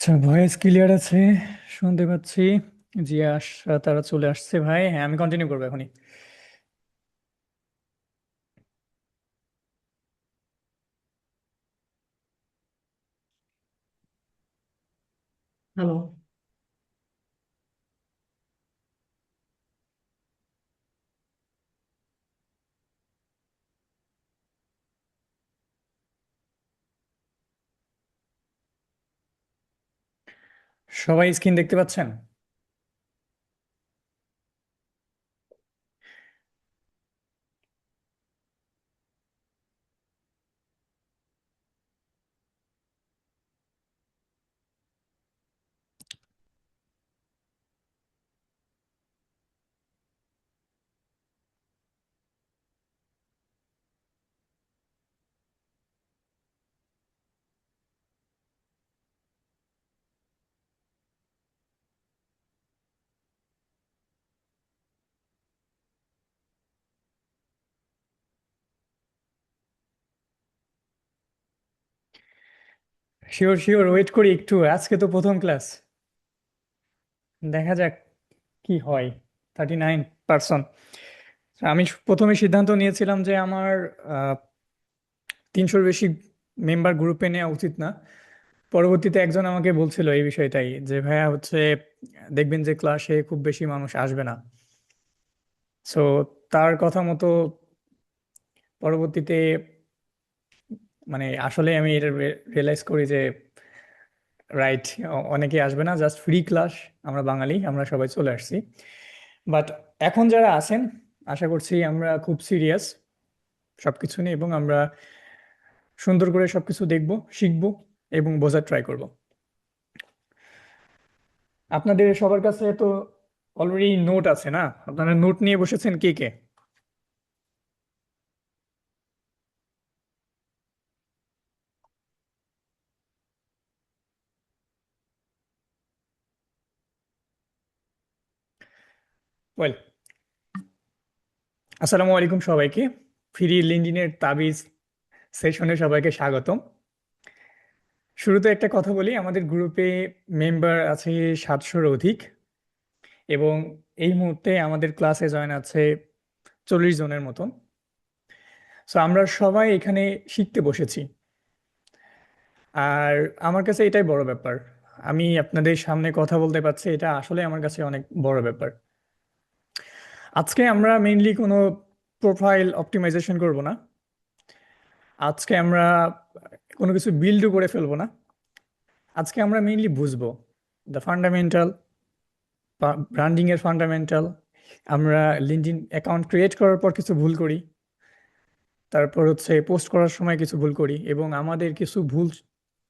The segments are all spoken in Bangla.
আচ্ছা, ভয়েস ক্লিয়ার আছে, শুনতে পাচ্ছি। জি, তারা চলে আসছে ভাই। হ্যাঁ, আমি কন্টিনিউ করবো এখনই। হ্যালো। সবাই স্ক্রিন দেখতে পাচ্ছেন? শিওর শিওর, ওয়েট করি একটু, আজকে তো প্রথম ক্লাস। দেখা যাক কি হয়। 39%। আমি প্রথমে সিদ্ধান্ত নিয়েছিলাম যে আমার 300-র বেশি মেম্বার গ্রুপে নেওয়া উচিত না। পরবর্তীতে একজন আমাকে বলছিল এই বিষয়টাই, যে ভাইয়া হচ্ছে দেখবেন যে ক্লাসে খুব বেশি মানুষ আসবে না। সো তার কথা মতো পরবর্তীতে মানে আসলে আমি এটা রিয়েলাইজ করি যে রাইট, অনেকে আসবে না, জাস্ট ফ্রি ক্লাস। আমরা বাঙালি, আমরা সবাই চলে আসছি। বাট এখন যারা আছেন, আশা করছি আমরা খুব সিরিয়াস সবকিছু নিয়ে, এবং আমরা সুন্দর করে সবকিছু দেখব, শিখব এবং বোঝার ট্রাই করব। আপনাদের সবার কাছে তো অলরেডি নোট আছে না? আপনারা নোট নিয়ে বসেছেন কে কে? ওয়েল, আসসালামু আলাইকুম সবাইকে। ফ্রি লিঙ্কডইনের তাবিজ সেশনে সবাইকে স্বাগতম। শুরুতে একটা কথা বলি, আমাদের গ্রুপে মেম্বার আছে 700-র অধিক, এবং এই মুহূর্তে আমাদের ক্লাসে জয়েন আছে 40 জনের মতন। সো আমরা সবাই এখানে শিখতে বসেছি। আর আমার কাছে এটাই বড় ব্যাপার। আমি আপনাদের সামনে কথা বলতে পারছি, এটা আসলে আমার কাছে অনেক বড় ব্যাপার। আজকে আমরা মেইনলি কোনো প্রোফাইল অপটিমাইজেশন করব না। আজকে আমরা কোনো কিছু বিল্ডও করে ফেলবো না। আজকে আমরা মেইনলি বুঝবো দ্য ফান্ডামেন্টাল, ব্র্যান্ডিং এর ফান্ডামেন্টাল। আমরা লিঙ্কডইন অ্যাকাউন্ট ক্রিয়েট করার পর কিছু ভুল করি, তারপর হচ্ছে পোস্ট করার সময় কিছু ভুল করি, এবং আমাদের কিছু ভুল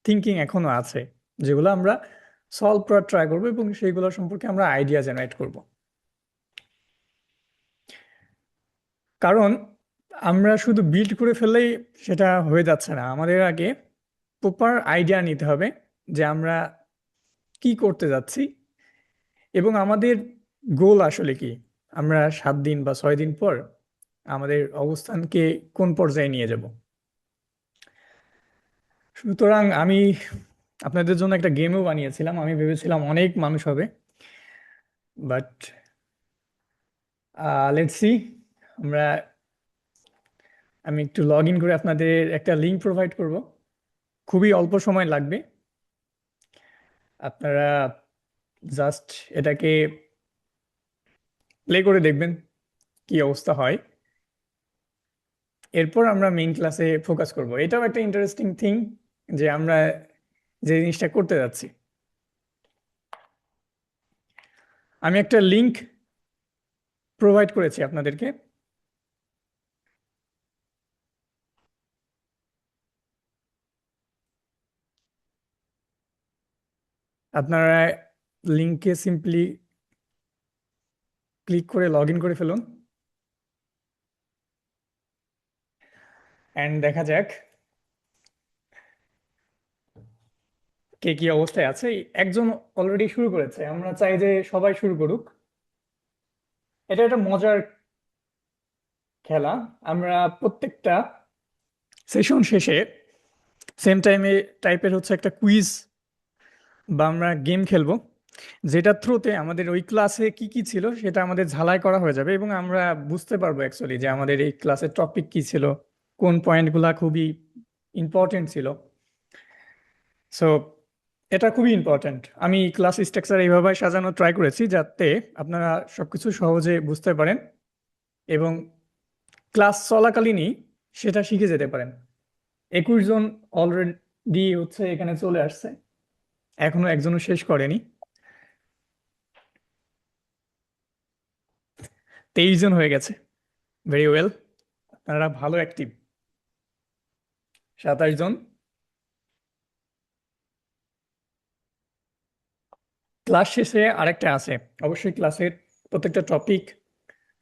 থিঙ্কিং এখনো আছে, যেগুলো আমরা সলভ করার ট্রাই করবো, এবং সেইগুলো সম্পর্কে আমরা আইডিয়া জেনারেট করব। কারণ আমরা শুধু বিল্ড করে ফেললেই সেটা হয়ে যাচ্ছে না, আমাদের আগে প্রপার আইডিয়া নিতে হবে যে আমরা কি করতে যাচ্ছি, এবং আমাদের গোল আসলে কি। আমরা 7 দিন বা 6 দিন পর আমাদের অবস্থানকে কোন পর্যায়ে নিয়ে যাব। সুতরাং আমি আপনাদের জন্য একটা গেমও বানিয়েছিলাম। আমি ভেবেছিলাম অনেক মানুষ হবে, বাট লেটস সি। আমরা আমি একটু লগ ইন করে আপনাদের একটা লিঙ্ক প্রোভাইড করব। খুবই অল্প সময় লাগবে। আপনারা জাস্ট এটাকে প্লে করে দেখবেন কি অবস্থা হয়। এরপর আমরা মেইন ক্লাসে ফোকাস করব। এটাও একটা ইন্টারেস্টিং থিং যে আমরা যে জিনিসটা করতে যাচ্ছি। আমি একটা লিংক প্রোভাইড করেছি আপনাদেরকে। আপনারা লিংকে সিম্পলি ক্লিক করে লগ ইন করে ফেলুন, অ্যান্ড দেখা যাক কে কি অবস্থায় আছে। একজন অলরেডি শুরু করেছে, আমরা চাই যে সবাই শুরু করুক। এটা একটা মজার খেলা। আমরা প্রত্যেকটা সেশন শেষে সেম টাইমে টাইপের হচ্ছে একটা কুইজ বা আমরা গেম খেলবো, যেটা থ্রুতে আমাদের ওই ক্লাসে কি কি ছিল সেটা আমাদের ঝালাই করা হয়ে যাবে এবং আমরা বুঝতে পারবো অ্যাকচুয়ালি যে আমাদের এই ক্লাসের টপিক কি ছিল, কোন পয়েন্টগুলা খুবই ইম্পর্টেন্ট ছিল। সো এটা খুবই ইম্পর্ট্যান্ট। আমি ক্লাস স্ট্রাকচার এইভাবে সাজানো ট্রাই করেছি যাতে আপনারা সবকিছু সহজে বুঝতে পারেন এবং ক্লাস চলাকালীনই সেটা শিখে যেতে পারেন। 21 জন অলরেডি হচ্ছে এখানে চলে আসছে, এখনো একজনও শেষ করেনি। 23 জন হয়ে গেছে। ভেরি ওয়েল, আপনারা ভালো অ্যাক্টিভ। 27 জন। ক্লাস শেষে আরেকটা আছে, অবশ্যই ক্লাসের প্রত্যেকটা টপিক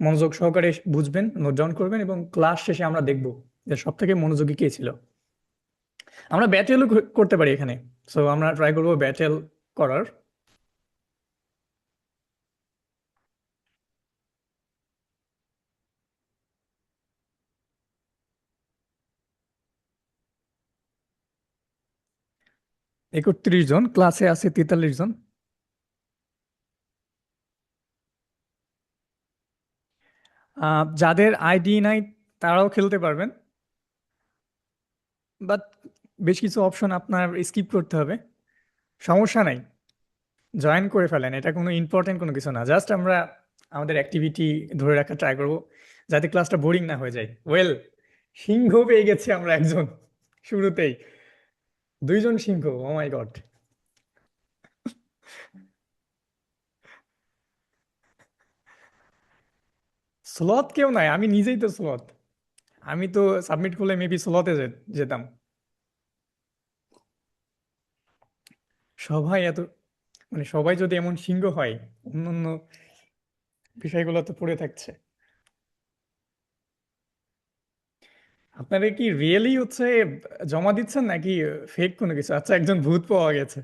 মনোযোগ সহকারে বুঝবেন, নোট ডাউন করবেন এবং ক্লাস শেষে আমরা দেখব যে সব থেকে মনোযোগী কে ছিল। আমরা ব্যাটেলও করতে পারি এখানে। সো আমরা ট্রাই করবো ব্যাটেল করার। 31 জন, ক্লাসে আছে 43 জন। যাদের আইডি নাই তারাও খেলতে পারবেন, বাট বেশ কিছু অপশন আপনার স্কিপ করতে হবে। সমস্যা নাই, জয়েন করে ফেলেন, এটা কোনো ইম্পর্টেন্ট কোনো কিছু না। জাস্ট আমরা আমাদের অ্যাক্টিভিটি ধরে রাখার ট্রাই করবো যাতে ক্লাসটা বোরিং না হয়ে যায়। ওয়েল, সিংহ পেয়ে গেছি আমরা একজন শুরুতেই। 2 জন সিংহ, ও মাই গড। স্লথ কেউ নাই, আমি নিজেই তো স্লথ। আমি তো সাবমিট করলে মেবি স্লতে যেতাম। সবাই এত, মানে সবাই যদি এমন সিংহ হয়, অন্যান্য বিষয়গুলো তো পড়ে থাকছে। আপনারা কি রিয়েলি হচ্ছে জমা দিচ্ছেন নাকি ফেক কোনো কিছু? আচ্ছা, একজন ভূত পাওয়া গেছে।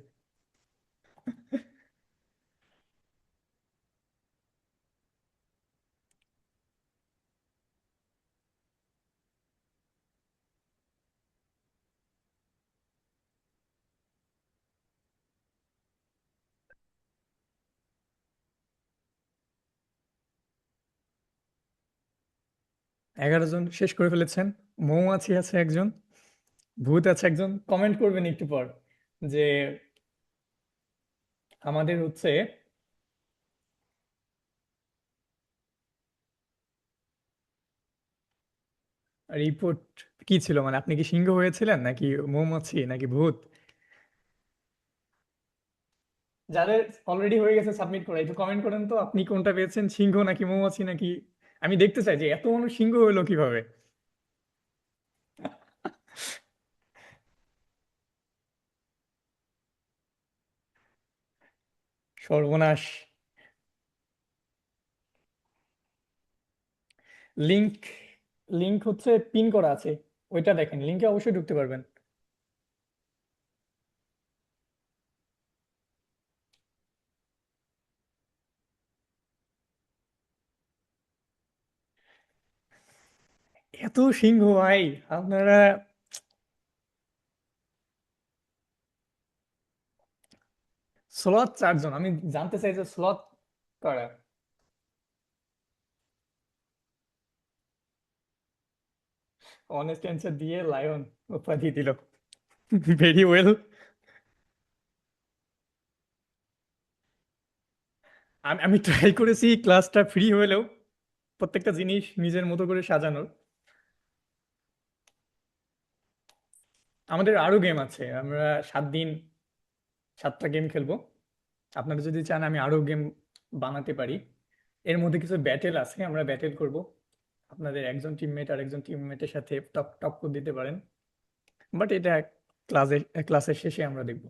11 জন শেষ করে ফেলেছেন। মৌমাছি আছে একজন, ভূত আছে একজন। কমেন্ট করবেন একটু পর যে আমাদের হচ্ছে রিপোর্ট কি ছিল, মানে আপনি কি সিংহ হয়েছিলেন নাকি মৌমাছি নাকি ভূত? যাদের অলরেডি হয়ে গেছে সাবমিট করা, একটু কমেন্ট করেন তো আপনি কোনটা পেয়েছেন, সিংহ নাকি মৌমাছি নাকি। আমি দেখতে চাই যে এত মানুষ সিংহ হইলো কিভাবে। সর্বনাশ। লিংক লিংক হচ্ছে পিন করা আছে, ওইটা দেখেন, লিংকে অবশ্যই ঢুকতে পারবেন। এত সিংহ ভাই আপনারা। স্লথ 4 জন, আমি জানতে চাই যে স্লথ কারা। অনেস্ট অ্যান্সার দিয়ে লায়ন উপাধি দিল। Very well. আমি আমি ট্রাই করেছি ক্লাসটা ফ্রি হলেও প্রত্যেকটা জিনিস নিজের মতো করে সাজানোর। আমাদের আরো গেম আছে, আমরা 7 দিন 7টা গেম খেলবো। আপনারা যদি চান আমি আরো গেম বানাতে পারি। এর মধ্যে কিছু ব্যাটেল আছে, আমরা ব্যাটেল করব। আপনাদের একজন টিমমেট আর একজন টিমমেটের সাথে টপ টপ করে দিতে পারেন, বাট এটা ক্লাসের শেষে আমরা দেখব।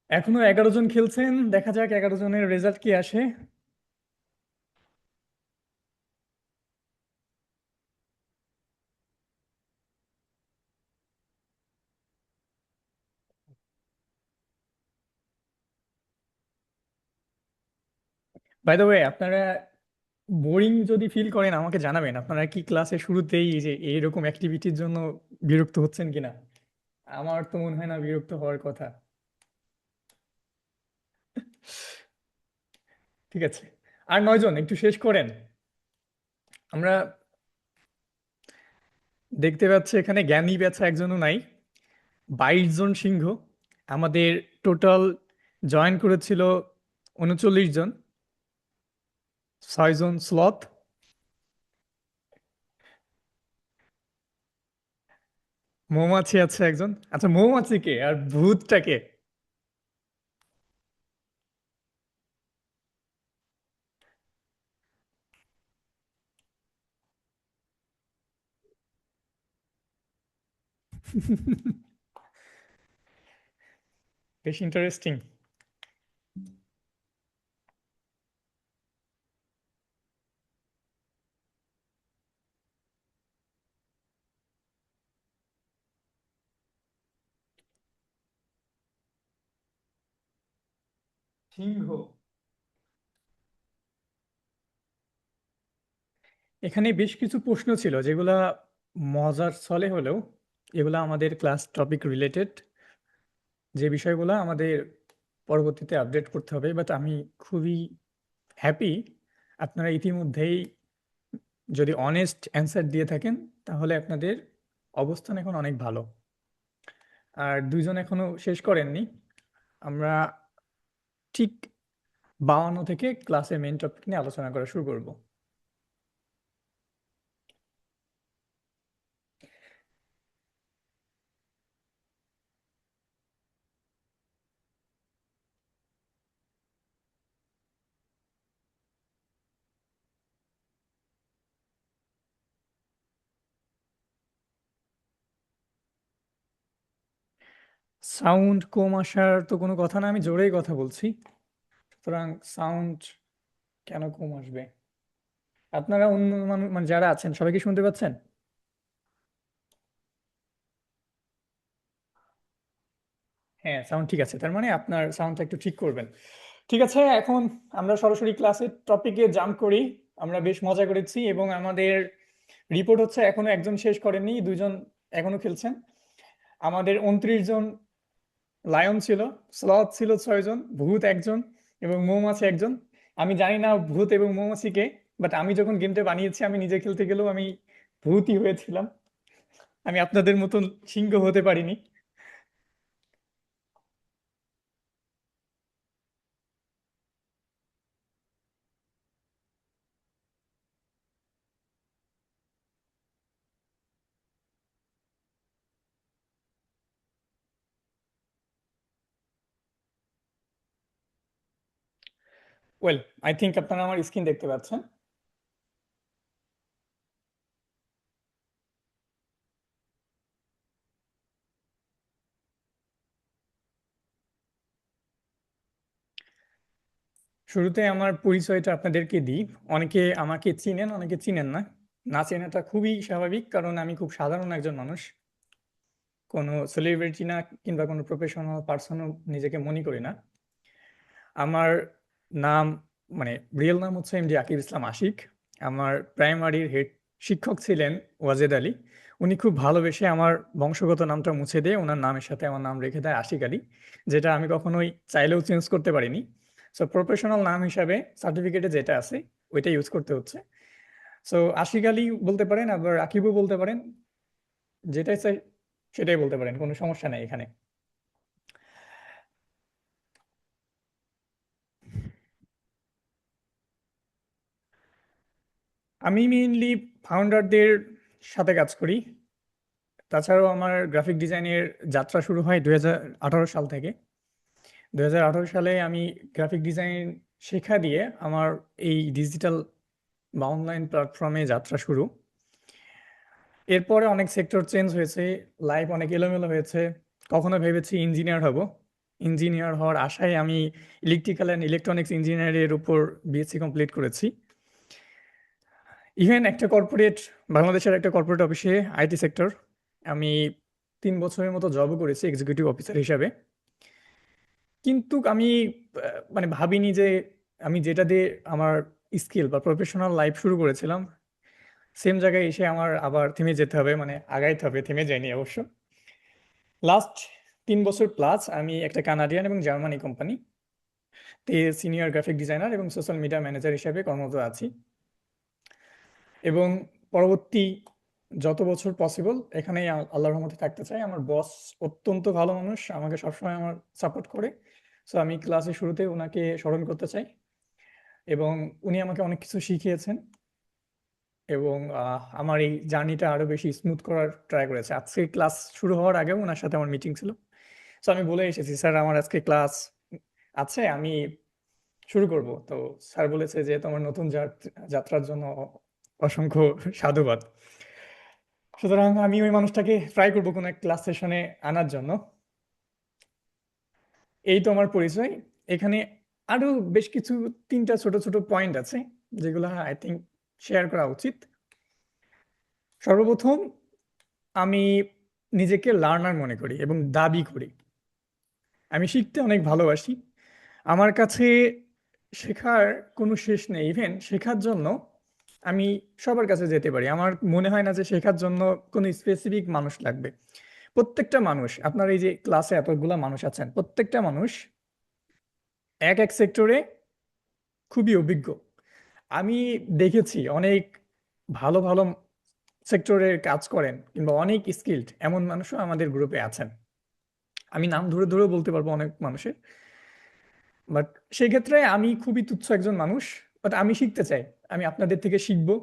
এখনো 11 জন খেলছেন, দেখা যাক 11 জনের রেজাল্ট কি আসে। বাই দ্য ওয়ে, আপনারা বোরিং যদি ফিল করেন আমাকে জানাবেন। আপনারা কি ক্লাসের শুরুতেই এই যে এইরকম অ্যাক্টিভিটির জন্য বিরক্ত হচ্ছেন কিনা? আমার তো মনে হয় না বিরক্ত হওয়ার কথা। ঠিক আছে, আর 9 জন, একটু শেষ করেন। আমরা দেখতে পাচ্ছি এখানে জ্ঞানী বেচা একজনও নাই। 22 জন সিংহ। আমাদের টোটাল জয়েন করেছিল 39 জন। 6 জন স্লথ। মৌমাছি আছে একজন। আচ্ছা, মৌমাছি কে আর ভূতটা কে? বেশ ইন্টারেস্টিং। সিংহ। এখানে বেশ কিছু প্রশ্ন ছিল যেগুলা মজার ছলে হলেও এগুলা আমাদের ক্লাস টপিক রিলেটেড, যে বিষয়গুলো আমাদের পরবর্তীতে আপডেট করতে হবে। বাট আমি খুবই হ্যাপি আপনারা ইতিমধ্যেই যদি অনেস্ট অ্যান্সার দিয়ে থাকেন, তাহলে আপনাদের অবস্থান এখন অনেক ভালো। আর 2 জন এখনো শেষ করেননি। আমরা ঠিক 52 থেকে ক্লাসের মেইন টপিক নিয়ে আলোচনা করা শুরু করব। সাউন্ড কম আসার তো কোনো কথা না, আমি জোরেই কথা বলছি। সুতরাং সাউন্ড কেন কম আসবে? আপনারা অন্য মানুষ মানে যারা আছেন সবাই কি শুনতে পাচ্ছেন? হ্যাঁ, সাউন্ড ঠিক আছে, তার মানে আপনার সাউন্ডটা একটু ঠিক করবেন। ঠিক আছে, এখন আমরা সরাসরি ক্লাসের টপিকে জাম্প করি। আমরা বেশ মজা করেছি এবং আমাদের রিপোর্ট হচ্ছে এখনো একজন শেষ করেননি, 2 জন এখনো খেলছেন। আমাদের 29 জন লায়ন ছিল, স্লথ ছিল 6 জন, ভূত একজন এবং মৌমাছি একজন। আমি জানি না ভূত এবং মৌমাছিকে, বাট আমি যখন গেমটা বানিয়েছি আমি নিজে খেলতে গেলেও আমি ভূতই হয়েছিলাম। আমি আপনাদের মতন সিংহ হতে পারিনি। ওয়েল, আই থিঙ্ক আপনারা আমার স্ক্রিন দেখতে পাচ্ছেন। শুরুতে আমার পরিচয়টা আপনাদেরকে দিই। অনেকে আমাকে চিনেন, অনেকে চিনেন না। না চেনাটা খুবই স্বাভাবিক, কারণ আমি খুব সাধারণ একজন মানুষ। কোনো সেলিব্রিটি না, কিংবা কোনো প্রফেশনাল পার্সনও নিজেকে মনে করি না। আমার নাম মানে রিয়েল নাম হচ্ছে এমডি আকিব ইসলাম আশিক। আমার প্রাইমারির হেড শিক্ষক ছিলেন ওয়াজেদ আলী। উনি খুব ভালোবেসে আমার বংশগত নামটা মুছে দিয়ে ওনার নামের সাথে আমার নাম রেখে দেয় আশিক আলী, যেটা আমি কখনোই চাইলেও চেঞ্জ করতে পারিনি। সো প্রফেশনাল নাম হিসাবে সার্টিফিকেটে যেটা আছে ওইটা ইউজ করতে হচ্ছে। সো আশিক আলী বলতে পারেন, আবার আকিবও বলতে পারেন, যেটাই চাই সেটাই বলতে পারেন, কোনো সমস্যা নেই এখানে। আমি মেইনলি ফাউন্ডারদের সাথে কাজ করি। তাছাড়াও আমার গ্রাফিক ডিজাইনের যাত্রা শুরু হয় 2018 সাল থেকে। 2018 সালে আমি গ্রাফিক ডিজাইন শেখা দিয়ে আমার এই ডিজিটাল বা অনলাইন প্ল্যাটফর্মে যাত্রা শুরু। এরপরে অনেক সেক্টর চেঞ্জ হয়েছে, লাইফ অনেক এলোমেলো হয়েছে। কখনো ভেবেছি ইঞ্জিনিয়ার হব। ইঞ্জিনিয়ার হওয়ার আশায় আমি ইলেকট্রিক্যাল অ্যান্ড ইলেকট্রনিক্স ইঞ্জিনিয়ারের উপর বিএসসি কমপ্লিট করেছি। ইভেন একটা কর্পোরেট, বাংলাদেশের একটা কর্পোরেট অফিসে আইটি সেক্টর, আমি 3 বছরের মতো জবও করেছি এক্সিকিউটিভ অফিসার হিসাবে। কিন্তু আমি মানে ভাবিনি যে আমি যেটা দিয়ে আমার স্কিল বা প্রফেশনাল লাইফ শুরু করেছিলাম, সেম জায়গায় এসে আমার আবার থেমে যেতে হবে, মানে আগাইতে হবে। থেমে যায়নি অবশ্য। লাস্ট 3 বছর প্লাস আমি একটা কানাডিয়ান এবং জার্মানি কোম্পানি তে সিনিয়র গ্রাফিক ডিজাইনার এবং সোশ্যাল মিডিয়া ম্যানেজার হিসেবে কর্মরত আছি। এবং পরবর্তী যত বছর পসিবল এখানেই আল্লাহর রহমতে থাকতে চাই। আমার বস অত্যন্ত ভালো মানুষ, আমাকে সবসময় আমার সাপোর্ট করে। সো আমি ক্লাসের শুরুতে ওনাকে স্মরণ করতে চাই এবং উনি আমাকে অনেক কিছু শিখিয়েছেন এবং আমার এই জার্নিটা আরো বেশি স্মুথ করার ট্রাই করেছে। আজকে ক্লাস শুরু হওয়ার আগেও ওনার সাথে আমার মিটিং ছিল। সো আমি বলে এসেছি, স্যার আমার আজকে ক্লাস আছে, আমি শুরু করব। তো স্যার বলেছে যে তোমার নতুন যাত্রার জন্য অসংখ্য সাধুবাদ। সুতরাং আমি ওই মানুষটাকে ট্রাই করবো কোনো এক ক্লাস সেশনে আনার জন্য। এই তো আমার পরিচয়। এখানে আরো বেশ কিছু 3টা ছোট ছোট পয়েন্ট আছে যেগুলো আই থিঙ্ক শেয়ার করা উচিত। সর্বপ্রথম, আমি নিজেকে লার্নার মনে করি এবং দাবি করি। আমি শিখতে অনেক ভালোবাসি। আমার কাছে শেখার কোনো শেষ নেই। ইভেন শেখার জন্য আমি সবার কাছে যেতে পারি। আমার মনে হয় না যে শেখার জন্য কোনো স্পেসিফিক মানুষ লাগবে। প্রত্যেকটা মানুষ, আপনার এই যে ক্লাসে এতগুলা মানুষ আছেন, প্রত্যেকটা মানুষ এক এক সেক্টরে খুবই অভিজ্ঞ। আমি দেখেছি অনেক ভালো ভালো সেক্টরে কাজ করেন কিংবা অনেক স্কিল্ড এমন মানুষও আমাদের গ্রুপে আছেন। আমি নাম ধরে ধরেও বলতে পারবো অনেক মানুষের। বাট সেই ক্ষেত্রে আমি খুবই তুচ্ছ একজন মানুষ। বাট আমি শিখতে চাই, আমি আপনাদের থেকে শিখবো।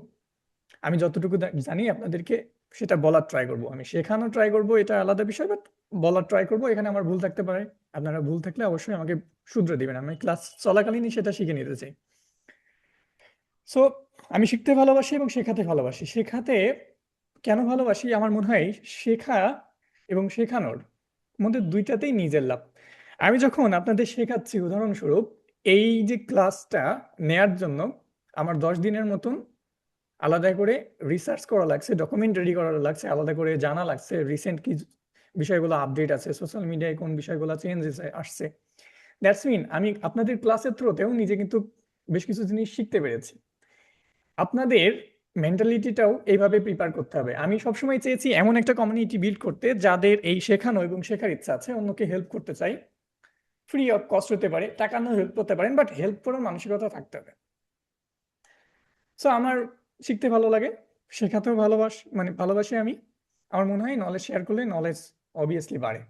আমি যতটুকু জানি আপনাদেরকে সেটা বলার ট্রাই করব। আমি শেখানো ট্রাই করব, এটা আলাদা বিষয়, বাট বলার ট্রাই করব। এখানে আমার ভুল থাকতে পারে, আপনারা ভুল থাকলে অবশ্যই আমাকে শুধরে দিবেন। আমি ক্লাস চলাকালীনই সেটা শিখে নিতে চাই। সো আমি শিখতে ভালোবাসি এবং শেখাতে ভালোবাসি। শেখাতে কেন ভালোবাসি? আমার মনে হয় শেখা এবং শেখানোর মধ্যে দুইটাতেই নিজের লাভ। আমি যখন আপনাদের শেখাচ্ছি, উদাহরণস্বরূপ এই যে ক্লাসটা নেয়ার জন্য আমার 10 দিনের মতন আলাদা করে রিসার্চ করা লাগছে, ডকুমেন্ট রেডি করা লাগছে, আলাদা করে জানা লাগছে রিসেন্ট কি বিষয়গুলো আপডেট আছে, সোশ্যাল মিডিয়ায় কোন বিষয়গুলো চেঞ্জেস আসছে। দ্যাটস মিন আমি আপনাদের ক্লাসের থ্রুতেও নিজে কিন্তু বেশ কিছু জিনিস শিখতে পেরেছি। আপনাদের মেন্টালিটিটাও এইভাবে প্রিপেয়ার করতে হবে। আমি সবসময় চেয়েছি এমন একটা কমিউনিটি বিল্ড করতে যাদের এই শেখানো এবং শেখার ইচ্ছা আছে, অন্যকে হেল্প করতে চাই। ফ্রি অফ কস্ট হতে পারে, টাকা নিয়েও হেল্প করতে পারেন, বাট হেল্প করার মানসিকতা থাকতে হবে। সো আমার শিখতে ভালো লাগে, শেখাতেও ভালোবাসি আমি। আমার মনে হয় নলেজ শেয়ার করলে নলেজ অবভিয়াসলি বাড়ে।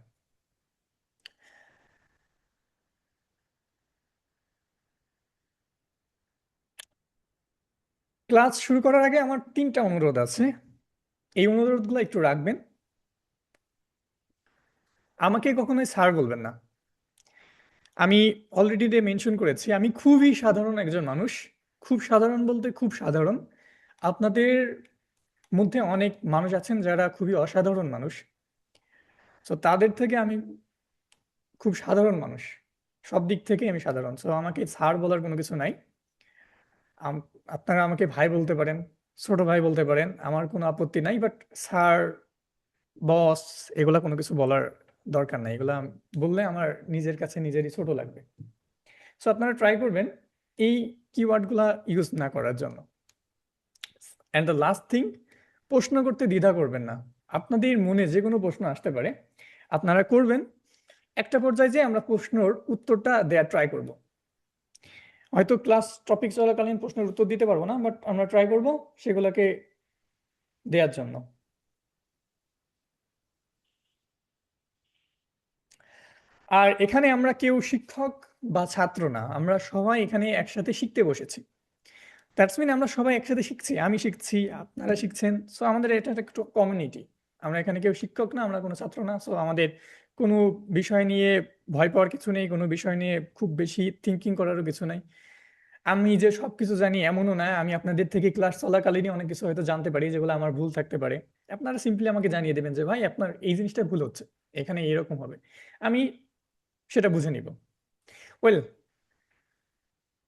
ক্লাস শুরু করার আগে আমার 3টা অনুরোধ আছে, এই অনুরোধগুলো একটু রাখবেন। আমাকে কখনোই স্যার বলবেন না। আমি অলরেডি মেনশন করেছি আমি খুবই সাধারণ একজন মানুষ। খুব সাধারণ বলতে খুব সাধারণ। আপনাদের মধ্যে অনেক মানুষ আছেন যারা খুবই অসাধারণ মানুষ। তো তাদের থেকে আমি খুব সাধারণ মানুষ, সব দিক থেকে আমি সাধারণ। সো আমাকে স্যার বলার কোনো কিছু নাই। আপনারা আমাকে ভাই বলতে পারেন, ছোট ভাই বলতে পারেন, আমার কোনো আপত্তি নাই। বাট স্যার, বস, এগুলা কোনো কিছু বলার দরকার নাই। এগুলা বললে আমার নিজের কাছে নিজেরই ছোট লাগবে। সো আপনারা ট্রাই করবেন এই কিওয়ার্ডগুলা ইউজ না করার জন্য। অ্যান্ড দ্য লাস্ট থিং, প্রশ্ন করতে দ্বিধা করবেন না। আপনাদের মনে যে কোনো প্রশ্ন আসতে পারে, আপনারা করবেন। একটা পর্যায়ে যে আমরা প্রশ্নের উত্তরটা দেওয়ার ট্রাই করব। হয়তো ক্লাস টপিক চলাকালীন প্রশ্নের উত্তর দিতে পারবো না, বাট আমরা ট্রাই করব সেগুলোকে দেওয়ার জন্য। আর এখানে আমরা কেউ শিক্ষক বা ছাত্র না, আমরা সবাই এখানে একসাথে শিখতে বসেছি। দ্যাটস মিন আমরা সবাই একসাথে শিখছি, আমি শিখছি, আপনারা শিখছেন। সো আমাদের এটা একটা কমিউনিটি। আমরা এখানে কেউ শিক্ষক না, আমরা কোনো ছাত্র না। সো আমাদের কোনো বিষয় নিয়ে ভয় পাওয়ার কিছু নেই, কোনো বিষয় নিয়ে খুব বেশি থিঙ্কিং করারও কিছু নাই। আমি যে সবকিছু জানি এমনও না। আমি আপনাদের থেকে ক্লাস চলাকালীনই অনেক কিছু হয়তো জানতে পারি যেগুলো আমার ভুল থাকতে পারে। আপনারা সিম্পলি আমাকে জানিয়ে দেবেন যে ভাই আপনার এই জিনিসটা ভুল হচ্ছে, এখানে এরকম হবে। আমি সেটা বুঝে নিব। ওয়েল,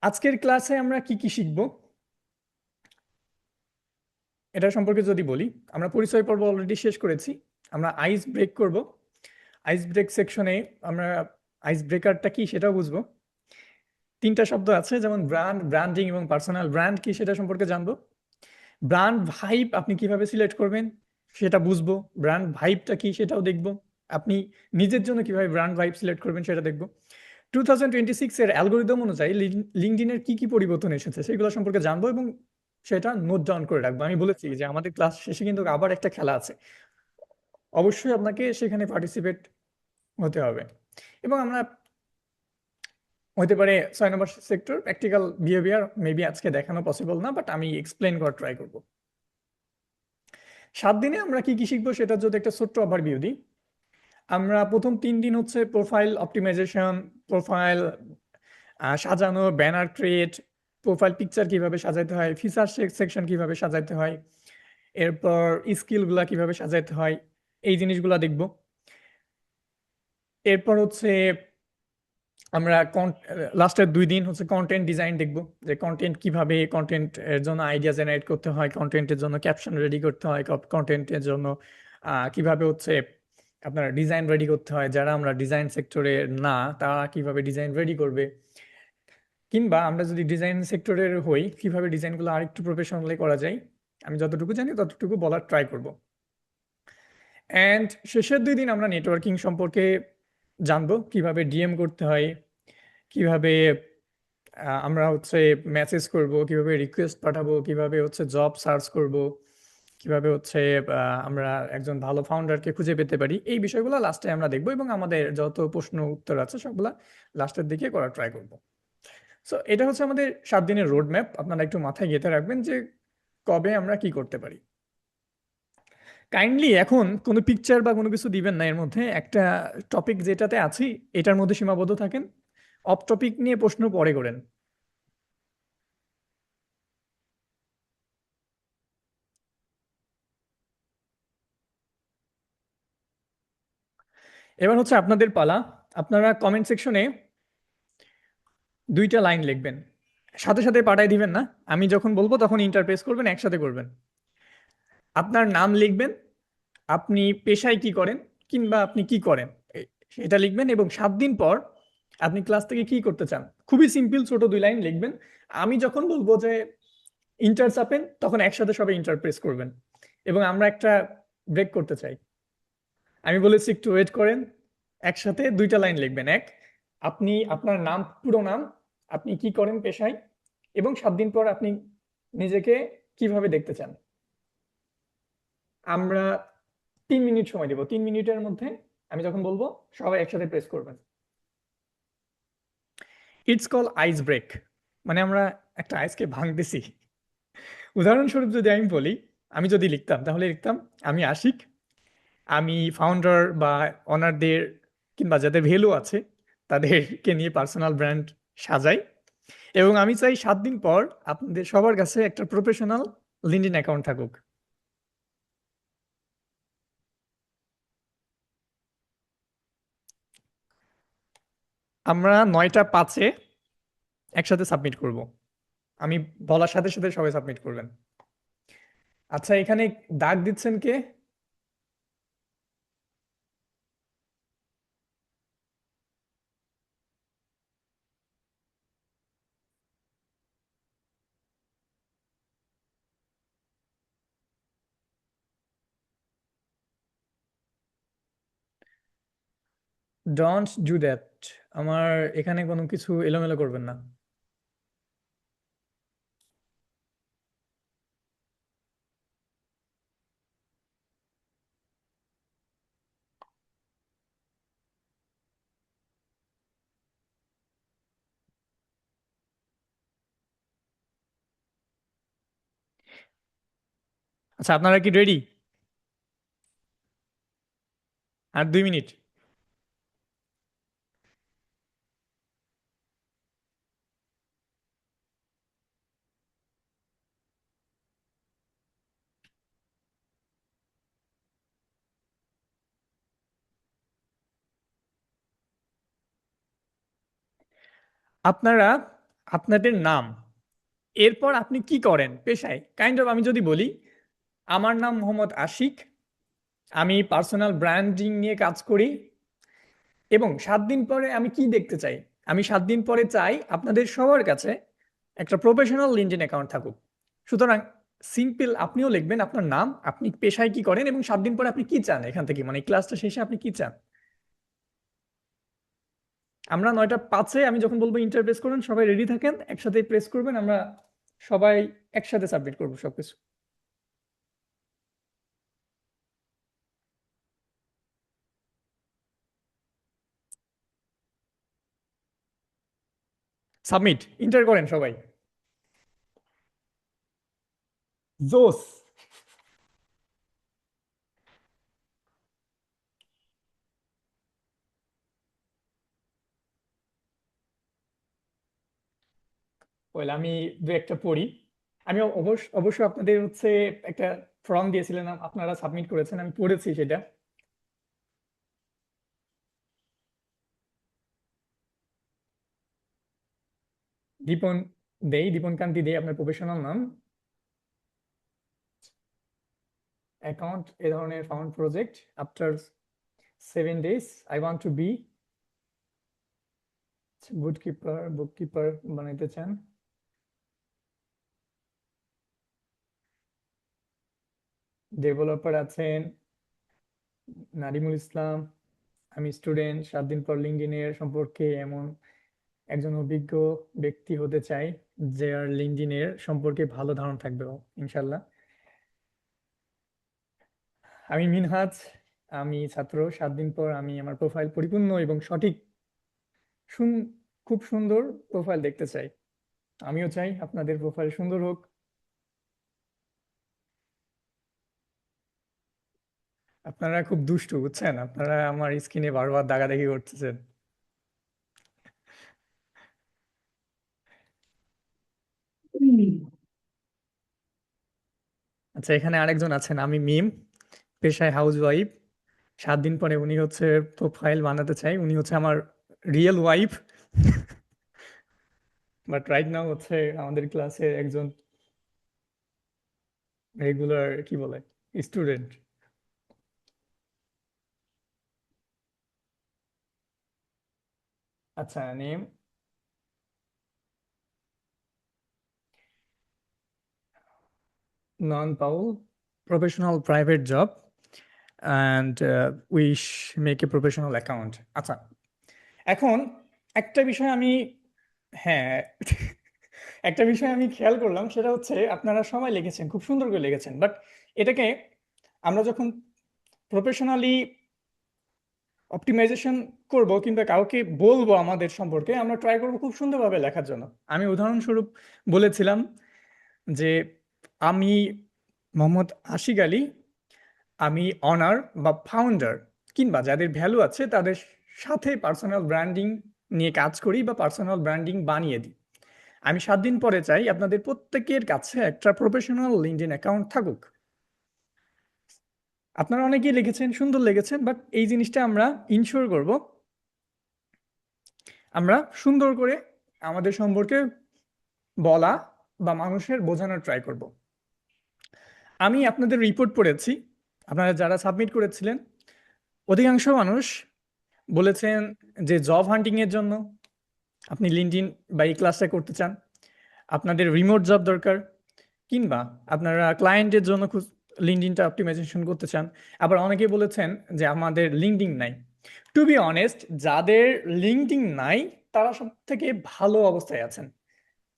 আজকের ক্লাসে আমরা কি কি শিখব এটা সম্পর্কে যদি বলি, আমরা পরিচয় পর্ব অলরেডি শেষ করেছি। আমরা আইস ব্রেক করব। আইস ব্রেক সেকশনে আমরা আইস ব্রেকারটা কি সেটাও বুঝবো। 3টা শব্দ আছে, যেমন ব্র্যান্ড, ব্র্যান্ডিং এবং পার্সোনাল ব্র্যান্ড কি সেটা সম্পর্কে জানবো। ব্র্যান্ড ভাইব আপনি কিভাবে সিলেক্ট করবেন সেটা বুঝবো। ব্র্যান্ড ভাইবটা কি সেটাও দেখবো। আপনি নিজের জন্য কিভাবে ব্র্যান্ড ভাইব সিলেক্ট করবেন সেটা দেখবো। 2026 এর অ্যালগোরিদম অনুযায়ী লিঙ্কডইনের কি কি পরিবর্তন এসেছে সেগুলো সম্পর্কে জানবো এবং সেটা নোট ডাউন করে রাখবো। আমি বলেছি যে আমাদের ক্লাস শেষে কিন্তু আবার একটা খেলা আছে, অবশ্যই আপনাকে সেখানে পার্টিসিপেট হতে হবে। এবং আমরা হতে পারে 6 নম্বর সেক্টর প্র্যাকটিক্যাল বিহেভিয়ার মেবি আজকে দেখানো পসিবল না, বাট আমি এক্সপ্লেন করার ট্রাই করব। 7 দিনে আমরা কি কি শিখবো সেটা যদি একটা ছোট্ট ওভারভিউ দিই। আমরা প্রথম 3 দিন হচ্ছে প্রোফাইল অপটিমাইজেশন, প্রোফাইল সাজানো, ব্যানার ক্রিয়েট, প্রোফাইল পিকচার কিভাবে সাজাতে হয়, ফিচার সেকশন কিভাবে সাজাতে হয়, এরপর স্কিলগুলা কিভাবে সাজাতে হয়, এই জিনিসগুলা দেখব। এরপর হচ্ছে আমরা লাস্টের 2 দিন হচ্ছে কন্টেন্ট ডিজাইন দেখব, যে কন্টেন্ট কিভাবে, কন্টেন্ট এর জন্য আইডিয়া জেনারেট করতে হয়, কন্টেন্টের জন্য ক্যাপশন রেডি করতে হয়, কন্টেন্টের জন্য কিভাবে হচ্ছে আপনার ডিজাইন রেডি করতে হয়, যারা আমরা ডিজাইন সেক্টরে না তারা কিভাবে ডিজাইন রেডি করবে, কিংবা আমরা যদি ডিজাইন সেক্টরের হই কিভাবে ডিজাইনগুলো আরেকটু প্রফেশনালি করা যায়। আমি যতটুকু জানি ততটুকু বলার ট্রাই করব। অ্যান্ড শেষের 2 দিন আমরা নেটওয়ার্কিং সম্পর্কে জানবো, কিভাবে ডিএম করতে হয়, কিভাবে আমরা হচ্ছে মেসেজ করব, কিভাবে রিকোয়েস্ট পাঠাবো, কিভাবে হচ্ছে জব সার্চ করব, কিভাবে হচ্ছে আমরা একজন ভালো ফাউন্ডারকে খুঁজে পেতে পারি। এই বিষয়গুলো লাস্টে আমরা দেখবো এবং আমাদের যত প্রশ্ন উত্তর আছে সবগুলা লাস্টের দিকে করার ট্রাই করব। সো এটা হচ্ছে আমাদের 7 দিনের রোড ম্যাপ। আপনারা একটু মাথায় গেঁথে রাখবেন যে কবে আমরা কি করতে পারি। কাইন্ডলি এখন কোনো পিকচার বা কোনো কিছু দিবেন না, এর মধ্যে একটা টপিক যেটাতে আছি এটার মধ্যে সীমাবদ্ধ থাকেন, অফ টপিক নিয়ে প্রশ্ন পরে করেন। এবার হচ্ছে আপনাদের পালা। আপনারা কমেন্ট সেকশনে 2টা লাইন লিখবেন, সাথে সাথে পাঠাই দিবেন না, আমি যখন বলবো তখন ইন্টারপ্রেস করবেন, একসাথে করবেন। আপনার নাম লিখবেন, আপনি পেশায় কি করেন কিংবা আপনি কি করেন সেটা লিখবেন, এবং 7 দিন পর আপনি ক্লাস থেকে কি করতে চান। খুবই সিম্পল ছোট 2 লাইন লিখবেন। আমি যখন বলবো যে ইন্টার চাপেন তখন একসাথে সবাই ইন্টারপ্রেস করবেন, এবং আমরা একটা ব্রেক করতে চাই। আমি বলেছি একটু ওয়েট করেন, একসাথে 2টা লাইন লিখবেন। আপনি আপনার নাম, পুরো নাম, আপনি কি করেন পেশায়, এবং 7 দিন পর আপনি নিজেকে কিভাবে দেখতে চান। আমরা 3 মিনিট সময় দেবো, 3 মিনিটের মধ্যে আমি যখন বলবো সবাই একসাথে প্রেস করবেন। ইটস কল আইস ব্রেক, মানে আমরা একটা আইসকে ভাঙতেছি। উদাহরণস্বরূপ যদি আমি বলি, আমি যদি লিখতাম তাহলে লিখতাম আমি আশিক, আমি ফাউন্ডার বা অনারদের কিংবা যাদের ভ্যালু আছে তাদেরকে নিয়ে পার্সোনাল ব্র্যান্ড সাজাই, এবং আমি চাই 7 দিন পর আপনাদের সবার কাছে একটা প্রফেশনাল লিঙ্কডইন অ্যাকাউন্ট থাকুক। আমরা 9টা 5-এ একসাথে সাবমিট করব। আমি বলার সাথে সাথে সবাই সাবমিট করবেন। আচ্ছা, এখানে দাগ দিচ্ছেন কে? Don't do that. আমার এখানে কোনো কিছু এলোমেলো করবেন না। আচ্ছা, আপনারা কি রেডি? আর 2 মিনিট। আপনারা আপনাদের নাম, এরপর আপনি কি করেন পেশায়, কাইন্ড অফ আমি যদি বলি আমার নাম মোহাম্মদ আশিক, আমি পার্সোনাল ব্র্যান্ডিং নিয়ে কাজ করি, এবং 7 দিন পরে আমি কি দেখতে চাই। আমি 7 দিন পরে চাই আপনাদের সবার কাছে একটা প্রফেশনাল লিঙ্কডইন অ্যাকাউন্ট থাকুক। সুতরাং সিম্পল, আপনিও লিখবেন আপনার নাম, আপনি পেশায় কি করেন, এবং 7 দিন পরে আপনি কি চান এখান থেকে, মানে ক্লাসটা শেষে আপনি কি চান। আমরা 9টা 5-এ আমি যখন বলবো ইন্টার প্রেস করবেন, সবাই রেডি থাকেন, একসাথে প্রেস করবেন, আমরা সবাই একসাথে সাবমিট করবো সবকিছু। সাবমিট, ইন্টার করেন সবাই। জোস। ওয়েল, আমি দু একটা পড়ি। আমি অবশ্য আপনাদের হচ্ছে একটা ফর্ম দিয়েছিলেন, আপনারা সাবমিট করেছেন, আমি পড়েছি সেটা। দীপন দীপন কান্তি দেই আপনার প্রফেশনাল নাম। অ্যাকাউন্ট এ ধরনের found project after 7 days I want to be bookkeeper বানাইতে চান। ডেভেলপার আছেন নারিমুল ইসলাম। আমি স্টুডেন্ট, 7 দিন পর লিঙ্কডইনের সম্পর্কে এমন একজন অভিজ্ঞ ব্যক্তি হতে চাই, যার লিঙ্কডইনের সম্পর্কে ভালো ধারণা থাকবে ইনশাল্লাহ। আমি মিনহাজ, আমি ছাত্র। 7 দিন পর আমি আমার প্রোফাইল পরিপূর্ণ এবং সঠিক, সুন- খুব সুন্দর প্রোফাইল দেখতে চাই। আমিও চাই আপনাদের প্রোফাইল সুন্দর হোক। আপনারা খুব দুষ্টু, বুঝছেন? আপনারা আমার স্ক্রিনে বারবার দাগাদাগি করতেছেন। আচ্ছা, এখানে আরেকজন আছেন, আমি মিম, পেশায় হাউস ওয়াইফ। 7 দিন পরে উনি হচ্ছে প্রোফাইল বানাতে চাই, উনি হচ্ছে আমার real wife. But right now হচ্ছে আমাদের ক্লাসের একজন রেগুলার, কি বলে, স্টুডেন্ট। আচ্ছা, name non Paul, professional private job, and wish make a professional account. আচ্ছা, এখন একটা বিষয় আমি, হ্যাঁ, একটা বিষয় আমি খেয়াল করলাম, সেটা হচ্ছে আপনারা সবাই লিখেছেন, খুব সুন্দর করে লিখেছেন, বাট এটাকে আমরা যখন প্রফেশনালি অপটিমাইজেশন করব কিংবা কাউকে বলবো আমাদের সম্পর্কে, আমরা ট্রাই করবো খুব সুন্দরভাবে লেখার জন্য। আমি উদাহরণস্বরূপ বলেছিলাম যে আমি মোহাম্মদ আশিক আলী, আমি অনার বা ফাউন্ডার কিংবা যাদের ভ্যালু আছে তাদের সাথে পার্সোনাল ব্র্যান্ডিং নিয়ে কাজ করি বা পার্সোনাল ব্র্যান্ডিং বানিয়ে দিই। আমি 7 দিন পরে চাই আপনাদের প্রত্যেকের কাছে একটা প্রফেশনাল লিঙ্কডইন অ্যাকাউন্ট থাকুক। আপনারা অনেকেই লিখেছেন, সুন্দর লিখেছেন, বাট এই জিনিসটা আমরা ইনশিওর করব, আমরা সুন্দর করে আমাদের সম্পর্কে বলা বা মানুষের বোঝানোর ট্রাই করব। আমি আপনাদের রিপোর্ট পড়েছি, আপনারা যারা সাবমিট করেছিলেন, অধিকাংশ মানুষ বলেছেন যে জব হান্টিং এর জন্য আপনি লিঙ্কডইন বা এই ক্লাসটা করতে চান, আপনাদের রিমোট জব দরকার, কিংবা আপনারা ক্লায়েন্টের জন্য লিঙ্কডইনটা অপটিমাইজেশন করতে চান। আবার অনেকে বলেছেন যে আমাদের লিঙ্কডইন নাই। টু বি অনেস্ট, যাদের লিঙ্কডইন নাই তারা সব থেকে ভালো অবস্থায় আছেন।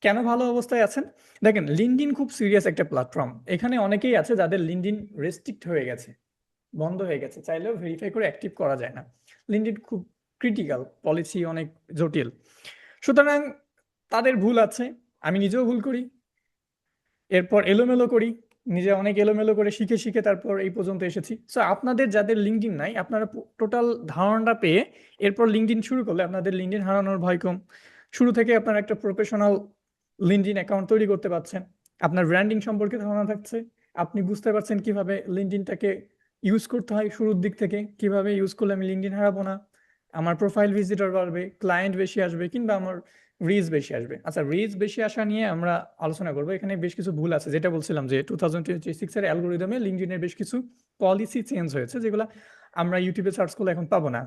কেন ভালো অবস্থায় আছেন? দেখেন, লিঙ্কডইন খুব সিরিয়াস একটা প্ল্যাটফর্ম। এখানে অনেকেই আছে যাদের লিঙ্কডইন রেস্ট্রিক্ট হয়ে গেছে, বন্ধ হয়ে গেছে, চাইলেও ভেরিফাই করে অ্যাক্টিভ করা যায় না। লিঙ্কডইন খুব ক্রিটিক্যাল, পলিসি অনেক জটিল। সুতরাং তাদের ভুল আছে, আমি নিজেও ভুল করি, এরপর এলোমেলো করি, নিজে অনেক এলোমেলো করে শিখে শিখে তারপর এই পর্যন্ত এসেছি। সো আপনাদের যাদের লিঙ্কডইন নাই, আপনারা টোটাল ধারণাটা পেয়ে এরপর লিঙ্কডইন শুরু করলে আপনাদের লিঙ্কডইন হারানোর ভয় কম। শুরু থেকে আপনারা একটা প্রফেশনাল লিঙ্কডইন অ্যাকাউন্ট তৈরি করতে পারছেন, আপনার ব্র্যান্ডিং সম্পর্কে ধারণা থাকছে, আপনি বুঝতে পারছেন কিভাবে লিঙ্কডইনটাকে ইউজ করতে হয় শুরুর দিক থেকে, কিভাবে ইউজ করলে আমি লিঙ্কডইন হারাবো না, আমার প্রোফাইল ভিজিটর বাড়বে, ক্লায়েন্ট বেশি আসবে, কিংবা আমার রিচ বেশি আসবে। আচ্ছা, রিচ বেশি আসা নিয়ে আমরা আলোচনা করবো। এখানে বেশ কিছু ভুল আছে, যেটা বলছিলাম যে 2026 এর অ্যালগোরিদমে লিঙ্কডইনের বেশ কিছু পলিসি চেঞ্জ হয়েছে, যেগুলো আমরা ইউটিউবে সার্চ করলে এখন পাবো না,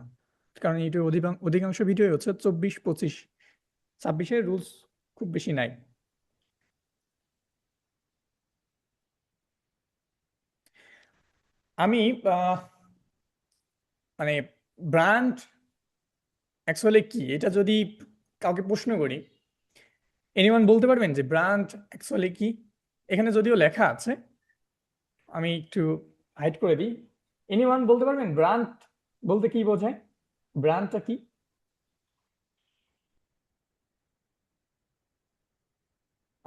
কারণ ইউটিউবে অধিকাংশ ভিডিও হচ্ছে 24, 25, 26-এর রুলস খুব বেশি নাই। আমি মানে ব্র্যান্ড অ্যাকচুয়ালি কি, এটা যদি কাউকে প্রশ্ন করি, এনিওয়ান বলতে পারবেন যে ব্র্যান্ড অ্যাকচুয়ালি কি? এখানে যদিও লেখা আছে, আমি একটু হাইড করে দিই। এনিওয়ান বলতে পারবেন ব্র্যান্ড বলতে কি বোঝায়? ব্র্যান্ডটা কি?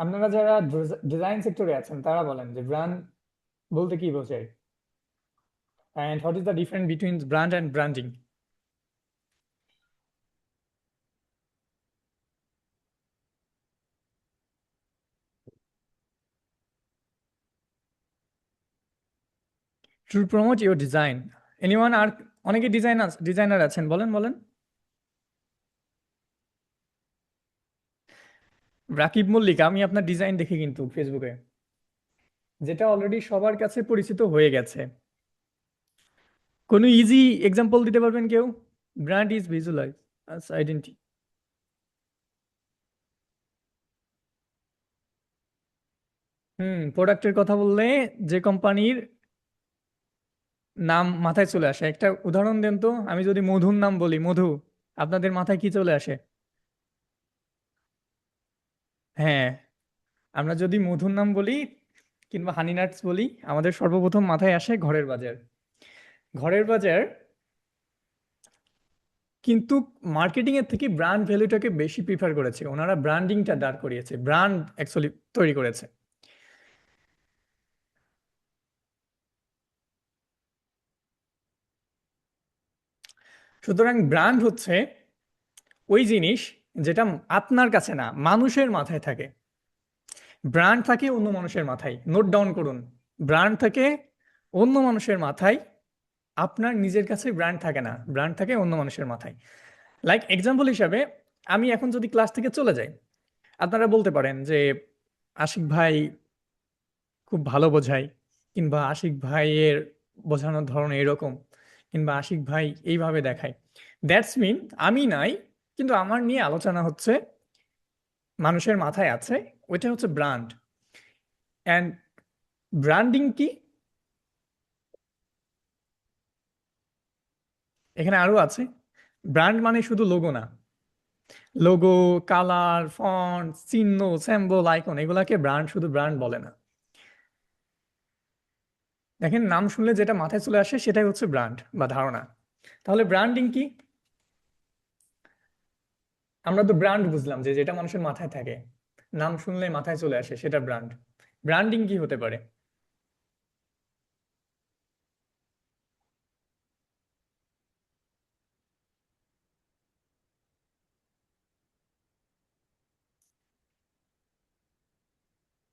আপনারা যারা ডিজাইন সেক্টরে আছেন তারা বলেন যে ব্র্যান্ড বলতে কি বোঝায়, and what is the difference between brand and branding? To promote your design. Anyone আর অনেকে ডিজাইনার আছেন, বলেন বলেন। রাকিব মল্লিক, আমি আপনার ডিজাইন দেখি কিন্তু ফেসবুকে, যেটা অলরেডি সবার কাছে পরিচিত হয়ে গেছে। কোনো ইজি এক্সাম্পল দিতে পারবেন কেউ? Brand is visualise as identity. প্রোডাক্টের কথা বললে যে কোম্পানির নাম মাথায় চলে আসে, একটা উদাহরণ দেন তো। আমি যদি মধুর নাম বলি, মধু, আপনাদের মাথায় কি চলে আসে? হ্যাঁ, আমরা যদি মধুর নাম বলি কিংবা হানি নাটস বলি, আমাদের সর্বপ্রথম মাথায় আসে ঘরের বাজার। ঘরের বাজার কিন্তু মার্কেটিং এর থেকে ব্র্যান্ড ভ্যালুটাকে বেশি প্রিফার করেছে, ওনারা ব্র্যান্ডিংটা দাঁড় করিয়েছে, ব্র্যান্ড অ্যাকচুয়ালি তৈরি করেছে। সুতরাং ব্র্যান্ড হচ্ছে ওই জিনিস যেটা আপনার কাছে না, মানুষের মাথায় থাকে। ব্র্যান্ড থাকে অন্য মানুষের মাথায়, নোট ডাউন করুন। ব্র্যান্ড থাকে অন্য মানুষের মাথায়, আপনার নিজের কাছে ব্র্যান্ড থাকে না, ব্র্যান্ড থাকে অন্য মানুষের মাথায়। লাইক এক্সাম্পল হিসাবে, আমি এখন যদি ক্লাস থেকে চলে যাই, আপনারা বলতে পারেন যে আশিক ভাই খুব ভালো বোঝায়, কিংবা আশিক ভাইয়ের বোঝানোর ধরন এরকম, কিংবা আশিক ভাই এইভাবে দেখায়। দ্যাটস মিন আমি নাই, কিন্তু আমার নিয়ে আলোচনা হচ্ছে, মানুষের মাথায় আছে, ওইটা হচ্ছে ব্র্যান্ড। অ্যান্ড ব্র্যান্ডিং কি? এখানে আরো আছে। ব্র্যান্ড মানে শুধু লোগো না, লোগো, কালার, ফন্ট, চিহ্ন, সিম্বল, আইকন, এগুলাকে ব্র্যান্ড, শুধু ব্র্যান্ড বলে না। দেখেন, নাম শুনলে যেটা মাথায় চলে আসে সেটাই হচ্ছে ব্র্যান্ড বা ধারণা। তাহলে ব্র্যান্ডিং কি? আমরা তো ব্র্যান্ড বুঝলাম যে যেটা মানুষের মাথায় থাকে, নাম শুনলে মাথায় চলে আসে, সেটা ব্র্যান্ড। ব্র্যান্ডিং কি হতে পারে?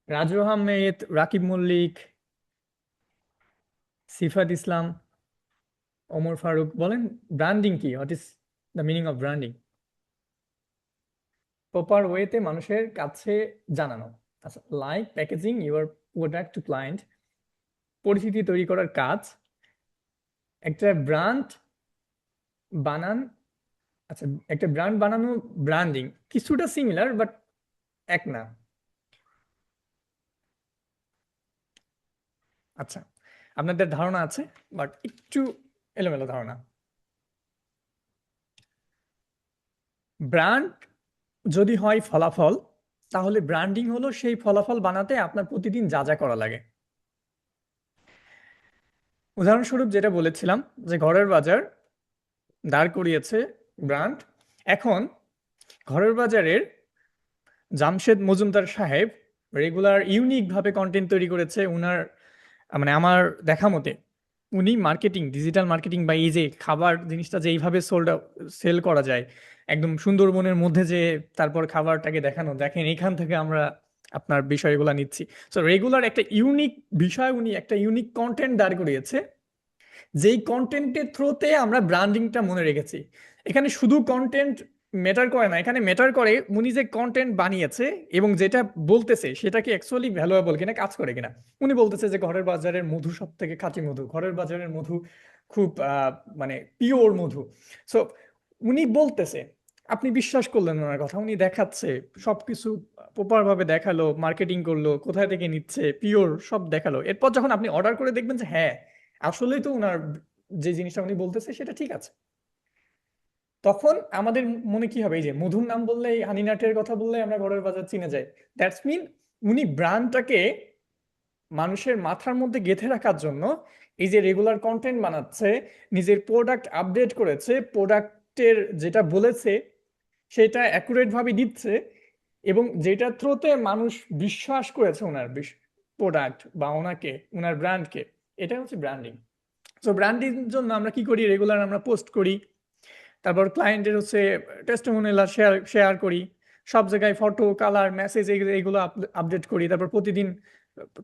রাজু আহমেদ, রাকিব মল্লিক, সিফাত ইসলাম, ওমর ফারুক, বলেন ব্র্যান্ডিং কি? What is the meaning of branding? Proper ওয়েতে মানুষের কাছে জানানো। আচ্ছা, like packaging your product to client, পরিচিতি তৈরি করার কাজ। একটা ব্র্যান্ড বানান, আচ্ছা, একটা ব্র্যান্ড বানানো, ব্র্যান্ডিং কিছুটা সিমিলার বাট এক না। আচ্ছা, আপনাদের ধারণা আছে বাট একটু এলোমেলো ধারণা। ব্র্যান্ড যদি হয় ফলাফল, তাহলে ব্র্যান্ডিং হলো সেই ফলাফল বানাতে আপনার প্রতিদিন যা যা করা লাগে। উদাহরণস্বরূপ যেটা বলেছিলাম, যে ঘরের বাজার দাঁড় করিয়েছে ব্র্যান্ড। এখন ঘরের বাজারের জামশেদ মজুমদার সাহেব রেগুলার ইউনিক ভাবে কন্টেন্ট তৈরি করেছে উনার, মানে আমার দেখা মতে উনি মার্কেটিং, ডিজিটাল মার্কেটিং, বা এই যে খাবার জিনিসটা যে এইভাবে সেল করা যায়, একদম সুন্দরবনের মধ্যে যে তারপর খাবারটাকে দেখানো, দেখেন এখান থেকে আমরা আপনার বিষয়গুলো নিচ্ছি। সো রেগুলার একটা ইউনিক বিষয়, উনি একটা ইউনিক কন্টেন্ট দাঁড় করিয়েছে, যেই কন্টেন্টের থ্রুতে আমরা ব্র্যান্ডিংটা মনে রেখেছি। এখানে শুধু কন্টেন্ট ম্যাটার করে না, এখানে ম্যাটার করে উনি যে কন্টেন্ট বানিয়েছে এবং যেটা বলতেছে সেটা কি অ্যাকচুয়ালি ভ্যালুয়েবল কিনা, কাজ করে কিনা। উনি বলতেছে যে ঘরের বাজারের মধু সব থেকে খাঁটি মধু, ঘরের বাজারের মধু খুব মানে পিওর মধু। সো উনি বলতেছে, আপনি বিশ্বাস করলেন ওনার কথা, উনি দেখাচ্ছে সবকিছু প্রপার ভাবে দেখালো, মার্কেটিং করলো, কোথায় থেকে নিচ্ছে, পিওর সব দেখালো। এরপর যখন আপনি অর্ডার করে দেখবেন যে হ্যাঁ, আসলেই তো ওনার যে জিনিসটা উনি বলতেছে সেটা ঠিক আছে। তখন আমাদের মনে কি হবে, এই যে মধুর নাম বললেই, হানিনাটের কথা বললে আমরা ঘরের বাজার চিনে যাই। দ্যাটস মিন উনি ব্র্যান্ডটাকে মানুষের মাথার মধ্যে গেঁথে রাখার জন্য এই যে রেগুলার কন্টেন্ট বানাচ্ছে, নিজের প্রোডাক্ট আপডেট করেছে, প্রোডাক্টের যেটা বলেছে সেটা অ্যাকুরেট ভাবে দিচ্ছে, এবং যেটা থ্রুতে মানুষ বিশ্বাস করেছে ওনার প্রোডাক্ট বা ওনাকে, ওনার ব্র্যান্ডকে। এটা হচ্ছে ব্র্যান্ডিং। তো ব্র্যান্ডিং জন্য আমরা কি করি, রেগুলার আমরা পোস্ট করি, তারপর ক্লায়েন্টের হচ্ছে টেস্টিমোনিয়াল শেয়ার শেয়ার করি, সব জায়গায় ফটো, কালার, মেসেজ এগুলো আপডেট করি, তারপর প্রতিদিন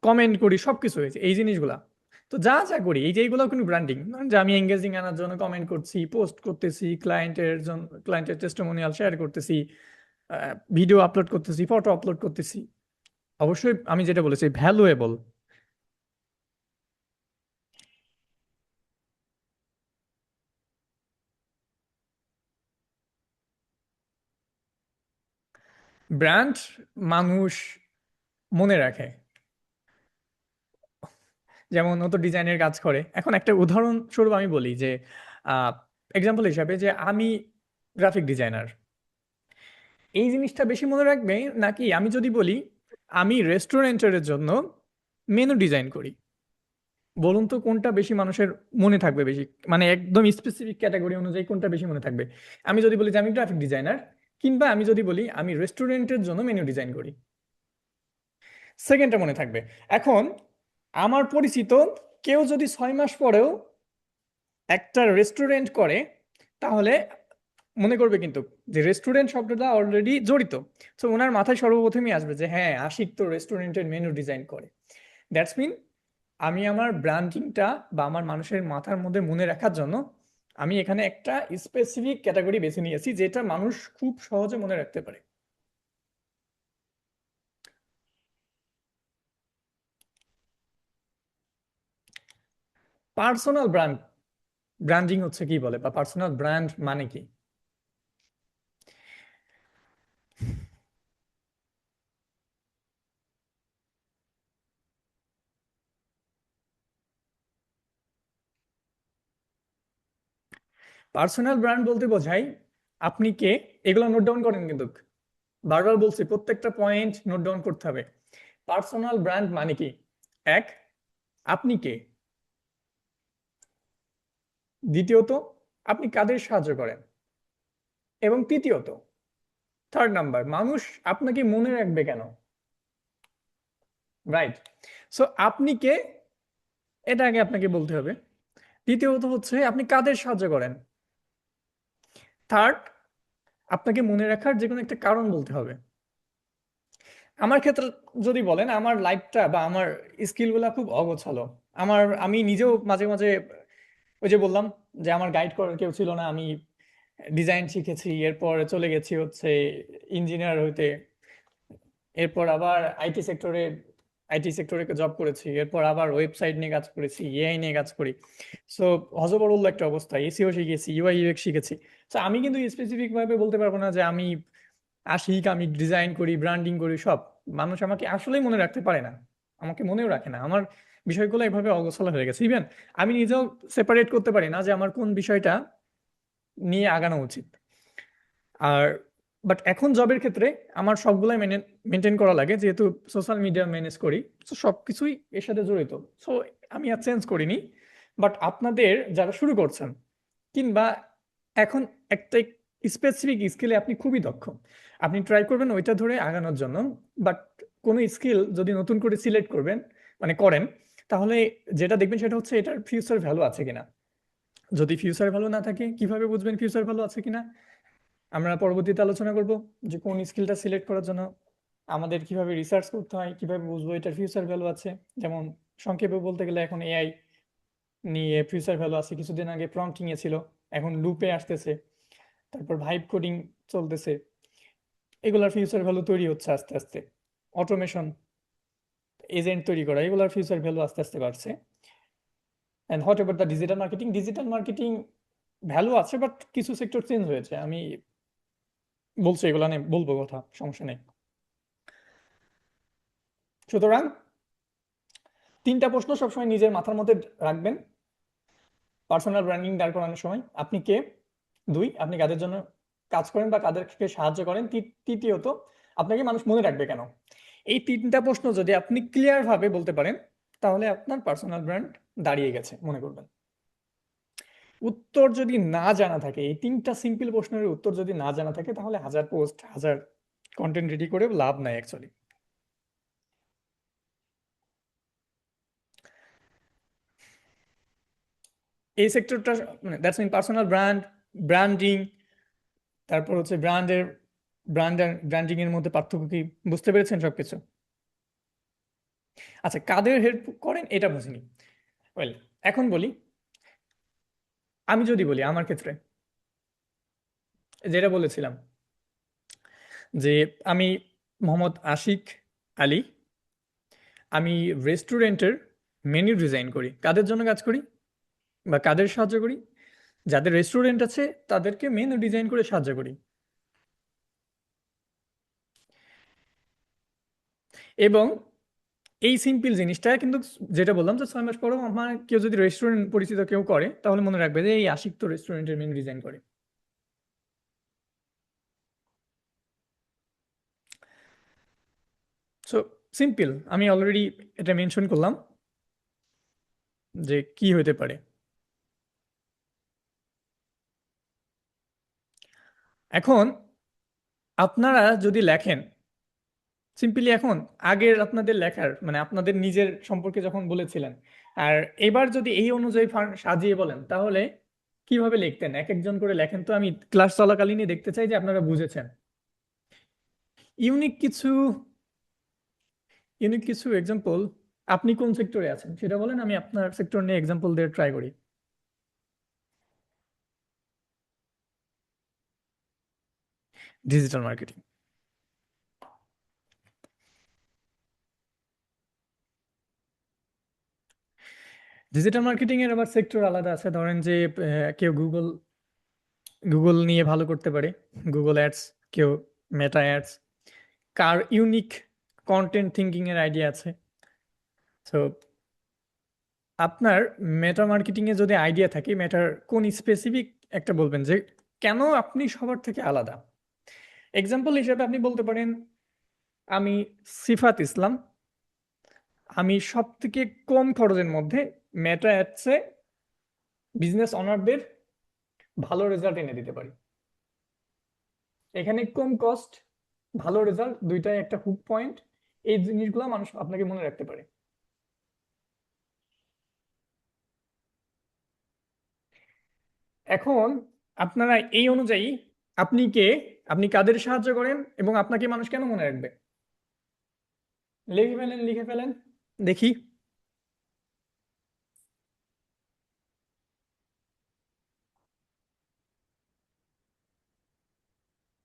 কমেন্ট করি, সবকিছু হয়েছে এই জিনিসগুলা। তো যা যা করি এই যে এইগুলো কিন্তু ব্র্যান্ডিং, যে আমি এঙ্গেজিং আনার জন্য কমেন্ট করছি, পোস্ট করতেছি, ক্লায়েন্টের জন্য ক্লায়েন্টের টেস্টিমোনিয়াল শেয়ার করতেছি, ভিডিও আপলোড করতেছি, ফটো আপলোড করতেছি। অবশ্যই আমি যেটা বলেছি ভ্যালুয়েবল। ব্র্যান্ড মানুষ মনে রাখে। যেমন ও তো ডিজাইনের কাজ করে, এখন একটা উদাহরণস্বরূপ আমি বলি যে এক্সাম্পল হিসাবে, যে আমি গ্রাফিক ডিজাইনার, এই জিনিসটা বেশি মনে রাখবে নাকি আমি যদি বলি আমি রেস্টুরেন্টের জন্য মেনু ডিজাইন করি? বলুন তো কোনটা বেশি মানুষের মনে থাকবে বেশি, মানে একদম স্পেসিফিক ক্যাটাগরি অনুযায়ী কোনটা বেশি মনে থাকবে? আমি যদি বলি যে আমি গ্রাফিক ডিজাইনার, কিংবা আমি যদি বলি আমি রেস্টুরেন্টের জন্য মেনু ডিজাইন করি, সেকেন্ডটা মনে থাকবে। এখন আমার পরিচিত কেউ যদি 6 মাস পরেও একটা রেস্টুরেন্ট করে, তাহলে মনে করবে কিন্তু যে রেস্টুরেন্ট শব্দটা অলরেডি জড়িত। তো ওনার মাথায় সর্বপ্রথমই আসবে যে হ্যাঁ, আশিক তো রেস্টুরেন্টের মেনু ডিজাইন করে। দ্যাটস মিন আমি আমার ব্র্যান্ডিংটা বা আমার মানুষের মাথার মধ্যে মনে রাখার জন্য আমি এখানে একটা স্পেসিফিক ক্যাটাগরি বেছে নিয়েছি যেটা মানুষ খুব সহজে মনে রাখতে পারে। পার্সোনাল ব্র্যান্ডিং হচ্ছে কি বলে, বা পার্সোনাল ব্র্যান্ড মানে কি? পার্সোনাল ব্র্যান্ড বলতে বোঝায় আপনি কে। এগুলো নোট ডাউন করেন কিন্তু, বারবার বলছি প্রত্যেকটা পয়েন্ট নোট ডাউন করতে হবে। পার্সোনাল ব্র্যান্ড মানে কি? এক, আপনি কে। দ্বিতীয়ত, আপনি কাদের সাহায্য করেন। এবং তৃতীয়ত, থার্ড নাম্বার, মানুষ আপনাকে মনে রাখবে কেন? রাইট। সো আপনি কে, এটা আগে আপনাকে বলতে হবে। দ্বিতীয়ত হচ্ছে আপনি কাদের সাহায্য করেন। থার্ড, আপনাকে মনে রাখার যে কোনো একটা কারণ বলতে হবে। আমার ক্ষেত্রে যদি বলেন, আমার লাইফটা বা আমার স্কিলগুলা খুব অগোছালো। আমি নিজেও মাঝে মাঝে, ওই যে বললাম যে আমার গাইড করার কেউ ছিল না, আমি ডিজাইন শিখেছি, এরপর চলে গেছি হচ্ছে ইঞ্জিনিয়ার হইতে, এরপর আবার আইটি সেক্টরে জব করেছি, এরপর আবার ওয়েবসাইট নিয়ে কাজ করেছি, এআই নিয়ে কাজ করি। সো হযবরল একটা অবস্থা, এসিও শিখেছি, ইউআই ইউএক্স শিখেছি। তো আমি কিন্তু স্পেসিফিক ভাবে বলতে পারবো না যে আমি আশিক, আমি ডিজাইন করি, ব্র্যান্ডিং করি সব। মানুষ আমাকে আসলেই মনে রাখতে পারে না, আমাকে মনেও রাখে না। আমার বিষয়গুলো এভাবে অগোছালো হয়ে গেছে, ইভেন আমি নিজেও সেপারেট করতে পারি না যে আমার কোন বিষয়টা নিয়ে আগানো উচিত। আর বাট এখন জবের ক্ষেত্রে আমার সবগুলাই মেনটেন করা লাগে, যেহেতু সোশ্যাল মিডিয়া ম্যানেজ করি। তো সবকিছুই এর সাথে জড়িত। সো আমি আর চেঞ্জ করিনি। বাট আপনাদের যারা শুরু করছেন, কিংবা এখন একটা স্পেসিফিক স্কিলে আপনি খুবই দক্ষ, আপনি ট্রাই করবেন ওইটা ধরে আগানোর জন্য। বাট কোনো স্কিল যদি নতুন করে সিলেক্ট করবেন, মানে করেন, তাহলে যেটা দেখবেন সেটা হচ্ছে এটার ফিউচার ভ্যালু আছে কিনা। যদি ফিউচার ভ্যালু না থাকে, কিভাবে বুঝবেন ফিউচার ভ্যালু আছে কিনা? আমরা পরবর্তীতে আলোচনা করব যে কোন স্কিলটা সিলেক্ট করার জন্য আমাদের কিভাবে রিসার্চ করতে হয়, কিভাবে বুঝবো এটার ফিউচার ভ্যালু আছে। যেমন সংক্ষেপে বলতে গেলে এখন এআই নিয়ে ফিউচার ভ্যালু আছে, কিছুদিন আগে প্রম্পটিং এ ছিল, এখন লুপে আসতেছে, তারপর ভাইব কোডিং চলতেছে। এগুলার ফিউচার ভ্যালু তৈরি হচ্ছে আস্তে আস্তে। অটোমেশন, এজেন্ট তৈরি করা, এগুলার ফিউচার ভ্যালু আস্তে আস্তে বাড়ছে। And what ever the digital marketing value আছে, বাট কিছু সেক্টর চেঞ্জ হয়েছে। আমি বলছি এগুলা নিয়ে বলবো কথা, সমস্যা নেই। সুতরাং 3টা প্রশ্ন সবসময় নিজের মাথার মধ্যে রাখবেন পার্সোনাল ব্র্যান্ডিং দাঁড় করানোর সময়: আপনি কে, দুই, আপনি কাদের জন্য কাজ করেন বা কাদেরকে সাহায্য করেন। তৃতীয়ত, আপনাকে মানুষ মনে রাখবে কেন। এই তিনটা প্রশ্ন যদি আপনি ক্লিয়ার ভাবে বলতে পারেন, তাহলে আপনার পার্সোনাল ব্র্যান্ড দাঁড়িয়ে গেছে মনে করবেন। উত্তর যদি না জানা থাকে, এই তিনটা সিম্পল প্রশ্নের উত্তর যদি না জানা থাকে, তাহলে হাজার পোস্ট, হাজার কন্টেন্ট রেডি করে লাভ নাই অ্যাকচুয়ালি। এই সেক্টরটা মানে that's mean personal brand, branding, তারপর হচ্ছে ব্র্যান্ডিং এর মধ্যে পার্থক্য কি বুঝতে পেরেছেন সবকিছু? আচ্ছা, কাদের হেল্প করেন এটা বুঝিনি। ওয়েল, এখন বলি, আমি যদি বলি আমার ক্ষেত্রে যেটা বলেছিলাম যে আমি মোহাম্মদ আশিক আলী, আমি রেস্টুরেন্টের মেনু ডিজাইন করি। কাদের জন্য কাজ করি বা কাদের সাহায্য করি? যাদের রেস্টুরেন্ট আছে তাদেরকে মেনু ডিজাইন করে সাহায্য করি। এবং এই সিম্পল জিনিসটা কিন্তু, যেটা বললাম যে 6 মাস পরেও আমার কেউ যদি রেস্টুরেন্ট পরিচিত কেউ করে, তাহলে মনে রাখবে যে এই আশিক তো রেস্টুরেন্টের মেনু ডিজাইন করে। সো সিম্পল, আমি অলরেডি এটা মেনশন করলাম যে কি হতে পারে। এখন আপনারা যদি লেখেন সিম্পলি, এখন আগের আপনাদের লেখার মানে আপনাদের নিজের সম্পর্কে যখন বলেছিলেন, আর এবার যদি এই অনুযায়ী সাজিয়ে বলেন, তাহলে কিভাবে লিখতেন? এক একজন করে লেখেন তো, আমি ক্লাস চলাকালীনই দেখতে চাই যে আপনারা বুঝেছেন। ইউনিক কিছু ইউনিক কিছু এক্সাম্পল। আপনি কোন সেক্টরে আছেন সেটা বলেন, আমি আপনার সেক্টর নিয়ে এক্সাম্পল দিয়ে ট্রাই করি। Digital marketing. ডিজিটাল মার্কেটিং এর আবার সেক্টর আলাদা আছে। ধরেন যে কেউ গুগল গুগল নিয়ে ভালো করতে পারে, গুগল অ্যাডস, কেউ মেটা অ্যাডস, কার ইউনিক কন্টেন্ট থিঙ্কিং এর আইডিয়া আছে। তো আপনার মেটা মার্কেটিং এ যদি আইডিয়া থাকে, মেটার কোন স্পেসিফিক একটা বলবেন যে কেন আপনি সবার থেকে আলাদা। এক্সাম্পল হিসেবে আপনি বলতে পারেন, আমি সিফাত ইসলাম, আমি সব থেকে কম খরচের মধ্যে মেটা অ্যাডসে বিজনেস অনারদের ভালো রেজাল্ট এনে দিতে পারি। এখানে কম কস্ট, ভালো রেজাল্ট, দুইটাই একটা হুক পয়েন্ট। এই জিনিসগুলো মানুষ আপনাকে মনে রাখতে পারে। এখন আপনারা এই অনুযায়ী, আপনি কে, আপনি কাদের সাহায্য করেন এবং আপনাকে মানুষ কেন মনে রাখবে, লিখে ফেলেন, লিখে ফেলেন দেখি।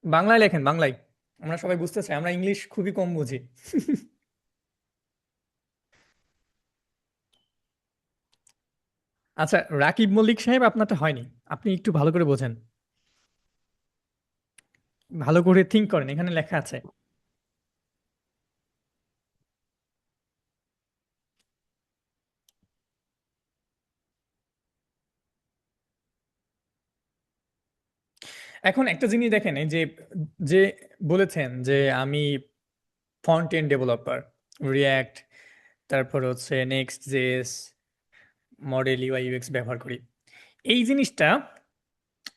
বাংলায় লেখেন, বাংলায়। আমরা সবাই বুঝতে চাই, আমরা ইংলিশ খুবই কম বুঝি। আচ্ছা, রাকিব মল্লিক সাহেব আপনারটা হয়নি, আপনি একটু ভালো করে বোঝেন, ভালো করে থিঙ্ক করেন, এখানে লেখা আছে। এখন একটা জিনিস দেখেন, এই যে যে বলেছেন যে আমি ফ্রন্ট এন্ড ডেভেলপার, রিয়্যাক্ট, তারপর হচ্ছে Next JS, model UI UX ব্যবহার করি। এই জিনিসটা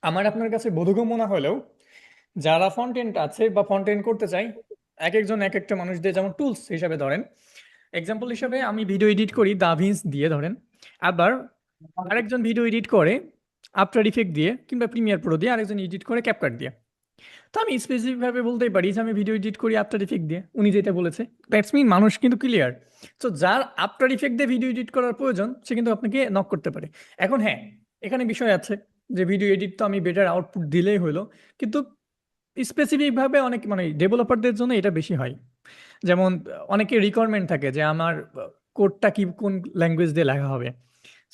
আমার আপনার কাছে বোধগম্য না হলেও, যারা ফ্রন্ট এন্ড আছে বা ফ্রন্ট এন্ড করতে চাই, এক একজন এক একটা মানুষদের যেমন টুলস হিসাবে ধরেন, এক্সাম্পল হিসাবে আমি ভিডিও এডিট করি দাভিন্স দিয়ে ধরেন, আবার আরেকজন ভিডিও এডিট করে আফটার ইফেক্ট দিয়ে কিংবা প্রিমিয়ার প্রো দিয়ে, আরেকজন এডিট করে ক্যাপকাট দিয়ে। তো আমি স্পেসিফিক ভাবে বলতেই পারি যে আমি ভিডিও এডিট করি আফটার ইফেক্ট দিয়ে, উনি যেটা বলেছে। দ্যাটস মিন মানুষ কিন্তু ক্লিয়ার। তো যার আফটার ইফেক্ট দিয়ে ভিডিও এডিট করার প্রয়োজন, সে কিন্তু আপনাকে নক করতে পারে। এখন হ্যাঁ, এখানে বিষয় আছে যে ভিডিও এডিট তো আমি বেটার আউটপুট দিলেই হলো, কিন্তু স্পেসিফিক ভাবে অনেক মানে ডেভেলপারদের জন্য এটা বেশি হয়। যেমন অনেকে রিকোয়ারমেন্ট থাকে যে আমার কোডটা কি কোন ল্যাঙ্গুয়েজ দিয়ে লেখা হবে।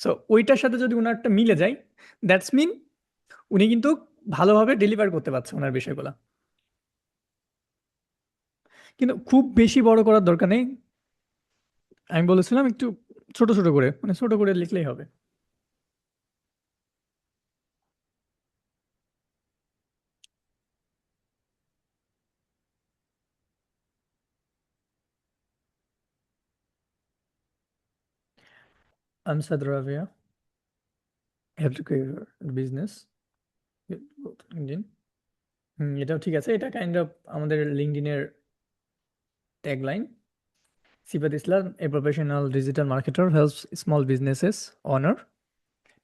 সো ওইটার সাথে যদি ওনারটা মিলে যায়, দ্যাটস মিন উনি কিন্তু ভালোভাবে ডেলিভার করতে পারছে ওনার বিষয়গুলো। কিন্তু খুব বেশি বড় করার দরকার নেই। আমি বলেছিলাম একটু ছোট ছোট করে, মানে ছোট করে লিখলেই হবে। I'm Sad Rabia, healthcare business, LinkedIn. এটাও ঠিক আছে। এটা কাইন্ড অফ আমাদের লিঙ্কডইনের tagline. Sifat Islam, a professional digital marketer, helps small businesses owner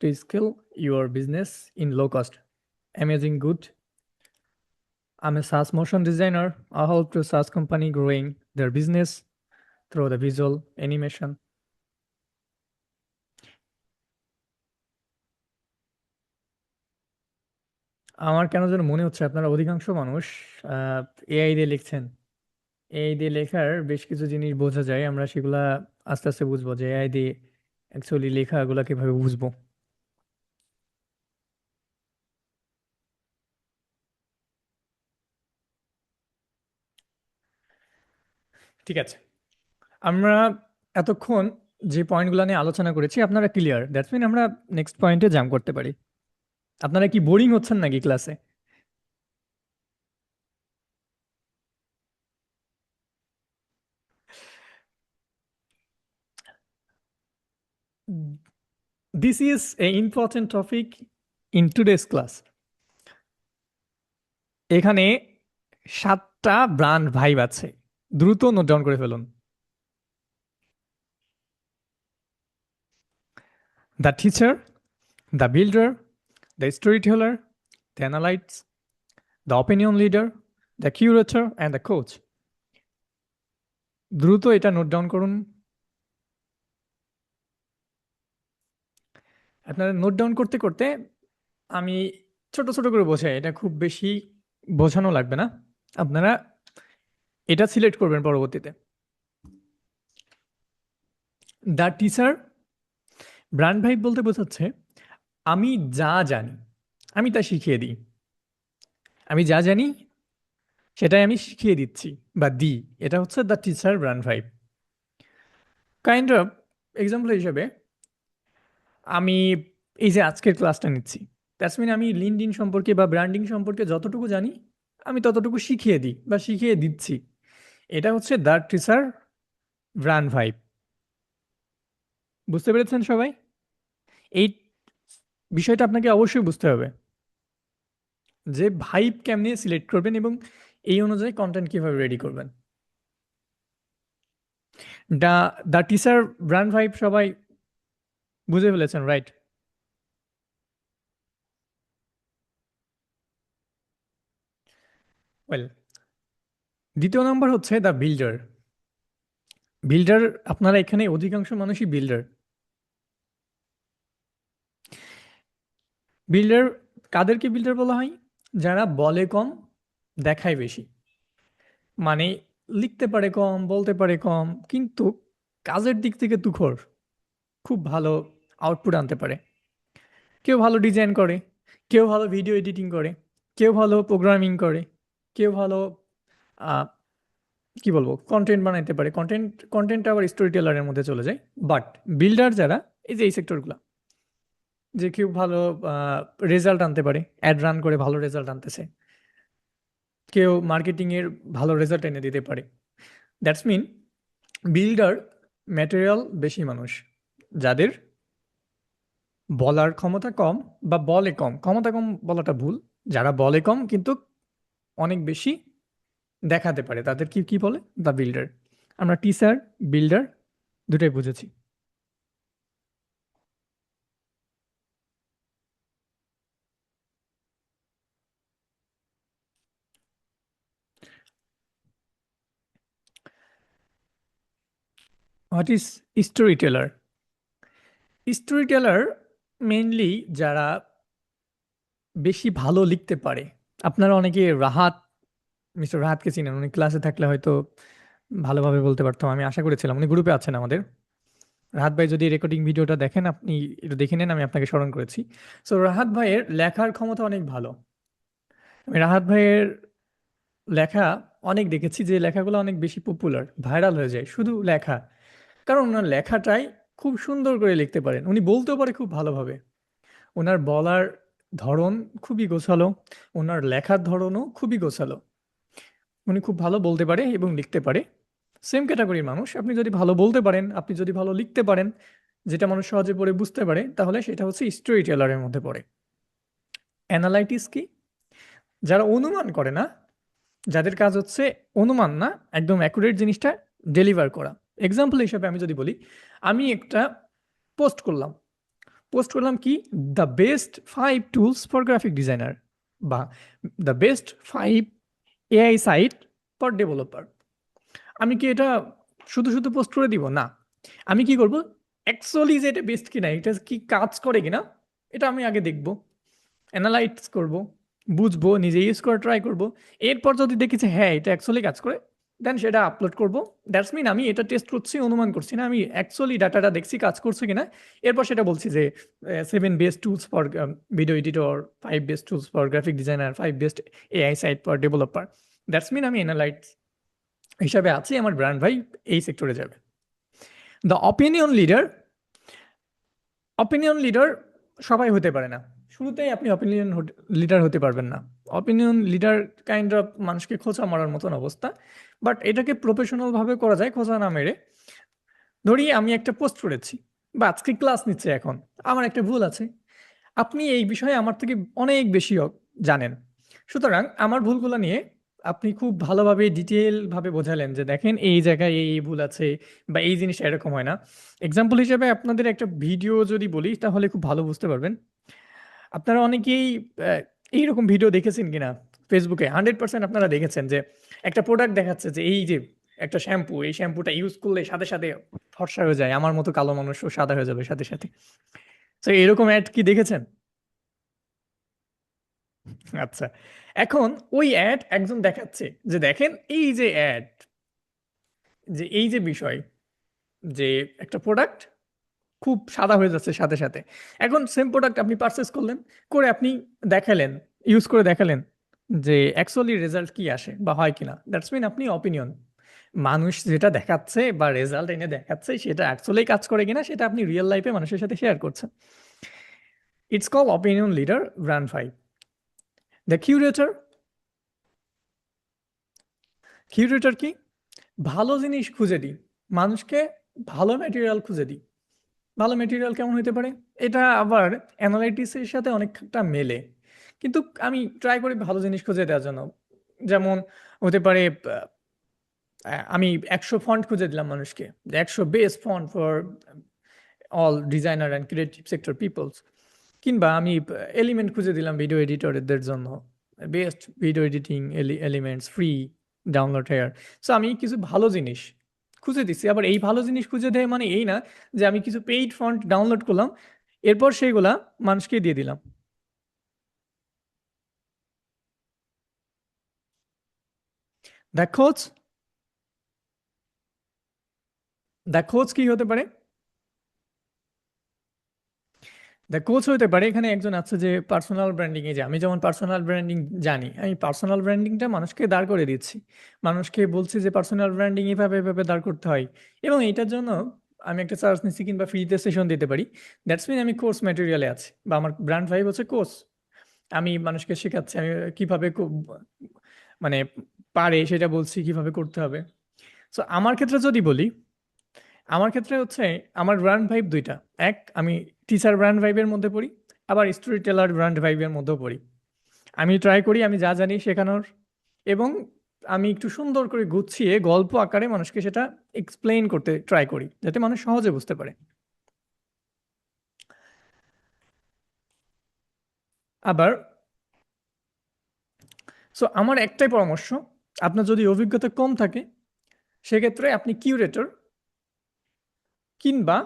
to scale your business in low cost. Amazing good. I'm a SaaS motion designer. I help to SaaS company growing their business through the visual animation. আমার কেন যেন মনে হচ্ছে আপনারা অধিকাংশ মানুষ এআই দিয়ে লিখছেন। এআই দিয়ে লেখার বেশ কিছু জিনিস বোঝা যায়, আমরা সেগুলা আস্তে আস্তে বুঝবো যে এআই দিয়ে অ্যাকচুয়ালি লেখাগুলা কিভাবে বুঝবো। ঠিক আছে, আমরা এতক্ষণ যে পয়েন্টগুলো নিয়ে আলোচনা করেছি আপনারা ক্লিয়ার, দ্যাটস মিন আমরা নেক্সট পয়েন্টে জাম্প করতে পারি। আপনারা কি বোরিং হচ্ছেন নাকি ক্লাসে? This is a important topic in today's class. এখানে 7টা ব্র্যান্ড ভাইব আছে, দ্রুত নোট ডাউন করে ফেলুন। The teacher, the builder, the story teller, the analysts, the opinion leader, the curator and the coach. দ্রুত এটা নোট ডাউন করুন। আপনারা নোট ডাউন করতে করতে আমি ছোট ছোট করে বোঝাই, এটা খুব বেশি বোঝানো লাগবে না। আপনারা এটা সিলেক্ট করবেন পরবর্তীতে। দ্য টিচার ব্র্যান্ড ভাইব বলতে বোঝাচ্ছে আমি যা জানি আমি তা শিখিয়ে দিই। আমি যা জানি সেটাই আমি শিখিয়ে দিচ্ছি বা দিই, এটা হচ্ছে the teacher brand vibe. Kind of example হিসেবে আমি এই যে আজকের ক্লাসটা নিচ্ছি, দ্যাটস মিন আমি লিঙ্কডইন সম্পর্কে বা ব্র্যান্ডিং সম্পর্কে যতটুকু জানি আমি ততটুকু শিখিয়ে দিই বা শিখিয়ে দিচ্ছি। এটা হচ্ছে দ্য টিচার ব্র্যান্ড ভাইব। বুঝতে পেরেছেন সবাই? এই বিষয়টা আপনাকে অবশ্যই বুঝতে হবে যে ভাইব কেমনে সিলেক্ট করবেন এবং এই অনুযায়ী কন্টেন্ট কিভাবে রেডি করবেন। The the teacher brand vibe সবাই বুঝে ফেলেছেন, রাইট? ওয়েল, দ্বিতীয় নাম্বার হচ্ছে দ্য বিল্ডার। বিল্ডার, আপনারা এখানে অধিকাংশ মানুষই বিল্ডার। বিল্ডার কাদেরকে বিল্ডার বলা হয়? যারা বলে কম দেখায় বেশি। মানে লিখতে পারে কম, বলতে পারে কম, কিন্তু কাজের দিক থেকে তুখর, খুব ভালো আউটপুট আনতে পারে। কেউ ভালো ডিজাইন করে, কেউ ভালো ভিডিও এডিটিং করে, কেউ ভালো প্রোগ্রামিং করে, কেউ ভালো আহ, কি বলবো কন্টেন্ট বানাইতে পারে। কন্টেন্ট আবার স্টোরি টেলারের মধ্যে চলে যায়। বাট বিল্ডার যারা, এই যে এই সেক্টরগুলো, যে কেউ ভালো রেজাল্ট আনতে পারে, অ্যাড রান করে ভালো রেজাল্ট আনতেছে, কেউ মার্কেটিংয়ের ভালো রেজাল্ট এনে দিতে পারে। দ্যাটস মিন বিল্ডার ম্যাটেরিয়াল বেশি মানুষ, যাদের বলার ক্ষমতা কম বা বলে কম, ক্ষমতা কম বলাটা ভুল, যারা বলে কম কিন্তু অনেক বেশি দেখাতে পারে, তাদের কি কি বলে? The builder. আমরা টিচার, বিল্ডার দুটাই বুঝেছি। What is story teller? Story teller mainly যারা বেশি ভালো লিখতে পারে। আপনারা অনেকে রাহাত, মিস্টার রাহাতকে চিনেন, উনি ক্লাসে থাকলে হয়তো ভালোভাবে বলতে পারতাম, আমি আশা করেছিলাম। উনি গ্রুপে আছেন আমাদের। রাহাত ভাই যদি রেকর্ডিং ভিডিওটা দেখেন, আপনি একটু দেখে নেন, আমি আপনাকে স্মরণ করেছি। সো রাহাত ভাইয়ের লেখার ক্ষমতা অনেক ভালো। আমি রাহাত ভাইয়ের লেখা অনেক দেখেছি, যে লেখাগুলো অনেক বেশি পপুলার, ভাইরাল হয়ে যায় শুধু লেখা। কারণ ওনার লেখাটাই খুব সুন্দর করে লিখতে পারেন, উনি বলতেও পারে খুব ভালোভাবে। ওনার বলার ধরন খুবই গোছালো, ওনার লেখার ধরনও খুবই গোছালো। উনি খুব ভালো বলতে পারে এবং লিখতে পারে। সেম ক্যাটাগরির মানুষ। আপনি যদি ভালো বলতে পারেন, আপনি যদি ভালো লিখতে পারেন, যেটা মানুষ সহজে পড়ে বুঝতে পারে, তাহলে সেটা হচ্ছে স্টোরি টেলারের মধ্যে পড়ে। অ্যানালাইটিস কি? যারা অনুমান করে না, যাদের কাজ হচ্ছে অনুমান না, একদম অ্যাকুরেট জিনিসটা ডেলিভার করা। এক্সাম্পল হিসেবে আমি যদি বলি, আমি একটা পোস্ট করলাম। পোস্ট করলাম কি, the best 5 tools for graphic designer, বা the best 5 AI site for developer. আমি কি এটা শুধু শুধু পোস্ট করে দিব? না, আমি কি করব, অ্যাকচুয়ালি যে এটা বেস্ট কিনা, এটা কি কাজ করে কিনা, এটা আমি আগে দেখব, অ্যানালাইজ করব, বুঝবো, নিজে ইউজ করে ট্রাই করব। এরপর যদি দেখি যে হ্যাঁ এটা অ্যাকচুয়ালি কাজ করে, দেন সেটা আপলোড করব। দ্যাটস মিন আমি এটা টেস্ট করছি, অনুমান করছি না, আমি অ্যাকচুয়ালি ডাটাটা দেখছি কাজ করছে কিনা। এরপর সেটা বলছি যে 7 best tools for video editor, 5 best tools for graphic designer, 5 best AI site for developer. That's mean আমি অ্যানালাইজ হিসাবে আছি, আমার ব্র্যান্ড ভাই এই সেক্টরে যাবে। The opinion leader. Opinion leader সবাই হতে পারে না, শুরুতেই আপনি অপিনিয়ন লিডার হতে পারবেন না। অপিনিয়ন লিডার কাইন্ড অফ মানুষকে খোঁচা মারার মতন অবস্থা, বাট এটাকে প্রফেশনাল ভাবে করা যায় খোঁচা না মেরে। ধরি আমি একটা পোস্ট করেছি, বা আজকে ক্লাস নিচ্ছে, এখন আমার একটা ভুল আছে, আপনি এই বিষয়ে আমার থেকে অনেক বেশি জানেন, সুতরাং আমার ভুলগুলো নিয়ে আপনি খুব ভালোভাবে ডিটেল ভাবে বোঝালেন যে দেখেন এই জায়গায় এই এই ভুল আছে, বা এই জিনিসটা এরকম হয় না। এক্সাম্পল হিসেবে আপনাদের একটা ভিডিও যদি বলি তাহলে খুব ভালো বুঝতে পারবেন। আপনারা অনেকেই এইরকম ভিডিও দেখেছেন কিনা, ফেসবুকে 100% আপনারা দেখেছেন যে একটা প্রোডাক্ট দেখাচ্ছে যে এই যে একটা শ্যাম্পু, এই শ্যাম্পুটা ইউজ করলে সাথে সাথে ফর্সা হয়ে যায়, আমার মতো কালো মানুষও সাদা হয়ে যাবে সাথে সাথে। তো এরকম অ্যাড কি দেখেছেন? আচ্ছা, এখন ওই অ্যাড একজন দেখাচ্ছে যে দেখেন এই যে অ্যাড, যে এই যে বিষয়, যে একটা প্রোডাক্ট খুব সাদা হয়ে যাচ্ছে সাথে সাথে। এখন সেম প্রোডাক্ট আপনি পারচেস করলেন, করে আপনি দেখালেন, ইউজ করে দেখালেন যে অ্যাকচুয়ালি রেজাল্ট কি আসে বা হয় কিনা। দ্যাটস মিন আপনি অপিনিয়ন, মানুষ যেটা দেখাচ্ছে বা রেজাল্ট এনে দেখাচ্ছে সেটা অ্যাকচুয়ালি কাজ করে কিনা সেটা আপনি রিয়েল লাইফে মানুষের সাথে শেয়ার করছেন। It's call opinion leader brand 5। The curator. Curator কি? ভালো জিনিস খুঁজে দিই, মানুষকে ভালো ম্যাটেরিয়াল খুঁজে দিই। ভালো ম্যাটেরিয়াল কেমন হতে পারে? এটা আবার অ্যানালাইটিক্সের সাথে অনেকটা মেলে, কিন্তু আমি ট্রাই করি ভালো জিনিস খুঁজে দেওয়ার জন্য। যেমন হতে পারে আমি 100 ফন্ট খুঁজে দিলাম মানুষকে, 100 best font for all designer and creative sector peoples. কিংবা আমি এলিমেন্ট খুঁজে দিলাম ভিডিও এডিটরদের জন্য, best video editing elements free download here. So আমি কিছু ভালো জিনিস খুঁজে দিচ্ছি। আবার এই ভালো জিনিস খুঁজে দেয় মানে এই না যে আমি কিছু পেইড ফন্ট ডাউনলোড করলাম, এরপর সেইগুলা মানুষকে দিয়ে দিলাম। দ্য খোঁজ কি হতে পারে? কোচ হতে পারে এখানে একজন আছে যে পার্সোনাল ব্র্যান্ডিং এ, যে আমি যেমন পার্সোনাল ব্র্যান্ডিং জানি, আমি পার্সোনাল ব্র্যান্ডিংটা মানুষকে দাঁড় করে দিচ্ছি, মানুষকে বলছি যে পার্সোনাল ব্র্যান্ডিং এভাবে এভাবে দাঁড় করতে হয়, এবং এইটার জন্য আমি একটা চার্জ নিচ্ছি কিংবা ফ্রিতে সেশন দিতে পারি। দ্যাটস মিন আমি কোর্স ম্যাটেরিয়ালে আছি, বা আমার ব্র্যান্ড ভাইব হচ্ছে কোর্স। আমি মানুষকে শেখাচ্ছি, আমি কিভাবে মানে পারে সেটা বলছি কিভাবে করতে হবে। সো আমার ক্ষেত্রে যদি বলি, আমার ক্ষেত্রে হচ্ছে আমার ব্র্যান্ড ভাইব দুইটা। এক, আমি টিচার ব্র্যান্ড ভাইবের মধ্যে পড়ি, আবার স্টোরি টেলার ব্র্যান্ড ভাইবের মধ্যেও পড়ি। আমি ট্রাই করি আমি যা জানি শেখানোর, এবং আমি একটু সুন্দর করে গুছিয়ে গল্প আকারে মানুষকে সেটা এক্সপ্লেইন করতে ট্রাই করি যাতে মানুষ সহজে বুঝতে পারে। আবার সো আমার একটাই পরামর্শ, আপনার যদি অভিজ্ঞতা কম থাকে সেক্ষেত্রে আপনি কিউরেটর কিংবা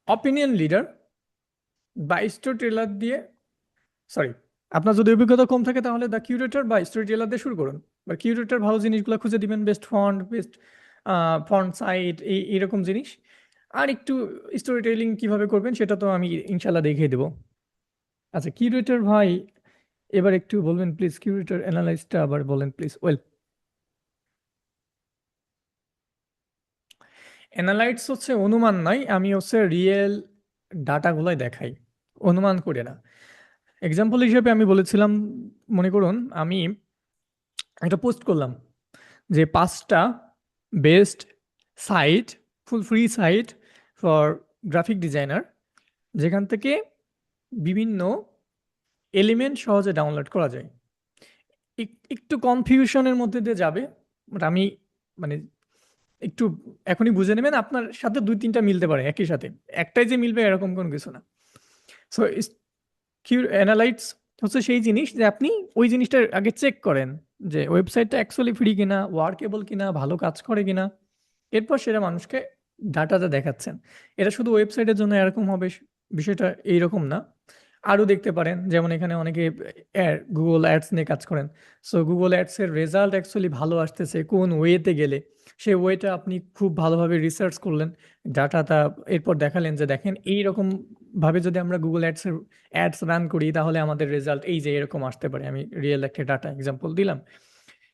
অপিনিয়ন লিডার বা স্টোরি টেলার দিয়ে, সরি, আপনার যদি অভিজ্ঞতা কম থাকে তাহলে দ্য কিউরেটর বা স্টোরি টেলার দিয়ে শুরু করুন। বা কিউরেটর ভালো জিনিসগুলো খুঁজে দিবেন, best font, best font site, এইরকম জিনিস। আর একটু স্টোরি টেলিং কিভাবে করবেন সেটা তো আমি ইনশাল্লাহ দেখিয়ে দেবো। আচ্ছা, কিউরেটর ভাই এবার একটু বলবেন প্লিজ, কিউরেটর অ্যানালাইসটা আবার বলেন প্লিজ। ওয়েল, অ্যানালাইটস হচ্ছে অনুমান নয়, আমি হচ্ছে রিয়েল ডাটাগুলোই দেখাই, অনুমান করে না। এক্সাম্পল হিসেবে আমি বলেছিলাম, মনে করুন আমি একটা পোস্ট করলাম যে 5টা best site, full free site for graphic designer, যেখান থেকে বিভিন্ন এলিমেন্ট সহজে ডাউনলোড করা যায়। একটু কনফিউশনের মধ্যে দিয়ে যাবে, বাট আমি মানে একটু এখনই বুঝে নেবেন, আপনার সাথে ২-৩ টা মিলতে পারে একই সাথে। একটাই যে মিলবে এরকম কোনো কিছু না। সো অ্যানালাইটস হচ্ছে সেই জিনিস যে আপনি ওই জিনিসটা আগে চেক করেন যে ওয়েবসাইটটা অ্যাকচুয়ালি ফ্রি কিনা, ওয়ার্কেবল কিনা, ভালো কাজ করে কিনা। এরপর সেটা মানুষকে ডাটাটা দেখাচ্ছেন। এটা শুধু ওয়েবসাইটের জন্য এরকম হবে বিষয়টা এইরকম না। আরও দেখতে পারেন যেমন এখানে অনেকে গুগল অ্যাডস নিয়ে কাজ করেন। সো গুগল অ্যাডসের রেজাল্ট অ্যাকচুয়ালি ভালো আসতেছে কোন ওয়েতে গেলে, সেই ওয়েটা আপনি খুব ভালোভাবে রিসার্চ করলেন, ডাটাটা এরপর দেখালেন যে দেখেন এইরকম ভাবে যদি আমরা গুগল অ্যাডসের অ্যাডস রান করি তাহলে আমাদের রেজাল্ট এই যে এরকম আসতে পারে। আমি রিয়েল একটা ডাটা এক্সাম্পল দিলাম।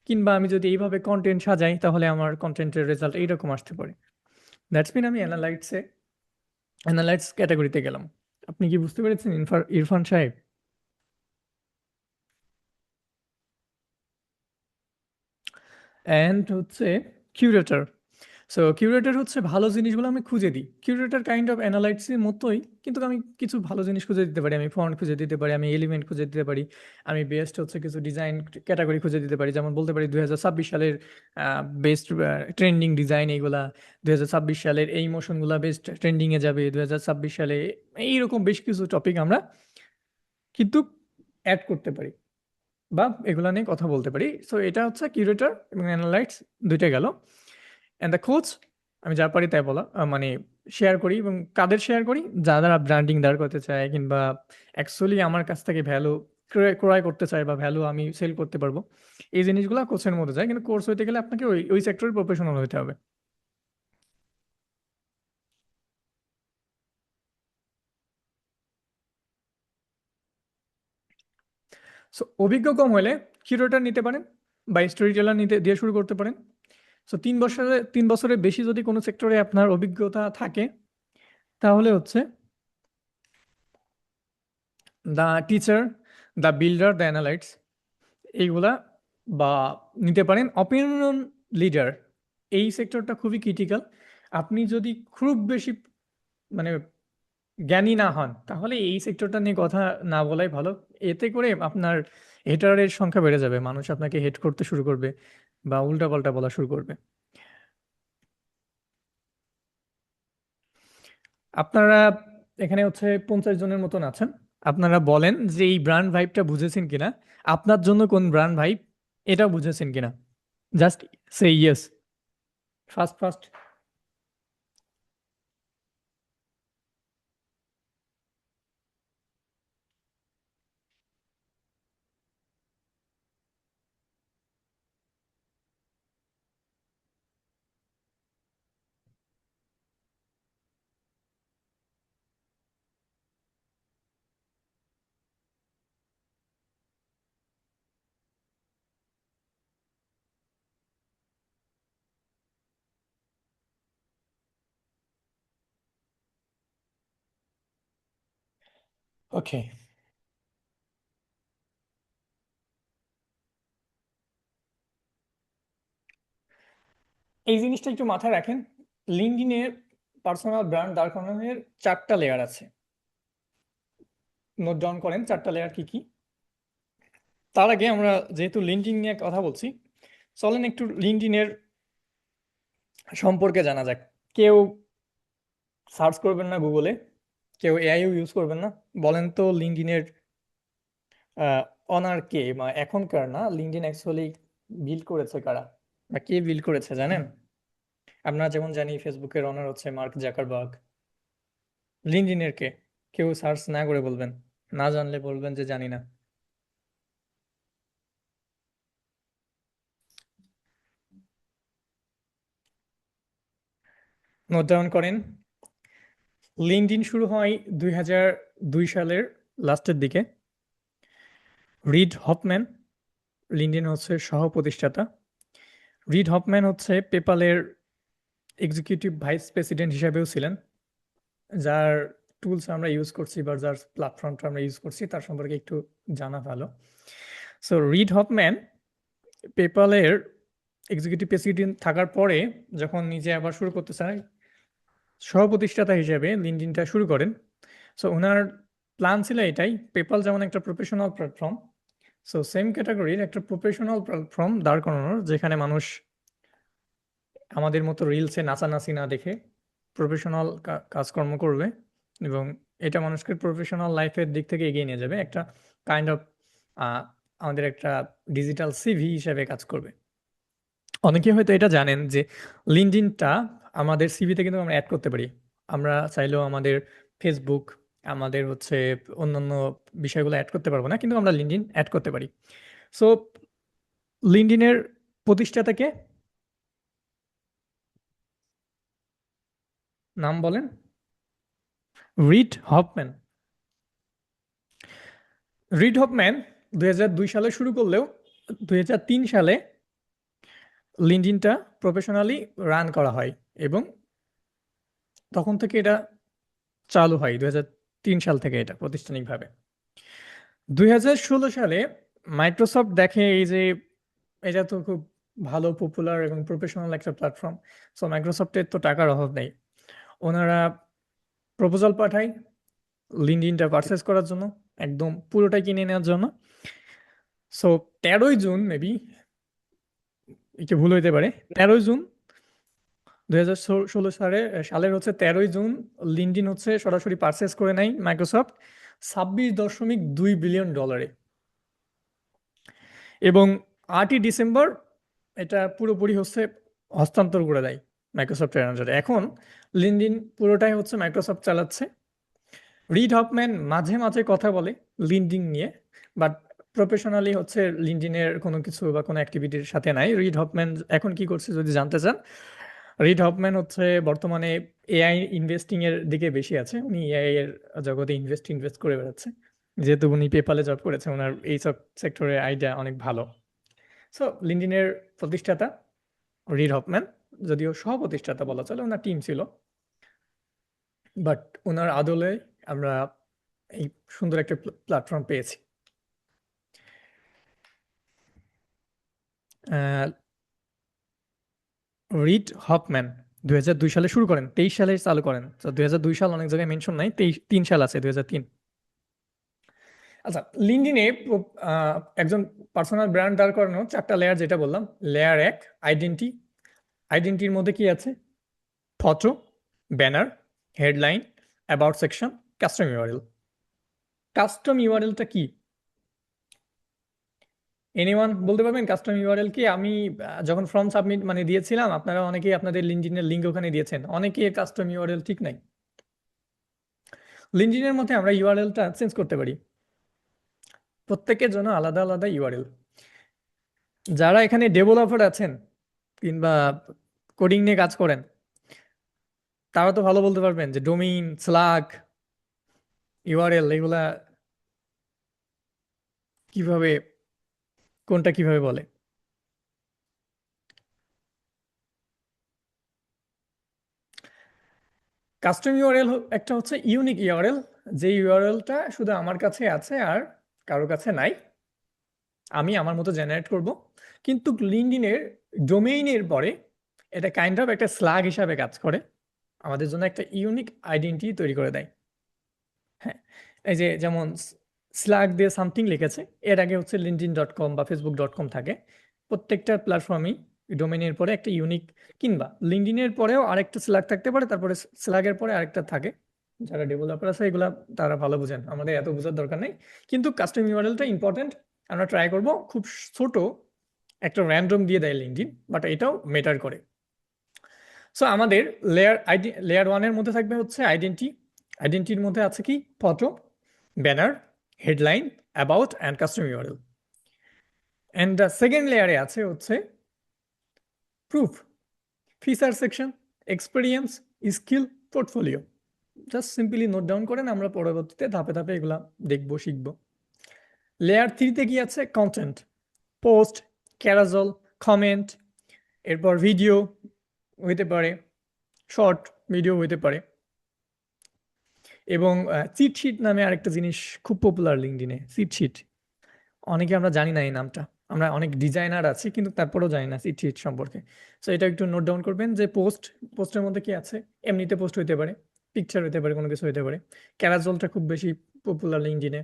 কিংবা আমি যদি এইভাবে কন্টেন্ট সাজাই তাহলে আমার কন্টেন্টের রেজাল্ট এইরকম আসতে পারে। দ্যাটস মিন আমি অ্যানালাইটস ক্যাটাগরিতে গেলাম। আপনি কি বুঝতে পেরেছেন ইরফান সাহেব? অ্যান্ড হচ্ছে কিউরেটর। সো কিউরেটর হচ্ছে ভালো জিনিসগুলো আমি খুঁজে দিই। কিউরেটর কাইন্ড অফ অ্যানালাইটসের মতোই, কিন্তু আমি কিছু ভালো জিনিস খুঁজে দিতে পারি। আমি ফন্ট খুঁজে দিতে পারি, আমি এলিমেন্ট খুঁজে দিতে পারি, আমি বেস্ট হচ্ছে কিছু ডিজাইন ক্যাটাগরি খুঁজে দিতে পারি। যেমন বলতে পারি ২০২৬ সালের বেস্ট ট্রেন্ডিং ডিজাইন এইগুলা, ২০২৬ সালের এই মোশনগুলা বেস্ট ট্রেন্ডিংয়ে যাবে ২০২৬ সালে। এইরকম বেশ কিছু টপিক আমরা কিন্তু অ্যাড করতে পারি বা এগুলা নিয়ে কথা বলতে পারি। সো এটা হচ্ছে কিউরেটর এবং অ্যানালাইটস, দুইটা গেল। অ্যান্ড দ্য কোচ, আমি যা পারি তাই বলা, মানে শেয়ার করি। এবং কাদের শেয়ার করি? যারা ব্র্যান্ডিং দাঁড় করতে চায় কিংবা অ্যাকচুয়ালি আমার কাছ থেকে ভ্যালু ক্রয় করতে চায় বা ভ্যালু আমি সেল করতে পারবো, এই জিনিসগুলো কোর্সের মধ্যে যায়। কিন্তু কোর্স হইতে গেলে আপনাকে ওই ওই সেক্টরের প্রফেশনাল হতে হবে। সো অভিজ্ঞ কম হলে কিউরেটর নিতে পারেন বা স্টোরি টেলার নিতে দিয়ে শুরু করতে পারেন। সো ৩ বছরের বেশি যদি কোনো সেক্টরে আপনার অভিজ্ঞতা থাকে তাহলে হচ্ছে the teacher, the builder, the analysts, এইগুলা বা নিতে পারেন। অপিনিয়ন লিডার, এই সেক্টরটা খুবই ক্রিটিক্যাল। আপনি যদি খুব বেশি মানে জ্ঞানী না হন তাহলে এই সেক্টরটা নিয়ে কথা না বলাই ভালো। এতে করে আপনার হেটারের সংখ্যা বেড়ে যাবে, মানুষ আপনাকে হেট করতে শুরু করবে বা উল্টাপাল্টা বলা শুরু করবে। আপনারা এখানে হচ্ছে 50 জনের মতন আছেন। আপনারা বলেন যে এই ব্র্যান্ড ভাইবটা বুঝেছেন কিনা, আপনার জন্য কোন ব্র্যান্ড ভাইব এটা বুঝেছেন কিনা। জাস্ট সে ইয়েস, ফার্স্ট ফার্স্ট। ওকে, এই জিনিসটা একটু মাথায় রাখেন। লিঙ্কডইনের পার্সোনাল ব্র্যান্ড দাঁড় করানোর 4টা লেয়ার আছে। নোট ডাউন করেন 4টা লেয়ার কি কি। তার আগে আমরা যেহেতু লিঙ্কডইন নিয়ে কথা বলছি, চলেন একটু লিঙ্কডইনের সম্পর্কে জানা যাক। কেউ সার্চ করবেন না গুগলে, কেউ এআইও ইউজ করবেন না। বলেন তো লিঙ্কডইনের অনার কে, বা এখনকার না, লিঙ্কডইন অ্যাকচুয়ালি বিল্ড করেছে কারা বা কে বিল্ড করেছে জানেন? আমরা যেমন জানি ফেসবুকের অনার হচ্ছে মার্ক জাকারবার্গ। লিঙ্কডইনের কে? কেউ সার্চ না করে বলবেন, না জানলে বলবেন যে জানি না। নোট ডাউন করেন। লিঙ্কডইন শুরু হয় ২০০২ সালের লাস্টের দিকে। রিড হফম্যান লিঙ্কডইন হচ্ছে সহ প্রতিষ্ঠাতা। রিড হফম্যান হচ্ছে পেপালের এক্সিকিউটিভ ভাইস প্রেসিডেন্ট হিসেবেও ছিলেন। যার টুলস আমরা ইউজ করছি বা যার প্ল্যাটফর্মটা আমরা ইউজ করছি তার সম্পর্কে একটু জানা ভালো। সো রিড হফম্যান পেপালের এক্সিকিউটিভ প্রেসিডেন্ট থাকার পরে যখন নিজে আবার শুরু করতে চায়, সহ প্রতিষ্ঠাতা হিসেবে লিঙ্কডইনটা শুরু করেন। সো ওনার প্ল্যান ছিল এটাই, পেপাল যেমন একটা প্রফেশনাল প্ল্যাটফর্ম, সো সেম ক্যাটাগরির একটা প্রফেশনাল প্ল্যাটফর্ম দাঁড় করানোর, যেখানে মানুষ আমাদের মতো রিলসে নাচানাচি না দেখে প্রফেশনাল কাজকর্ম করবে, এবং এটা মানুষকে প্রফেশনাল লাইফের দিক থেকে এগিয়ে নিয়ে যাবে, একটা কাইন্ড অফ আমাদের একটা ডিজিটাল সিভি হিসেবে কাজ করবে। অনেকে হয়তো এটা জানেন যে লিঙ্কডইনটা আমাদের সিভিতে কিন্তু আমরা অ্যাড করতে পারি। আমরা চাইলেও আমাদের ফেসবুক, আমাদের হচ্ছে অন্যান্য বিষয়গুলো অ্যাড করতে পারবো না, কিন্তু আমরা লিঙ্কডইন অ্যাড করতে পারি। সো লিঙ্কডইনের প্রতিষ্ঠাতাকে নাম বলেন? Read Hofmann. রিড হফম্যান 2002 সালে শুরু করলেও 2003 সালে লিঙ্কডইনটা প্রফেশনালি রান করা হয়, এবং তখন থেকে এটা চালু হয় 2003 সাল থেকে এটা প্রাতিষ্ঠানিকভাবে। 2016 সালে মাইক্রোসফট দেখে এই যে এটা তো খুব ভালো, পপুলার এবং প্রফেশনাল একটা প্ল্যাটফর্ম, সো মাইক্রোসফটের তো টাকার অভাব নেই, ওনারা প্রপোজাল পাঠায় লিঙ্কডইনটা পারচেস করার জন্য, একদম পুরোটাই কিনে নেওয়ার জন্য। সো 13ই জুন, মেবি একটু ভুল হইতে পারে, 13ই জুন 2016 সালের হচ্ছে 13ই জুন লিঙ্কডইন হচ্ছে সরাসরি পারচেস করে নেয় মাইক্রোসফট $26.2 বিলিয়ন, এবং 8ই ডিসেম্বর এটা পুরোপুরি হচ্ছে হস্তান্তর করে দেয় মাইক্রোসফটের আন্ডারে। এখন লিঙ্কডইন পুরোটাই হচ্ছে মাইক্রোসফট চালাচ্ছে। রিড হফম্যান মাঝে মাঝে কথা বলে লিঙ্কডইন নিয়ে, বাট প্রফেশনালি হচ্ছে লিঙ্কডইনের কোনো কিছু বা কোনো অ্যাক্টিভিটির সাথে নাই। রিড হফম্যান এখন কি করছে যদি জানতে চান, রিড হফম্যান হচ্ছে বর্তমানে এআই ইনভেস্টিং এর দিকে বেশি আছে, উনি এআই এর জগতে ইনভেস্ট করে বেড়াচ্ছে, যেহেতু উনি পেপালে জব করেছে, ওনার এইসব সেক্টরে আইডিয়া অনেক ভালো। সো লিঙ্কডইনের প্রতিষ্ঠাতা রিড হফম্যান, যদিও সহ প্রতিষ্ঠাতা বলা চলে, ওনার টিম ছিল, বাট ওনার আদলে আমরা এই সুন্দর একটা প্ল্যাটফর্ম পেয়েছি। রিড হফম্যান 2002 সালে শুরু করেন, 23 সালে চালু করেন। তো 2002 সাল অনেক জায়গায় মেনশন নাই, 3 সাল আছে, 2003। আচ্ছা, লিঙ্কডইনে একজন পার্সোনাল ব্র্যান্ড দাঁড় করানো 4টা লেয়ার, যেটা বললাম। Layer 1 identity. আইডেন্টির মধ্যে কি আছে? Photo, banner, headline, about section, custom URL. Custom ইউআরএলটা কি? এনিওয়ান বলতে পারবেন কাস্টম ইউআরএল কি? আমি যখন ফর্ম সাবমিট মানে দিয়েছিলাম, আপনারা অনেকেই আপনাদের লিঙ্কডইনের লিঙ্ক ওখানে দিয়েছেন, অনেকেই কাস্টম ইউআরএল ঠিক নাই। লিঙ্কডইনের মধ্যে আমরা ইউআরএলটা চেঞ্জ করতে পারি, প্রত্যেকের জন্য আলাদা আলাদা ইউআরএল। যারা এখানে ডেভেলপার আছেন কিংবা কোডিং নিয়ে কাজ করেন, তারা তো ভালো বলতে পারবেন যে ডোমেইন, স্ল্যাগ, ইউআরএল এগুলা কিভাবে, কোনটা কিভাবে বলে। কাস্টম ইউআরএল একটা হচ্ছে ইউনিক ইউআরএল, যে ইউআরএলটা শুধু আমার কাছে আছে আর কারো কাছে নাই, আমি আমার মতো জেনারেট করব। কিন্তু লিঙ্কডইনের ডোমেইনের পরে এটা কাইন্ড অফ একটা স্ল্যাগ হিসাবে কাজ করে, আমাদের জন্য একটা ইউনিক আইডেন্টিটি তৈরি করে দেয়। হ্যাঁ, এই যে যেমন স্ল্যাগ দিয়ে সামথিং লিখেছে, এর আগে হচ্ছে linkedin.com বা facebook.com থাকে। প্রত্যেকটা প্ল্যাটফর্মই ডোমেনের পরে একটা ইউনিক, কিংবা লিঙ্কডইনের পরেও আরেকটা স্ল্যাগ থাকতে পারে, তারপরে স্ল্যাগের পরে আরেকটা থাকে। যারা ডেভেলপার আছে এগুলা তারা ভালো বুঝেন, আমাদের এত বোঝার দরকার নেই। কিন্তু কাস্টম ইউআরএলটা ইম্পর্টেন্ট, আমরা ট্রাই করব। খুব ছোট একটা র্যান্ডম দিয়ে দেয় লিঙ্কডইন, বাট এটাও ম্যাটার করে। সো আমাদের লেয়ার 1-এর মধ্যে থাকবে হচ্ছে আইডেন্টি। আইডেন্টির মধ্যে আছে কি? Photo, banner, headline, about and custom URL. And the second লেয়ারে আছে হচ্ছে proof, feature section, experience, skill, portfolio. Just simply note down করেন, আমরা পরবর্তীতে ধাপে ধাপে এগুলা দেখবো, শিখবো। লেয়ার 3-তে কি আছে? কন্টেন্ট, পোস্ট, ক্যারাজল, কমেন্ট, এরপর ভিডিও হইতে পারে, শর্ট ভিডিও হইতে পারে, এবং চিট শিট নামে আরেকটা জিনিস খুব পপুলার লিঙ্কডইনে, চিট শিট। অনেকে আমরা জানি না এই নামটা, আমরা অনেক ডিজাইনার আছি কিন্তু তারপরেও জানি না চিট শিট সম্পর্কে। সো এটা একটু নোট ডাউন করবেন যে পোস্টের মধ্যে কি আছে। এমনিতে পোস্ট হইতে পারে, পিকচার হতে পারে, কোনো কিছু হতে পারে। ক্যারাজলটা খুব বেশি পপুলার লিঙ্কডইনে।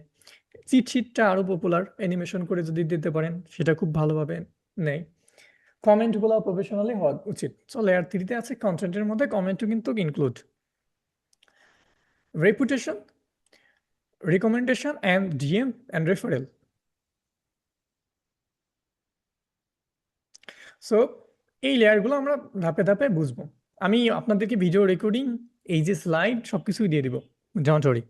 চিটশিটটা আরো পপুলার, অ্যানিমেশন করে যদি দিতে পারেন সেটা খুব ভালোভাবে নেয়। কমেন্টগুলো প্রফেশনালি হওয়া উচিত। সো লেয়ার থ্রিতে আছে কন্টেন্টের মধ্যে কমেন্টও কিন্তু include. Reputation, recommendation and DM and referral. So এই লেয়ারগুলো আমরা ধাপে ধাপে বুঝবো। আমি আপনাদেরকে ভিডিও রেকর্ডিং, এই যে স্লাইড, সবকিছুই দিয়ে দিব, ডোন্ট ওয়ারি।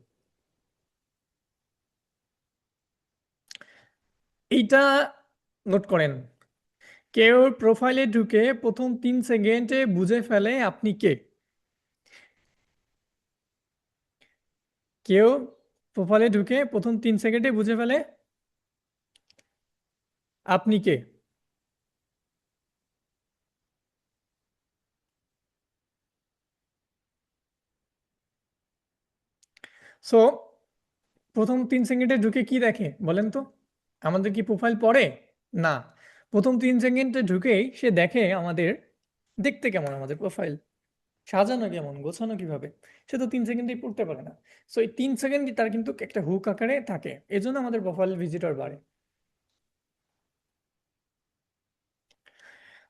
এইটা নোট করেন। কেউ প্রোফাইলে ঢুকে প্রথম 3 সেকেন্ডে বুঝে ফেলে আপনি কে। কেউ প্রোফাইলে ঢুকে প্রথম 3 সেকেন্ডে বুঝে ফেলে আপনি কে। সো প্রথম 3 সেকেন্ডে ঢুকে কি দেখে বলেন তো? আমাদের কি প্রোফাইল পড়ে? না। প্রথম 3 সেকেন্ডে ঢুকেই সে দেখে আমাদের দেখতে কেমন, আমাদের প্রোফাইল সাজানো কেমন, গোছানো কিভাবে। সে তো 3 সেকেন্ডেই পড়তে পারে না। সো এই 3 সেকেন্ডই তার কিন্তু একটা হুক আকারে থাকে, এজন্য আমাদের প্রোফাইল ভিজিটর বাড়ে।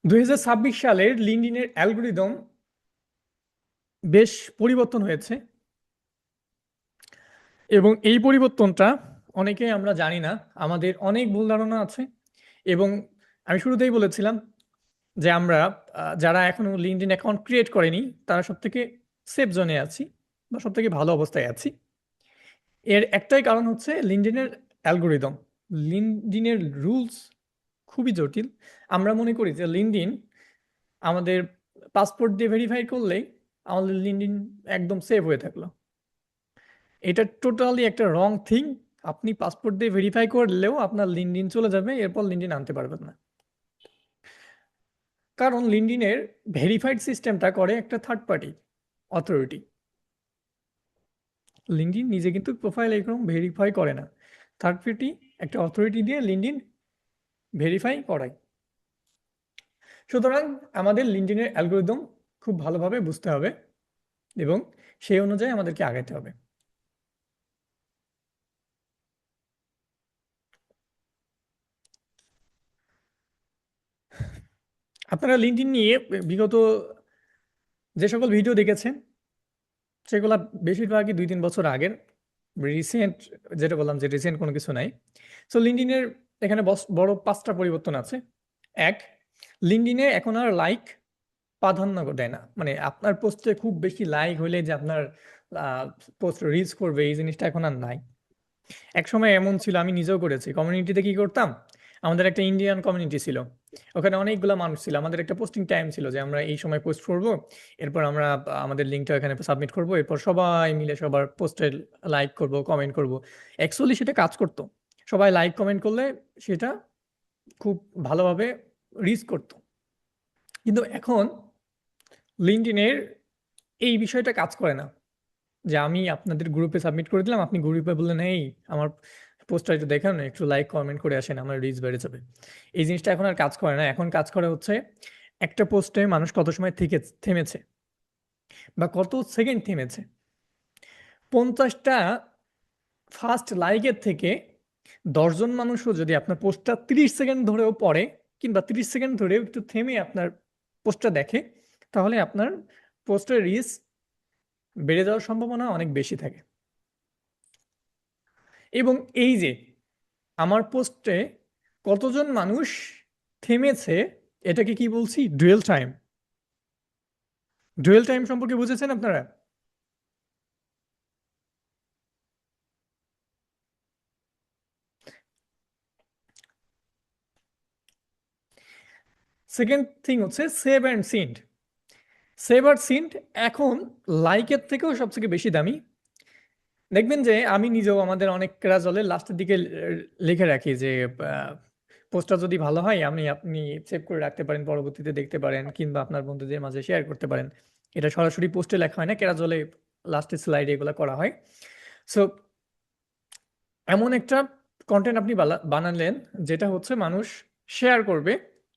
2026 সালের লিঙ্কডইনের অ্যালগোরিদম বেশ পরিবর্তন হয়েছে, এবং এই পরিবর্তনটা অনেকেই আমরা জানি না। আমাদের অনেক ভুল ধারণা আছে। এবং আমি শুরুতেই বলেছিলাম যে আমরা যারা এখনো লিঙ্কডইন অ্যাকাউন্ট ক্রিয়েট করেনি তারা সব থেকে সেফ জোনে আছি, বা সব থেকে ভালো অবস্থায় আছি। এর একটাই কারণ হচ্ছে লিঙ্কডইনের অ্যালগোরিদম। লিঙ্কডইনের রুলস খুবই জটিল। আমরা মনে করি যে লিঙ্কডইন আমাদের পাসপোর্ট দিয়ে ভেরিফাই করলেই আমাদের লিঙ্কডইন একদম সেভ হয়ে থাকলো। এটা টোটালি একটা রং থিং। আপনি পাসপোর্ট দিয়ে ভেরিফাই করলেও আপনার লিঙ্কডইন চলে যাবে, এরপর লিঙ্কডইন আনতে পারবেন না। কারণ লিঙ্কডইনের ভেরিফাইড সিস্টেমটা করে একটা থার্ড পার্টি অথরিটি। লিঙ্কডইন নিজে কিন্তু প্রোফাইল এরকম ভেরিফাই করে না, থার্ড পার্টি একটা অথরিটি দিয়ে লিঙ্কডইন ভেরিফাই করায়। সুতরাং আমাদের লিঙ্কডইনের অ্যালগোরিদম খুব ভালোভাবে বুঝতে হবে এবং সেই অনুযায়ী আমাদেরকে আগাতে হবে। আপনারা লিঙ্কডইন নিয়ে বিগত যে সকল ভিডিও দেখেছেন সেগুলো বেশিরভাগই 2-3 বছর আগের। রিসেন্ট, যেটা বললাম যে রিসেন্ট কোনো কিছু নাই। সো লিঙ্কডইনের এখানে বড় 5টা পরিবর্তন আছে। এক, লিঙ্কডইনে এখন আর লাইক প্রাধান্য দেয় না। মানে আপনার পোস্টে খুব বেশি লাইক হলে যে আপনার পোস্ট রিচ করবে, এই জিনিসটা এখন আর নাই। এক সময় এমন ছিল, আমি নিজেও করেছি। কমিউনিটিতে কি করতাম, আমাদের একটা ইন্ডিয়ান কমিউনিটি ছিল, ওখানে অনেকগুলো মানুষ ছিল। আমাদের একটা পোস্টিং টাইম ছিল যে আমরা এই সময় পোস্ট করব, এরপর আমরা আমাদের লিঙ্কটা এখানে সাবমিট করব, এরপর সবাই মিলে সবার পোস্টে লাইক করব, কমেন্ট করব। অ্যাকচুয়ালি সেটা কাজ করতো। সবাই লাইক কমেন্ট করলে সেটা খুব ভালোভাবে রিচ করতো। কিন্তু এখন লিঙ্কডইনের এই বিষয়টা কাজ করে না, যে আমি আপনাদের গ্রুপে সাবমিট করে দিলাম, আপনি গ্রুপে বললেন এই আমার পোস্টটা একটু দেখেন, একটু লাইক কমেন্ট করে আসেন, আমার রিচ বেড়ে যাবে। এই জিনিসটা এখন আর কাজ করে না। এখন কাজ করে হচ্ছে একটা পোস্টে মানুষ কত সময় থেকে থেমেছে বা কত সেকেন্ড থেমেছে। 50টা ফার্স্ট লাইকের থেকে 10 জন মানুষও যদি আপনার পোস্টটা 30 সেকেন্ড ধরেও পড়ে, কিংবা 30 সেকেন্ড ধরেও একটু থেমে আপনার পোস্টটা দেখে, তাহলে আপনার পোস্টের রিচ বেড়ে যাওয়ার সম্ভাবনা অনেক বেশি থাকে। এবং এই যে আমার পোস্টে কতজন মানুষ থেমেছে, এটাকে কি বলছি, ডুয়েল টাইম। ডুয়েল টাইম সম্পর্কে বুঝেছেন আপনারা? সেকেন্ড থিং হচ্ছে সেভ অ্যান্ড সিন্ড। সেভ আর সিন্ড এখন লাইকের থেকেও সবথেকে বেশি দামি। দেখবেন যে আমি নিজেও আমাদের অনেক ক্রাজলের লাস্টের দিকে লিখে রাখি যে পোস্টটা যদি ভালো হয় আপনি সেভ করে রাখতে পারেন, পরবর্তীতে দেখতে পারেন, কিংবা আপনার বন্ধুদের মাঝে শেয়ার করতে পারেন। এটা সরাসরি পোস্টে লেখা হয় না, ক্রাজলে লাস্টের স্লাইডে এগুলো করা হয়। সো এমন একটা কন্টেন্ট আপনি বানালেন যেটা হচ্ছে মানুষ শেয়ার করবে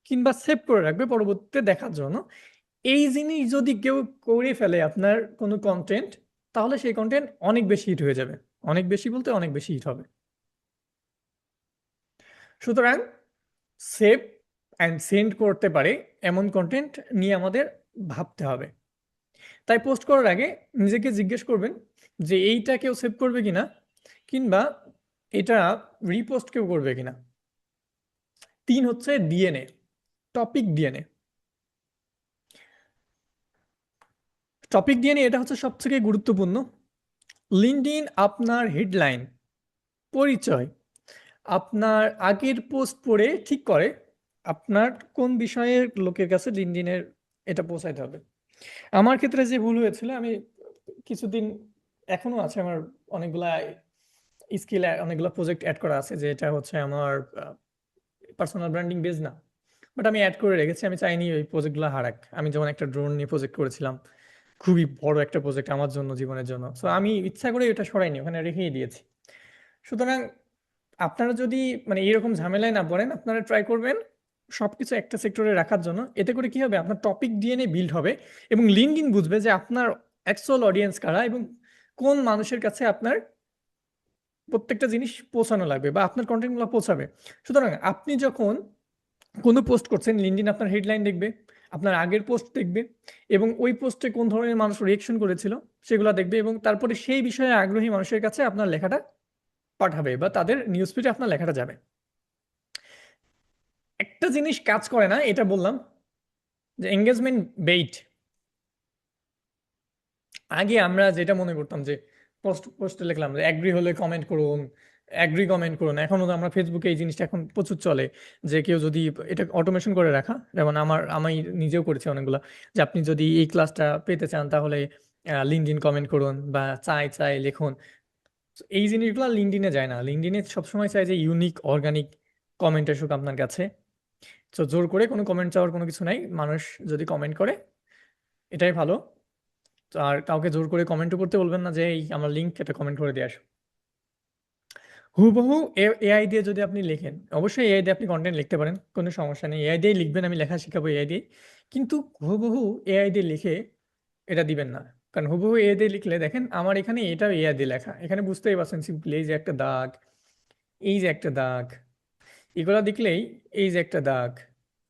কিংবা সেভ করে রাখবে পরবর্তীতে দেখার জন্য। এই জিনিস যদি কেউ করে ফেলে আপনার কোনো কন্টেন্ট, তাহলে সেই কন্টেন্ট অনেক বেশি হিট হয়ে যাবে। অনেক বেশি বলতে অনেক বেশি হিট হবে। সুতরাং সেভ অ্যান্ড সেন্ড করতে পারে এমন কন্টেন্ট নিয়ে আমাদের ভাবতে হবে। তাই পোস্ট করার আগে নিজেকে জিজ্ঞেস করবেন যে এইটা কেউ সেভ করবে কিনা, কিংবা এটা রিপোস্ট কেউ করবে কিনা। 3 হচ্ছে DNA, topic DNA. Topic DNA এটা হচ্ছে সবথেকে গুরুত্বপূর্ণ। লিঙ্কডইন আপনার হেডলাইন, পরিচয়, আপনার আগের পোস্ট পড়ে ঠিক করে আপনার কোন বিষয়ের লোকের কাছে লিঙ্কডইনের এটা পৌঁছাইতে হবে। আমার ক্ষেত্রে যে ভুল হয়েছিল, আমি কিছুদিন, এখনো আছে আমার অনেকগুলা স্কিল, অনেকগুলো প্রজেক্ট অ্যাড করা আছে, যে এটা হচ্ছে আমার পার্সোনাল ব্র্যান্ডিং বেজ না, বাট আমি অ্যাড করে রেখেছি। আমি চাইনি ওই প্রজেক্টগুলো হারাক। আমি যেমন একটা ড্রোন নিয়ে প্রজেক্ট করেছিলাম, খুবই বড় একটা প্রজেক্ট আমার জন্য, জীবনের জন্য। সো আমি ইচ্ছা করে এটা সরাইনি, ওখানে রেখেই দিয়েছি। সুতরাং আপনারা যদি মানে এরকম ঝামেলায় না পড়েন, আপনারা ট্রাই করবেন সবকিছু একটা সেক্টরে রাখার জন্য। এতে করে কি হবে, আপনার টপিক ডিএনএ বিল্ড হবে এবং লিঙ্কডইন বুঝবে যে আপনার অ্যাকচুয়াল অডিয়েন্স কারা এবং কোন মানুষের কাছে আপনার প্রত্যেকটা জিনিস পৌঁছানো লাগবে বা আপনার কন্টেন্টগুলো পৌঁছাবে। সুতরাং আপনি যখন কোনো পোস্ট করছেন, লিঙ্কডইন আপনার হেডলাইন দেখবে, আপনার আগের পোস্ট দেখবে এবং ওই পোস্টে কোন ধরনের মানুষ রিয়েকশন করেছিল সেগুলো দেখবে, এবং তারপরে সেই বিষয়ে আগ্রহী মানুষের কাছে আপনার লেখাটা পাঠাবে বা তাদের নিউজ ফিডে আপনার লেখাটা যাবে। একটা জিনিস কাজ করে না, এটা বললাম, যে এঙ্গেজমেন্ট বেইট। আগে আমরা যেটা মনে করতাম যে পোস্টে লিখলাম যে অ্যাগ্রি হলে কমেন্ট করুন, অ্যাগ্রি কমেন্ট করুন। এখনও তো আমরা ফেসবুকে এই জিনিসটা এখন প্রচুর চলে, যে কেউ যদি এটা অটোমেশন করে রাখা, যেমন আমি নিজেও করেছি অনেকগুলো, যে আপনি যদি এই ক্লাসটা পেতে চান তাহলে লিঙ্কডইন কমেন্ট করুন বা চাই চাই লিখুন। এই জিনিসগুলো লিঙ্কডইনে যায় না। লিঙ্কডইনে সবসময় চাই যে ইউনিক অর্গানিক কমেন্ট আসুক আপনার কাছে। তো জোর করে কোনো কমেন্ট চাওয়ার কোনো কিছু নাই, মানুষ যদি কমেন্ট করে এটাই ভালো। তো আর কাউকে জোর করে কমেন্টও করতে বলবেন না যে এই আমার লিঙ্ক এটা কমেন্ট করে দিয়ে আসো। হুবহু এআই দিয়ে যদি আপনি লেখেন, অবশ্যই এআই দিয়ে আপনি কন্টেন্ট লিখতে পারেন, কোনো সমস্যা নেই। এআই দিয়ে লিখবেন, আমি লেখা শিখাবো এআই দিয়ে। কিন্তু হুবহু এআই দিয়ে লিখে এটা দিবেন না। কারণ হুবহু এআই দিয়ে লিখলে দেখেন আমার এখানে এটাও এআই দিয়ে লেখা, এখানে বুঝতেই পারছেন সিম্পলি এই যে একটা দাগ, এই যে একটা দাগ, এগুলো দেখলেই, এই যে একটা দাগ,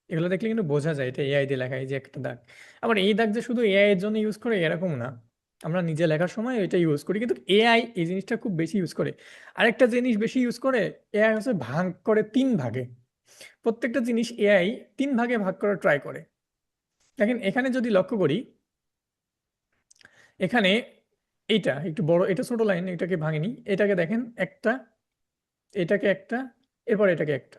এগুলো দেখলে কিন্তু বোঝা যায় এটা এআই দিয়ে লেখা। এই যে একটা দাগ, আবার এই দাগ যে শুধু এআই এর জন্য ইউজ করে এরকম না, আমরা নিজে লেখার সময় এটা ইউজ করি, কিন্তু এআই এই জিনিসটা খুব বেশি ইউজ করে। আরেকটা জিনিস বেশি ইউজ করে, এআই হচ্ছে ভাগ করে 3 ভাগে। প্রত্যেকটা জিনিস এআই 3 ভাগে ভাগ করার ট্রাই করে। দেখেন এখানে যদি লক্ষ্য করি, এখানে এইটা একটু বড়, এটা ছোট লাইন, এটাকে ভাঙিনি, এটাকে দেখেন একটা, এটাকে একটা, এরপর এটাকে একটা,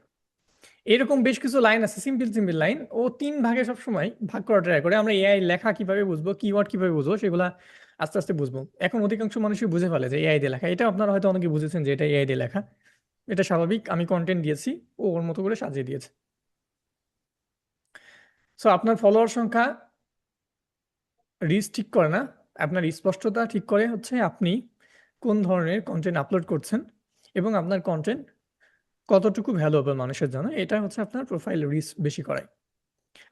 এরকম বেশ কিছু লাইন আছে, সিম্পল সিম্পল লাইন। ও 3 ভাগে সবসময় ভাগ করা ট্রাই করে। আমরা এআই লেখা কিভাবে বুঝবো, কিওয়ার্ড কিভাবে বুঝবো, সেগুলা আস্তে আস্তে বুঝবো। এখন অধিকাংশ মানুষই বুঝে ফেলে যে এআই দিয়ে লেখা। এটা আপনারা হয়তো অনেকে বুঝেছেন যে এটা এআই দিয়ে লেখা, এটা স্বাভাবিক। আমি কন্টেন্ট দিয়েছি, ও ওর মতো করে সাজিয়ে দিয়েছে। সো আপনার ফলোয়ার সংখ্যা রিচ ঠিক করে না, আপনার স্পষ্টতা ঠিক করে হচ্ছে আপনি কোন ধরনের কন্টেন্ট আপলোড করছেন এবং আপনার কন্টেন্ট কতটুকু ভ্যালুয়েবল মানুষের জন্য। এটা হচ্ছে আপনার প্রোফাইল রিচ বেশি করায়।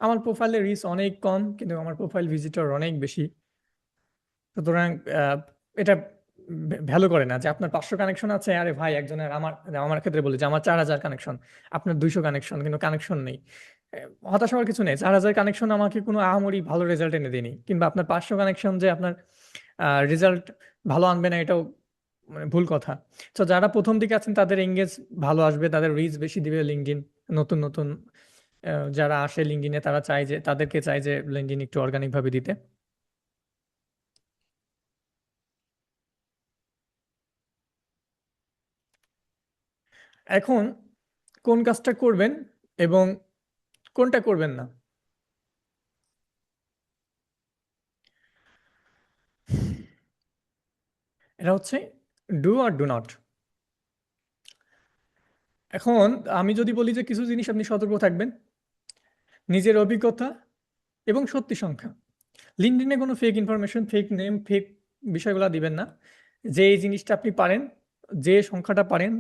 আমার প্রোফাইলের রিচ অনেক কম, কিন্তু আমার প্রোফাইল ভিজিটর অনেক বেশি। সুতরাং এটা ভ্যালু করে না যে আপনার 500 কানেকশন আছে, আরে ভাই একজনের, আমার আমার ক্ষেত্রে বলি যে আমার 4000 কানেকশন, আপনার 200 কানেকশন, কিন্তু কানেকশন নেই। হতাশ হওয়ার কিছু নেই, 4000 কানেকশন আমাকে কোনো আহামরি ভালো রেজাল্ট এনে দেয়নি, কিংবা আপনার 500 কানেকশন যে আপনার রেজাল্ট ভালো আনবে না, এটাও মানে ভুল কথা। তো যারা প্রথম দিকে আছেন তাদের এঙ্গেজ ভালো আসবে, তাদের রিচ বেশি দিবে লিঙ্কডইন। নতুন নতুন যারা আসে লিঙ্কডইনে, তারা চায় যে, তাদেরকে চায় যে লিঙ্কডইন একটু অর্গানিক ভাবে দিতে। এখন কোন কাজটা করবেন এবং কোনটা করবেন না, এটা হচ্ছে ডু আর ডু নট। এখন আমি যদি বলি যে কিছু জিনিস আপনি সতর্ক থাকবেন, নিজের অভিজ্ঞতা এবং সত্যি সংখ্যা। লিঙ্কডইনে কোনো fake information, fake name, fake বিষয়গুলো দিবেন না। যে এই জিনিসটা আপনি পারেন, যে সংখ্যাটা পারেন,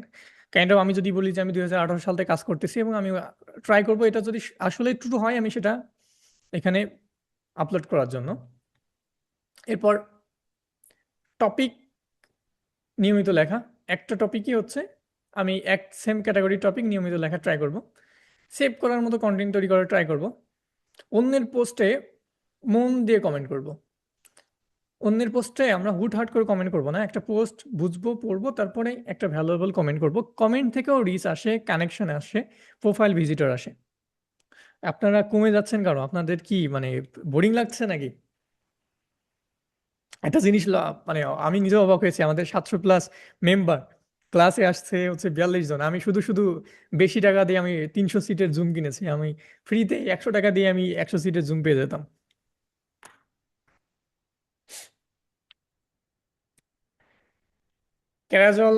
কাইন্ড অফ আমি যদি বলি যে আমি 2018 সাল থেকে কাজ করতেছি এবং আমি ট্রাই করব এটা যদি আসলে ট্রু হয় আমি সেটা এখানে আপলোড করার জন্য। এরপর টপিক নিয়মিত লেখা, একটা টপিকই হচ্ছে আমি এক সেম ক্যাটাগরি টপিক নিয়মিত লেখা ট্রাই করব। সেভ করার মতো কন্টেন্ট তৈরি করার ট্রাই করব। অন্যের পোস্টে মন দিয়ে কমেন্ট করব। অন্যের পোস্টে আমরা হুটহাট করে কমেন্ট করব না, একটা পোস্ট বুঝবো, পড়বো, তারপরে একটা ভ্যালুয়েবল কমেন্ট করব। কমেন্ট থেকেও রিচ আসে, কানেকশন আসে, প্রোফাইল ভিজিটর আসে। আপনারা কমে যাচ্ছেন কারণ আপনাদের কি মানে বোরিং লাগছে নাকি? একটা জিনিস মানে আমি নিজেও অবাক হয়েছি, আমাদের 700+ মেম্বার, ক্লাসে আসছে হচ্ছে 42 জন। আমি শুধু শুধু বেশি টাকা দিয়ে আমি 300 সিটের জুম কিনেছি, আমি ফ্রিতে 100 টাকা দিয়ে আমি 100 সিটের জুম পেয়ে যেতাম। ক্যারাজল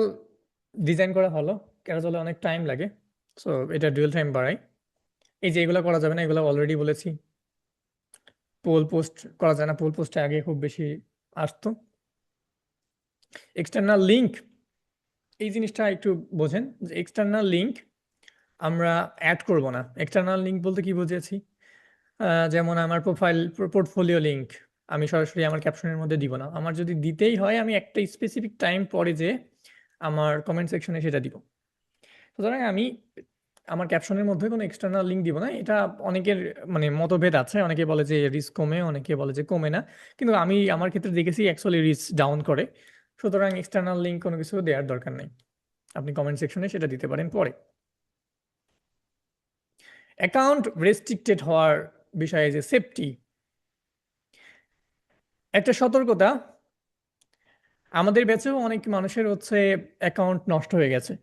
ডিজাইন করা ভালো, ক্যারাজলে অনেক টাইম লাগে, সো এটা ডুয়েল টাইম বাড়ায়। এই যে এগুলো করা যাবে না, এগুলো অলরেডি বলেছি। পোল পোস্ট করা যায় না, পোল পোস্টে আগে খুব বেশি আসতো। এক্সটার্নাল লিঙ্ক, এই জিনিসটা একটু বোঝেন যে এক্সটার্নাল লিঙ্ক আমরা অ্যাড করব না। এক্সটার্নাল লিঙ্ক বলতে কি বুঝেছি, যেমন আমার প্রোফাইল পোর্টফোলিও লিঙ্ক আমি সরাসরি আমার ক্যাপশনের মধ্যে দিব না। আমার যদি দিতেই হয় আমি একটা স্পেসিফিক টাইম পরে যে আমার কমেন্ট সেকশনে সেটা দিব। সুতরাং আমি আমার ক্যাপশনের মধ্যে কোনো এক্সটার্নাল লিঙ্ক দিব না। এটা অনেকের মানে মতভেদ আছে, অনেকে বলে যে রিস্ক কমে, অনেকে বলে যে কমে না, কিন্তু আমি আমার ক্ষেত্রে দেখেছি অ্যাকচুয়ালি রিস্ক ডাউন করে। সুতরাং এক্সটার্নাল লিঙ্ক কোনো কিছু দেওয়ার দরকার নেই, আপনি কমেন্ট সেকশনে সেটা দিতে পারেন পরে। অ্যাকাউন্ট রেস্ট্রিক্টেড হওয়ার বিষয়ে যে সেফটি, একটা সতর্কতা, আমাদের ব্যাচেও অনেক মানুষের হচ্ছে অ্যাকাউন্ট নষ্ট হয়ে গেছে।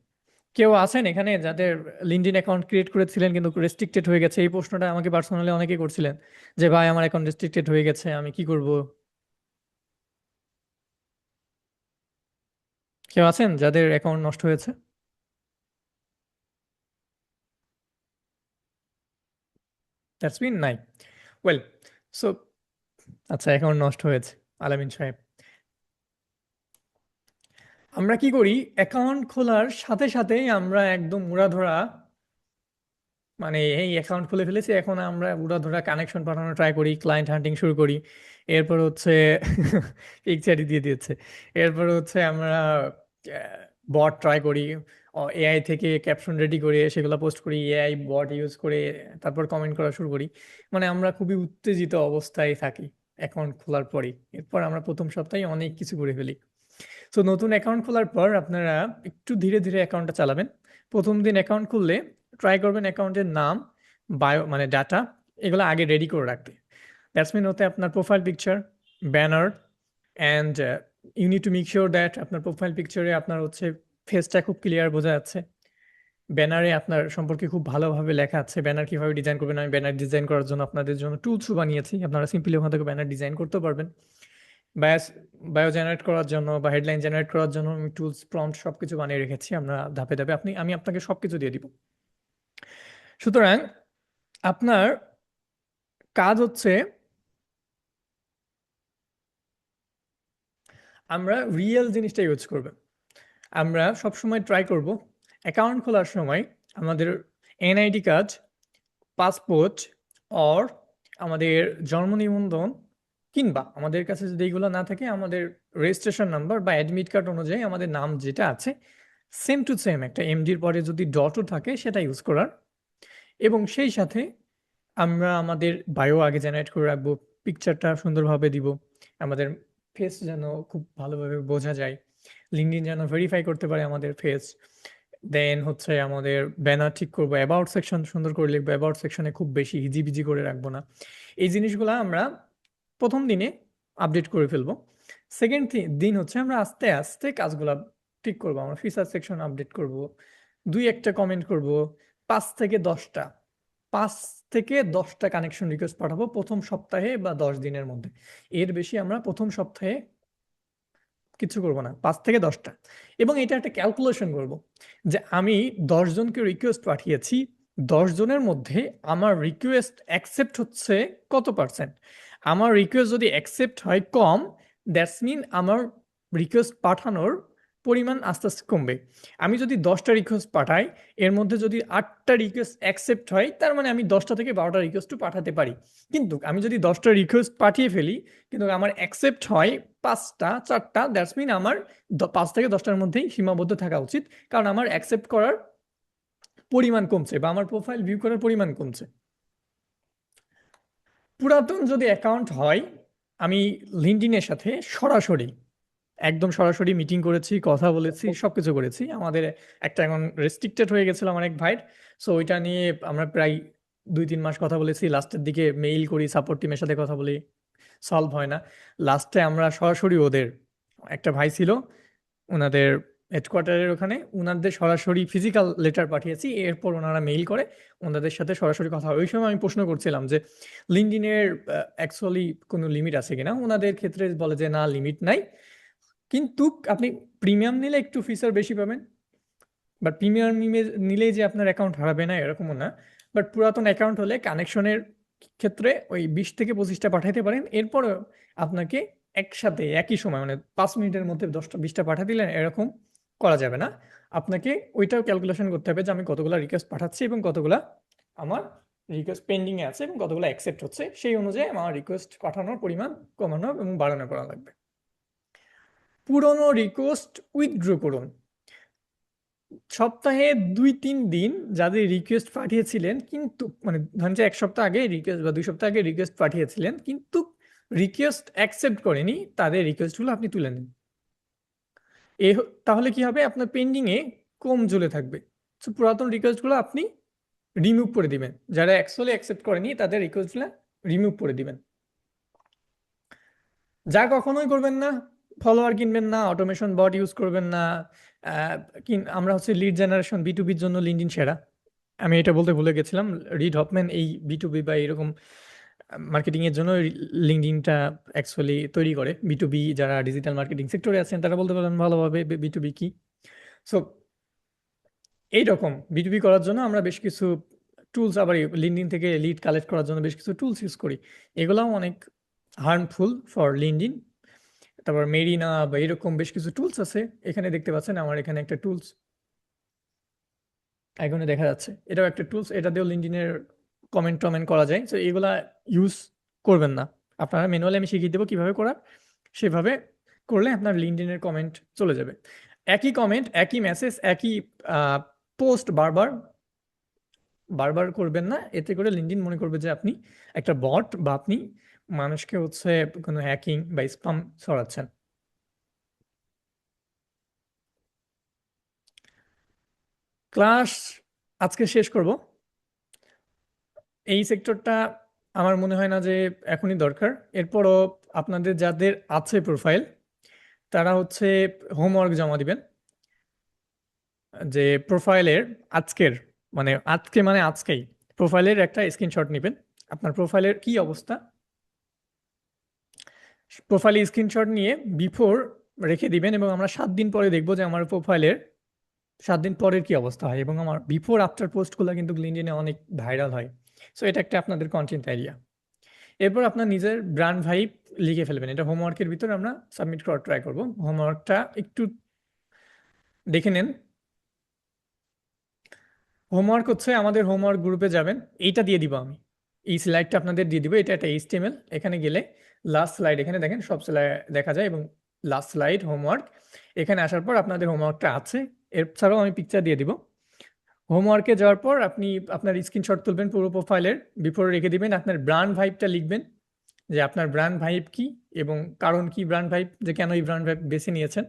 কেউ আছেন এখানে যাদের লিঙ্কডইন অ্যাকাউন্ট ক্রিয়েট করেছিলেন কিন্তু রেস্ট্রিক্টেড হয়ে গেছে? এই প্রশ্নটা আমাকে পার্সোনালি অনেকে করছিলেন যে ভাই আমার অ্যাকাউন্ট রেস্ট্রিক্টেড হয়ে গেছে, আমি কি করব? কেউ আছেন যাদের অ্যাকাউন্ট নষ্ট হয়েছে? দ্যাটস মিন নাই। ওয়েল, সো আচ্ছা, অ্যাকাউন্ট নষ্ট হয়েছে, আলামিন সাহেব। আমরা কি করি, অ্যাকাউন্ট খোলার সাথে সাথেই আমরা একদম উড়াধরা, মানে এই অ্যাকাউন্ট খুলে ফেলেছি, এখন আমরা উড়াধরা কানেকশন পাঠানো ট্রাই করি, ক্লায়েন্ট হান্টিং শুরু করি। এরপর হচ্ছে পিকচারই দিয়ে দিচ্ছে। এরপর হচ্ছে আমরা বট ট্রাই করি, এআই থেকে ক্যাপশন রেডি করে সেগুলো পোস্ট করি, এআই বট ইউজ করে, তারপর কমেন্ট করা শুরু করি। মানে আমরা খুবই উত্তেজিত অবস্থায় থাকি অ্যাকাউন্ট খোলার পরই। এরপর আমরা প্রথম সপ্তাহে অনেক কিছু করে ফেলি। সো নতুন অ্যাকাউন্ট খোলার পর আপনারা একটু ধীরে ধীরে অ্যাকাউন্টটা চালাবেন। প্রথম দিন অ্যাকাউন্ট খুললে ট্রাই করবেন অ্যাকাউন্টের নাম, বায়ো মানে ডাটা, এগুলো আগে রেডি করে রাখতে। দ্যাটস মিন হতে আপনার profile picture, banner, and you need to make sure that আপনার প্রোফাইল পিকচারে আপনার হচ্ছে ফেসটা খুব ক্লিয়ার বোঝা যাচ্ছে। ব্যানারে আপনার সম্পর্কে খুব ভালোভাবে লেখা আছে। ব্যানার কিভাবে ডিজাইন করবেন, আমি ব্যানার ডিজাইন করার জন্য আপনাদের জন্য টুলসও বানিয়েছি, আপনারা সিম্পলি ওখান থেকে ব্যানার ডিজাইন করতে পারবেন। বায়াস, বায়ো জেনারেট করার জন্য বা হেডলাইন জেনারেট করার জন্য আমি টুলস প্রম্পট সবকিছু বানিয়ে রেখেছি, আমরা ধাপে ধাপে আমি আপনাকে সবকিছু দিয়ে দিব। সুতরাং আপনার কাজ হচ্ছে আমরা রিয়েল জিনিসটা ইউজ করব। আমরা সবসময় ট্রাই করব অ্যাকাউন্ট খোলার সময় আমাদের এনআইডি কার্ড, পাসপোর্ট, অর আমাদের জন্ম নিবন্ধন, কিংবা আমাদের কাছে যদি এইগুলো না থাকে আমাদের রেজিস্ট্রেশন নাম্বার বা অ্যাডমিট কার্ড অনুযায়ী আমাদের নাম যেটা আছে সেম টু সেম একটা এমডির পরে যদি ডটও থাকে সেটা ইউজ করার। এবং সেই সাথে আমরা আমাদের বায়ো আগে জেনারেট করে রাখবো, পিকচারটা সুন্দরভাবে দিব, আমাদের ফেস যেন খুব ভালোভাবে বোঝা যায়, লিঙ্কডইন যেন ভেরিফাই করতে পারে আমাদের ফেস। দেন হচ্ছে আমাদের ব্যানার ঠিক করবো, অ্যাবাউট সেকশন সুন্দর করে লিখবো, অ্যাবাউট সেকশনে খুব বেশি হিজিবিজি করে রাখবো না। এই জিনিসগুলো আমরা প্রথম দিনে আপডেট করে ফেলবো। সেকেন্ড দিন হচ্ছে আমরা আস্তে আস্তে কাজগুলা ঠিক করবো, আমরা ফিচার সেকশন আপডেট করব, দুই একটা কমেন্ট করব, 5 থেকে 10টা, 5 থেকে 10টা কানেকশন রিকোয়েস্ট পাঠাবো প্রথম সপ্তাহে বা 10 দিনের মধ্যে। এর বেশি আমরা প্রথম সপ্তাহে কিছু করব না, 5 থেকে 10টা। এবং এটা একটা ক্যালকুলেশন করব যে আমি 10 জনকে রিকোয়েস্ট পাঠিয়েছি, 10 জনের মধ্যে আমার রিকোয়েস্ট অ্যাকসেপ্ট হচ্ছে কত পার্সেন্ট। আমার রিকোয়েস্ট যদি অ্যাকসেপ্ট হয় কম, দ্যাটস মিন আমার রিকোয়েস্ট পাঠানোর পরিমাণ আস্তে আস্তে কমবে। আমি যদি 10টা রিকোয়েস্ট পাঠাই, এর মধ্যে যদি 8টা রিকোয়েস্ট অ্যাকসেপ্ট হয়, তার মানে আমি 10টা থেকে 12টা রিকোয়েস্টও পাঠাতে পারি। কিন্তু আমি যদি 10টা রিকোয়েস্ট পাঠিয়ে ফেলি, কিন্তু আমার অ্যাকসেপ্ট হয় 5টা 4টা, দ্যাটস মিন আমার 5 থেকে 10টার মধ্যেই সীমাবদ্ধ থাকা উচিত, কারণ আমার অ্যাকসেপ্ট করার পরিমাণ কমছে বা আমার প্রোফাইল ভিউ করার পরিমাণ কমছে। পুরাতন যদি অ্যাকাউন্ট হয়, আমি লিঙ্কডইনের সাথে সরাসরি, একদম সরাসরি মিটিং করেছি, কথা বলেছি, সবকিছু করেছি। আমাদের একটা এখন রেস্ট্রিক্টেড হয়ে গেছিল আমার এক ভাইয়ের, সো ওইটা নিয়ে আমরা প্রায় 2-3 মাস কথা বলেছি। লাস্টের দিকে মেইল করি, সাপোর্ট টিমের সাথে কথা বলি, সলভ হয় না। লাস্টে আমরা সরাসরি ওদের, একটা ভাই ছিল ওনাদের হেডকোয়ার্টারের ওখানে, ওনাদের সরাসরি ফিজিক্যাল লেটার পাঠিয়েছি, এরপর ওনারা মেইল করে ওনাদের সাথে সরাসরি কথা হয়। ওই সময় আমি প্রশ্ন করছিলাম যে লিঙ্কডইনের অ্যাকচুয়ালি কোনো লিমিট আছে কিনা। ওনাদের ক্ষেত্রে বলে যে না, লিমিট নাই, কিন্তু আপনি প্রিমিয়াম নিলে একটু ফিচার বেশি পাবেন। বাট প্রিমিয়াম নিলেই যে আপনার অ্যাকাউন্ট হারাবে না এরকমও না। বাট পুরাতন অ্যাকাউন্ট হলে কানেকশনের ক্ষেত্রে ওই 20 থেকে 25টা পাঠাইতে পারেন, এরপরে আপনাকে একসাথে একই সময় মানে 5 মিনিটের মধ্যে 10টা 20টা পাঠিয়ে দিলেন এরকম করা যাবে না। আপনাকে ওইটাও ক্যালকুলেশন করতে হবে যে আমি কতগুলো রিকোয়েস্ট পাঠাচ্ছি এবং কতগুলা আমার রিকোয়েস্ট পেন্ডিংয়ে আছে এবং কতগুলো অ্যাকসেপ্ট হচ্ছে, সেই অনুযায়ী আমার রিকোয়েস্ট পাঠানোর পরিমাণ কমানো এবং বাড়ানো করা লাগবে। পুরনো রিকোয়েস্ট উইথড্র করুন। সপ্তাহে 2-3 দিন যাদের রিকোয়েস্ট পাঠিয়েছিলেন, কিন্তু মানে ধরেন যে 1 সপ্তাহ আগে রিকোয়েস্ট বা 2 সপ্তাহ আগে রিকোয়েস্ট পাঠিয়েছিলেন, কিন্তু রিকোয়েস্ট অ্যাকসেপ্ট করেনি, তাদের রিকোয়েস্টগুলো আপনি তুলে নিন। তাহলে কি হবে, আপনার পেন্ডিংয়ে কম ঝুলে থাকবে। সো পুরাতন রিকোয়েস্টগুলো আপনি রিমুভ করে দিবেন, যারা অ্যাকচুয়ালি অ্যাকসেপ্ট করেনি তাদের রিকোয়েস্টগুলো রিমুভ করে দিবেন। যা কখনোই করবেন না, ফলোয়ার কিনবেন না, অটোমেশন বট ইউজ করবেন না। আমরা হচ্ছে লিড জেনারেশন B2B-র জন্য লিঙ্কডইন সেরা। আমি এটা বলতে ভুলে গেছিলাম, রিড হফম্যান এই B2B বা এরকম মার্কেটিং এর জন্য লিঙ্কডইনটা অ্যাকচুয়ালি তৈরি করে। B2B যারা ডিজিটাল মার্কেটিং সেক্টরে আছেন তারা বলতে পারেন ভালোভাবে B2B কি। সো এইরকম B2B করার জন্য আমরা বেশ কিছু টুলস, আবার লিঙ্কডইন থেকে লিড কালেক্ট করার জন্য বেশ কিছু টুলস ইউজ করি, এগুলাও অনেক হার্মফুল ফর লিঙ্কডইন। তারপর মেরিনা বা এরকম বেশ কিছু টুলস আছে, এখানে দেখতে পাচ্ছেন আমার এখানে একটা টুলস এখানে দেখা যাচ্ছে, এটাও একটা টুলস, এটা দিয়েও লিঙ্কডইনের কমেন্ট টমেন্ট করা যায়। তো এগুলা ইউজ করবেন না, আপনারা ম্যানুয়ালি আমি শিখিয়ে দেবো কিভাবে করার, সেভাবে করলে আপনার লিঙ্কডইনের কমেন্ট চলে যাবে। একই কমেন্ট, একই মেসেজ, একই পোস্ট বারবার বারবার করবেন না, এতে করে লিঙ্কডইন মনে করবে যে আপনি একটা বট বা আপনি মানুষকে হচ্ছে কোনো হ্যাকিং বা স্পাম ছড়াচ্ছেন। ক্লাস আজকে শেষ করব। এই সেক্টরটা আমার মনে হয় না যে এখনই দরকার। এরপরও আপনাদের যাদের আছে প্রোফাইল, তারা হচ্ছে হোমওয়ার্ক জমা দিবেন যে প্রোফাইলের আজকের, মানে আজকে মানে আজকেই প্রোফাইলের একটা স্ক্রিনশট নেবেন, আপনার প্রোফাইলের কি অবস্থা। প্রোফাইলে স্ক্রিনশট নিয়ে বিফোর রেখে দিবেন এবং আমরা 7 দিন পরে দেখবো যে আমার প্রোফাইলের 7 দিন পরের কি অবস্থা হয়, এবং আমার বিফোর আফটার পোস্টগুলো কিন্তু লিঙ্কডইনে অনেক ভাইরাল হয়। সো এটা একটা আপনাদের কন্টেন্ট আইডিয়া। এরপর আপনার নিজের ব্র্যান্ড ভাইব লিখে ফেলবেন, এটা হোমওয়ার্কের ভিতরে আমরা সাবমিট করার ট্রাই করব। হোমওয়ার্কটা একটু দেখে নেন। হোমওয়ার্ক হচ্ছে, আমাদের হোমওয়ার্ক গ্রুপে যাবেন, এইটা দিয়ে দিব আমি, এই স্লাইডটা আপনাদের দিয়ে দিব, এটা একটা HTML। এখানে গেলে লাস্ট স্লাইড, এখানে দেখেন সব স্লাইড দেখা যায় এবং লাস্ট স্লাইড হোমওয়ার্ক। এখানে আসার পর আপনাদের হোমওয়ার্কটা আছে, এছাড়াও আমি পিকচার দিয়ে দিব। হোমওয়ার্কে যাওয়ার পর আপনি আপনার স্ক্রিনশট তুলবেন পুরো প্রোফাইলের, বিফোরে রেখে দিবেন, আপনার ব্র্যান্ড ভাইবটা লিখবেন যে আপনার ব্র্যান্ড ভাইব কি এবং কারণ কি ব্র্যান্ড ভাইব, যে কেন এই ব্র্যান্ড ভাইব বেছে নিয়েছেন।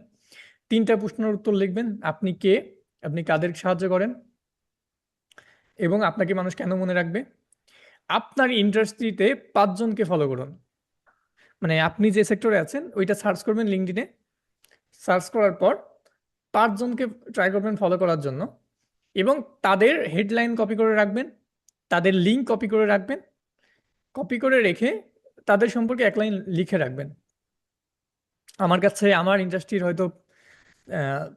3টা প্রশ্নের উত্তর লিখবেন, আপনি কে, আপনি কাদের সাহায্য করেন এবং আপনাকে মানুষ কেন মনে রাখবে। আপনার ইন্ডাস্ট্রিতে 5জনকে ফলো করুন, মানে আপনি যে সেক্টরে আছেন ওইটা সার্চ করবেন লিঙ্কডইনে, সার্চ করার পর 5জনকে ট্রাই করবেন ফলো করার জন্য, এবং তাদের হেডলাইন কপি করে রাখবেন, তাদের লিঙ্ক কপি করে রাখবেন, কপি করে রেখে তাদের সম্পর্কে 1 লাইন লিখে রাখবেন। আমার কাছে আমার ইন্ডাস্ট্রির হয়তো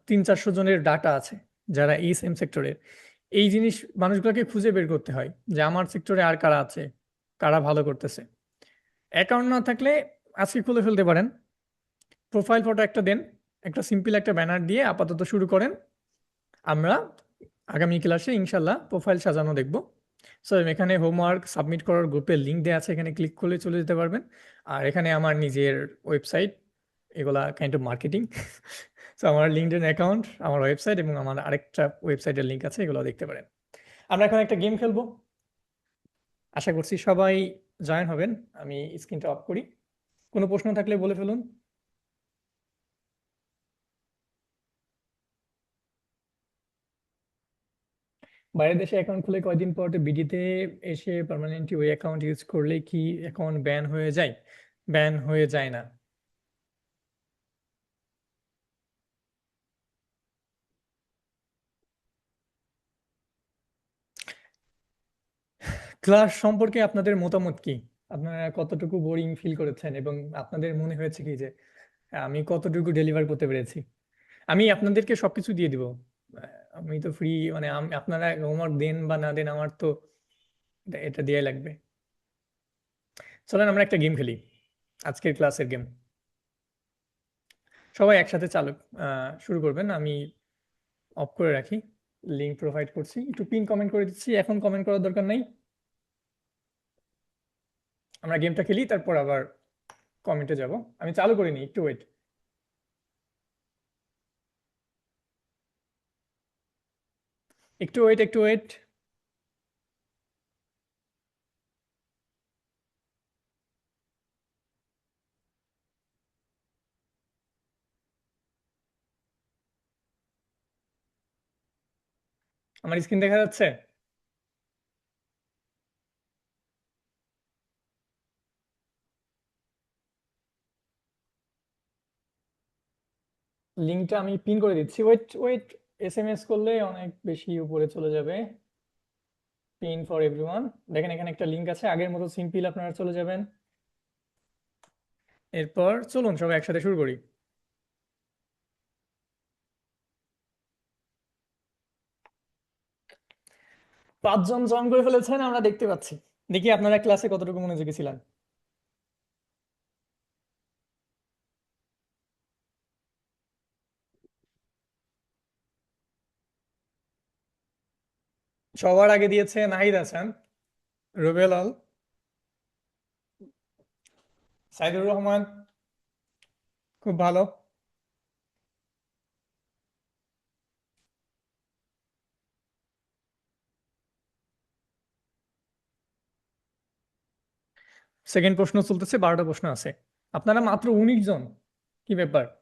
300-400 জনের ডাটা আছে যারা এই সেম সেক্টরের। এই জিনিস মানুষগুলোকে খুঁজে বের করতে হয় যে আমার সেক্টরে আর কারা আছে, কারা ভালো করতেছে। অ্যাকাউন্ট না থাকলে আজকে খুলে ফেলতে পারেন, প্রোফাইল ফটো একটা দেন, একটা সিম্পল একটা ব্যানার দিয়ে আপাতত শুরু করেন। আমরা আগামী ক্লাসে ইনশাল্লাহ প্রোফাইল সাজানো দেখব। সো এখানে হোমওয়ার্ক সাবমিট করার গ্রুপের লিঙ্ক দেওয়া আছে, এখানে ক্লিক করলে চলে যেতে পারবেন। আর এখানে আমার নিজের ওয়েবসাইট, এগুলা কাইন্ড অফ মার্কেটিং। সো আমার লিঙ্কডইন অ্যাকাউন্ট, আমার ওয়েবসাইট এবং আমার আরেকটা ওয়েবসাইটের লিঙ্ক আছে, এগুলো দেখতে পারেন। আমরা এখন একটা গেম খেলবো, আশা করছি সবাই জয়েন হবেন। আমি স্ক্রিনটা অফ করি, কোনো প্রশ্ন থাকলে বলে ফেলুন। বাইরের দেশে অ্যাকাউন্ট খুলে কয়দিন পর বিডিতে এসে পার্মানেন্টলি ওই অ্যাকাউন্ট ইউজ করলে কি অ্যাকাউন্ট ব্যান হয়ে যায়? ব্যান হয়ে যায় না। ক্লাস সম্পর্কে আপনাদের মতামত কি? আপনারা কতটুকু বোরিং ফিল করেছেন এবং আপনাদের মনে হয়েছে কি যে আমি কতটুকু ডেলিভার করতে পেরেছি? আমি আপনাদেরকে সবকিছু দিয়ে দিব। আমি তো ফ্রি, মানে আপনারা হোমওয়ার্ক দেন বা না দেন, আমার তো এটা দেয়াই লাগবে। চলেন আমরা একটা গেম খেলি, আজকের ক্লাসের গেম। সবাই একসাথে চালু শুরু করবেন, আমি অফ করে রাখি। লিঙ্ক প্রোভাইড করছি, একটু পিন কমেন্ট করে দিচ্ছি, এখন কমেন্ট করার দরকার নাই। আমরা গেমটা খেলি, তারপর আবার কমেন্টে যাব। আমি চালু করিনি, একটু ওয়েট। একটু ওয়েট, একটু ওয়েট। আমার স্ক্রিন দেখা যাচ্ছে? লিঙ্কটা আমি পিন করে দিচ্ছি, ওয়েট ওয়েট। এসএমএস করলে অনেক বেশি উপরে চলে যাবে। Pin for everyone. দেখেন এখানে একটা লিঙ্ক আছে, আগের মতো সিম্পল আপনারা চলে যাবেন। এরপর চলুন সবাই একসাথে শুরু করি। 5 জন জয়েন করে ফেলেছেন আমরা দেখতে পাচ্ছি। দেখি আপনারা ক্লাসে কতটুকু মনোযোগী ছিলেন। সবার আগে দিয়েছে নাহিদ হাসান, রুবেল আল, সাইদুর রহমান। খুব ভালো। সেকেন্ড প্রশ্ন চলতেছে, 12টা প্রশ্ন আছে। আপনারা মাত্র 19 জন, কি ব্যাপার?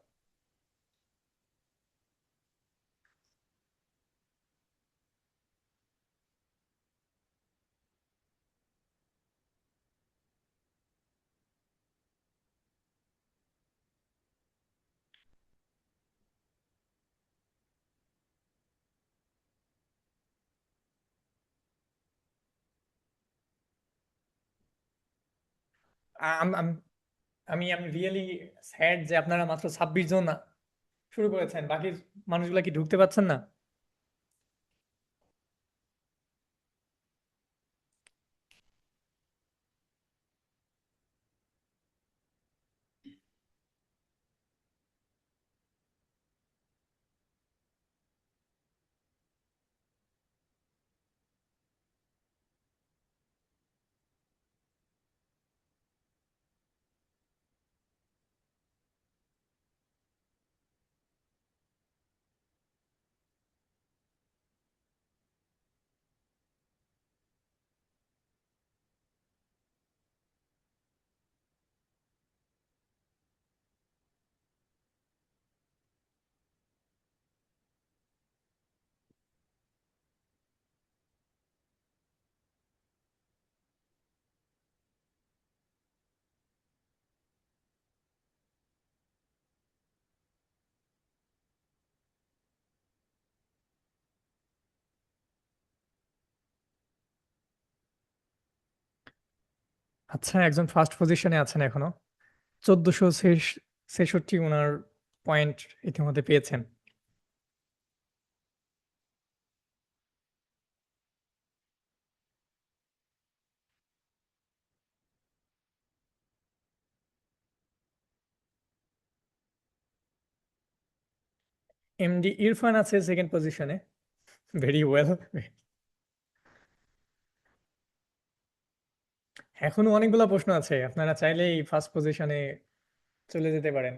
আম- আম- আমি আমি রিয়েলি স্যাড যে আপনারা মাত্র 26 জন শুরু করেছেন, বাকি মানুষগুলা কি ঢুকতে পারছেন না? আচ্ছা, একজন ফার্স্ট পজিশনে আছেন এখনো, 1466 ওনার পয়েন্ট ইতিমধ্যে পেয়েছেন। এমডি ইরফান আছে সেকেন্ড পজিশনে। Very well. এখনো অনেকগুলো প্রশ্ন আছে, আপনারা চাইলেই ফার্স্ট পজিশনে চলে যেতে পারেন।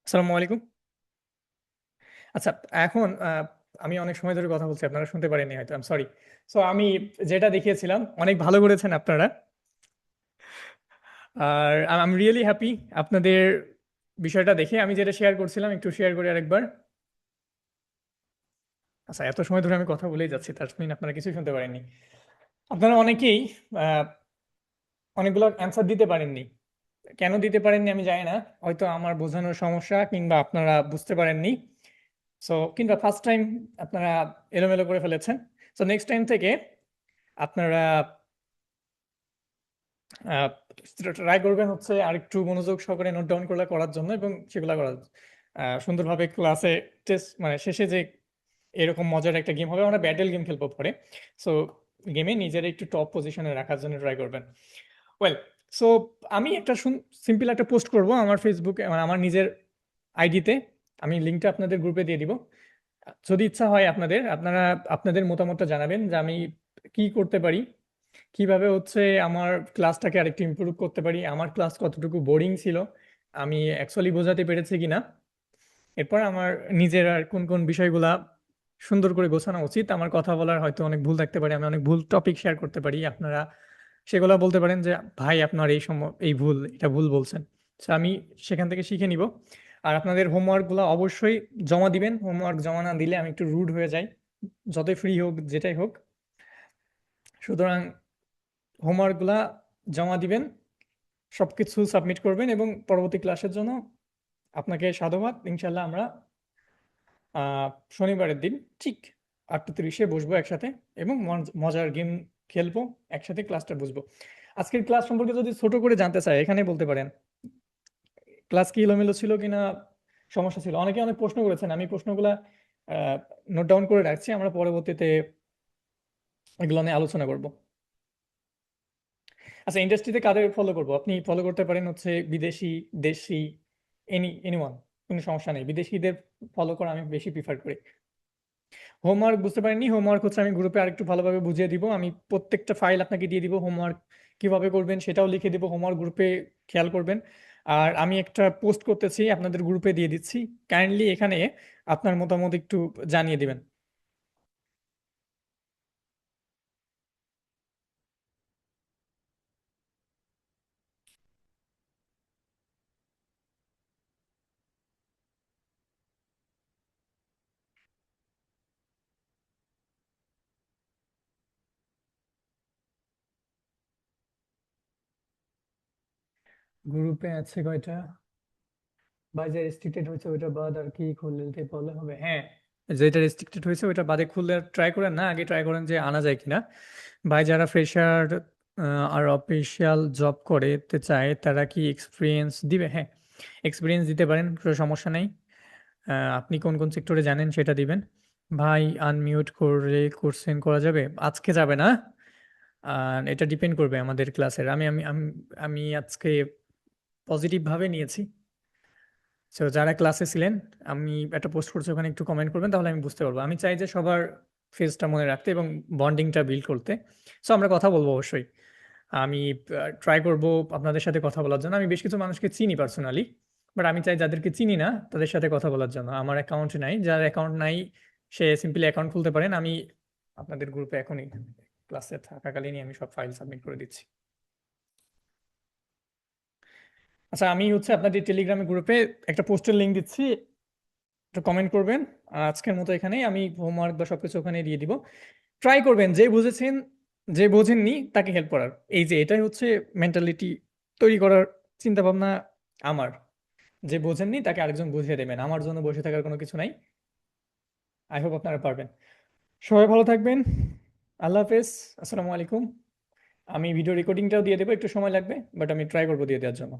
আসসালামু আলাইকুম। আচ্ছা, এখন আমি অনেক সময় ধরে কথা বলছি, আপনারা শুনতে পারেননি হয়তো, আই এম সরি। সো আমি যেটা দেখিয়েছিলাম অনেক ভালো করেছেন আপনারা। আর আই এম রিয়েলি হ্যাপি আপনাদের বিষয়টা দেখে। আমি যেটা শেয়ার করছিলাম একটু শেয়ার করি আরেকবার। আচ্ছা, এত সময় ধরে আমি কথা বলেই যাচ্ছি, তার মিন আপনারা কিছুই শুনতে পারেননি। আপনারা অনেকেই আহ, অনেকগুলো অ্যান্সার দিতে পারেননি। কেন দিতে পারেননি আমি জানি না, হয়তো আমার বোঝানোর সমস্যা কিংবা আপনারা বুঝতে পারেননি। সো কিংবা ফার্স্ট টাইম আপনারা এলোমেলো করে ফেলেছেন। সো নেক্সট টাইম থেকে আপনারা ট্রাই করবেন হচ্ছে আরেকটু মনোযোগ সহকারে নোট ডাউন করে করার জন্য, এবং সেগুলো করার সুন্দরভাবে ক্লাসে টেস্ট মানে শেষে যে এরকম মজার একটা গেম হবে, আমরা ব্যাটেল গেম খেলবো পরে। সো গেমে নিজের একটু টপ পজিশনে রাখার জন্য ট্রাই করবেন। ওয়েল, সো আমি একটা সিম্পল একটা পোস্ট করব আমার ফেসবুকে, মানে আমার নিজের আইডিতে। আমি লিঙ্কটা আপনাদের গ্রুপে দিয়ে দিব। যদি ইচ্ছা হয় আপনাদের, আপনারা আপনাদের মতামতটা জানাবেন যে আমি কি করতে পারি, কিভাবে হচ্ছে আমার ক্লাসটাকে আরেকটু ইমপ্রুভ করতে পারি, আমার ক্লাস কতটুকু বোরিং ছিল, আমি অ্যাকচুয়ালি বোঝাতে পেরেছি কিনা। এরপর আমার নিজের আর কোন কোন বিষয়গুলা সুন্দর করে গোছানো উচিত। আমার কথা বলার হয়তো অনেক ভুল থাকতে পারে, আমি অনেক ভুল টপিক শেয়ার করতে পারি, আপনারা সেগুলো বলতে পারেন যে ভাই আপনার এই সময় এই ভুল, এটা ভুল বলছেন। তো আমি সেখান থেকে শিখে নিব। আর আপনাদের হোমওয়ার্কগুলো অবশ্যই জমা দিবেন। হোমওয়ার্ক জমা না দিলে আমি একটু রুড হয়ে যাই, যতই ফ্রি হোক যেটাই হোক। সুতরাং হোমওয়ার্কগুলা জমা দিবেন, সবকিছু সাবমিট করবেন, এবং পরবর্তী ক্লাসের জন্য আপনাকে সাধুবাদ। ইনশাল্লাহ আমরা আহ শনিবারের দিন ঠিক 8:30-এ বসবো একসাথে, এবং মজার গেম খেলবো, একসাথে ক্লাসটা বুঝবো। আজকের ক্লাস সম্পর্কে যদি ছোট করে জানতে চাই এখানে বলতে পারেন। ক্লাস কি এলোমেলো ছিল কিনা, সমস্যা ছিল? অনেকে অনেক প্রশ্ন করেছেন, আমি প্রশ্নগুলা নোট ডাউন করে রাখছি, আমরা পরবর্তীতে এগুলো নিয়ে আলোচনা করব। আচ্ছা, ইন্ডাস্ট্রিতে কাদের ফলো করব? আপনি ফলো করতে পারেন হচ্ছে বিদেশি, দেশি, এনিওয়ান, কোনো সমস্যা নেই। বিদেশিদের ফলো করা আমি বেশি প্রিফার করি। হোমওয়ার্ক বুঝতে পারেননি, হোমওয়ার্ক হচ্ছে আমি গ্রুপে আরেকটু ভালোভাবে বুঝিয়ে দিব। আমি প্রত্যেকটা ফাইল আপনাকে দিয়ে দিব, হোমওয়ার্ক কিভাবে করবেন সেটাও লিখে দিব, হোমওয়ার্ক গ্রুপে খেয়াল করবেন। আর আমি একটা পোস্ট করতেছি, আপনাদের গ্রুপে দিয়ে দিচ্ছি, কাইন্ডলি এখানে আপনার মতামত একটু জানিয়ে দিবেন। গ্রুপে আছে কয়টা? ভাই, যে রেস্ট্রিক্টেড হয়েছে ওইটা বাদ আর কি খুলতে বলা হবে? হ্যাঁ, যেটা রেস্ট্রিক্টেড হয়েছে ওইটা বাদে খুললে ট্রাই করেন না, আগে ট্রাই করেন যে আনা যায় কিনা। ভাই, যারা ফ্রেশার আর অফিসিয়াল জব করতে চায় তারা কি এক্সপিরিয়েন্স দিবে? হ্যাঁ, এক্সপিরিয়েন্স দিতে পারেন, কোনো সমস্যা নেই। আপনি কোন কোন সেক্টরে জানেন সেটা দিবেন। ভাই, আনমিউট করে কোশ্চেন করা যাবে? আজকে যাবে না। এটা ডিপেন্ড করবে আমাদের ক্লাসের। আমি আমি আমি আমি আজকে পজিটিভ ভাবে নিয়েছি। সো যারা ক্লাসে ছিলেন, আমি একটা পোস্ট করছি, ওখানে একটু কমেন্ট করবেন, তাহলে আমি বুঝতে পারবো। আমি চাই যে সবার ফেসটা মনে রাখতে এবং বন্ডিংটা বিল্ড করতে। সো আমরা কথা বলবো অবশ্যই। আমি ট্রাই করব আপনাদের সাথে কথা বলার জন্য। আমি বেশ কিছু মানুষকে চিনি পার্সোনালি, বাট আমি চাই যাদেরকে চিনি না তাদের সাথে কথা বলার জন্য। আমার অ্যাকাউন্ট নাই, যার অ্যাকাউন্ট নাই সে সিম্পলি অ্যাকাউন্ট খুলতে পারেন। আমি আপনাদের গ্রুপে এখনই ক্লাসে থাকাকালীনই আমি সব ফাইল সাবমিট করে দিচ্ছি। আচ্ছা, আমি হচ্ছে আপনাদের টেলিগ্রামে গ্রুপে একটা পোস্টের লিঙ্ক দিচ্ছি, একটু কমেন্ট করবেন। আর আজকের মতো এখানেই, আমি হোমওয়ার্ক বা সবকিছু ওখানে দিয়ে দিব। ট্রাই করবেন যে বুঝেছেন, যে বোঝেননি তাকে হেল্প করার। এই যে এটাই হচ্ছে মেন্টালিটি তৈরি করার চিন্তা ভাবনা আমার। যে বোঝেননি তাকে আরেকজন বুঝিয়ে দেবেন, আমার জন্য বসে থাকার কোনো কিছু নাই। আই হোপ আপনারা পারবেন। সবাই ভালো থাকবেন। আল্লাহ হাফেজ। আসসালামু আলাইকুম। আমি ভিডিও রেকর্ডিংটাও দিয়ে দেবো, একটু সময় লাগবে, বাট আমি ট্রাই করবো দিয়ে দেওয়ার জন্য।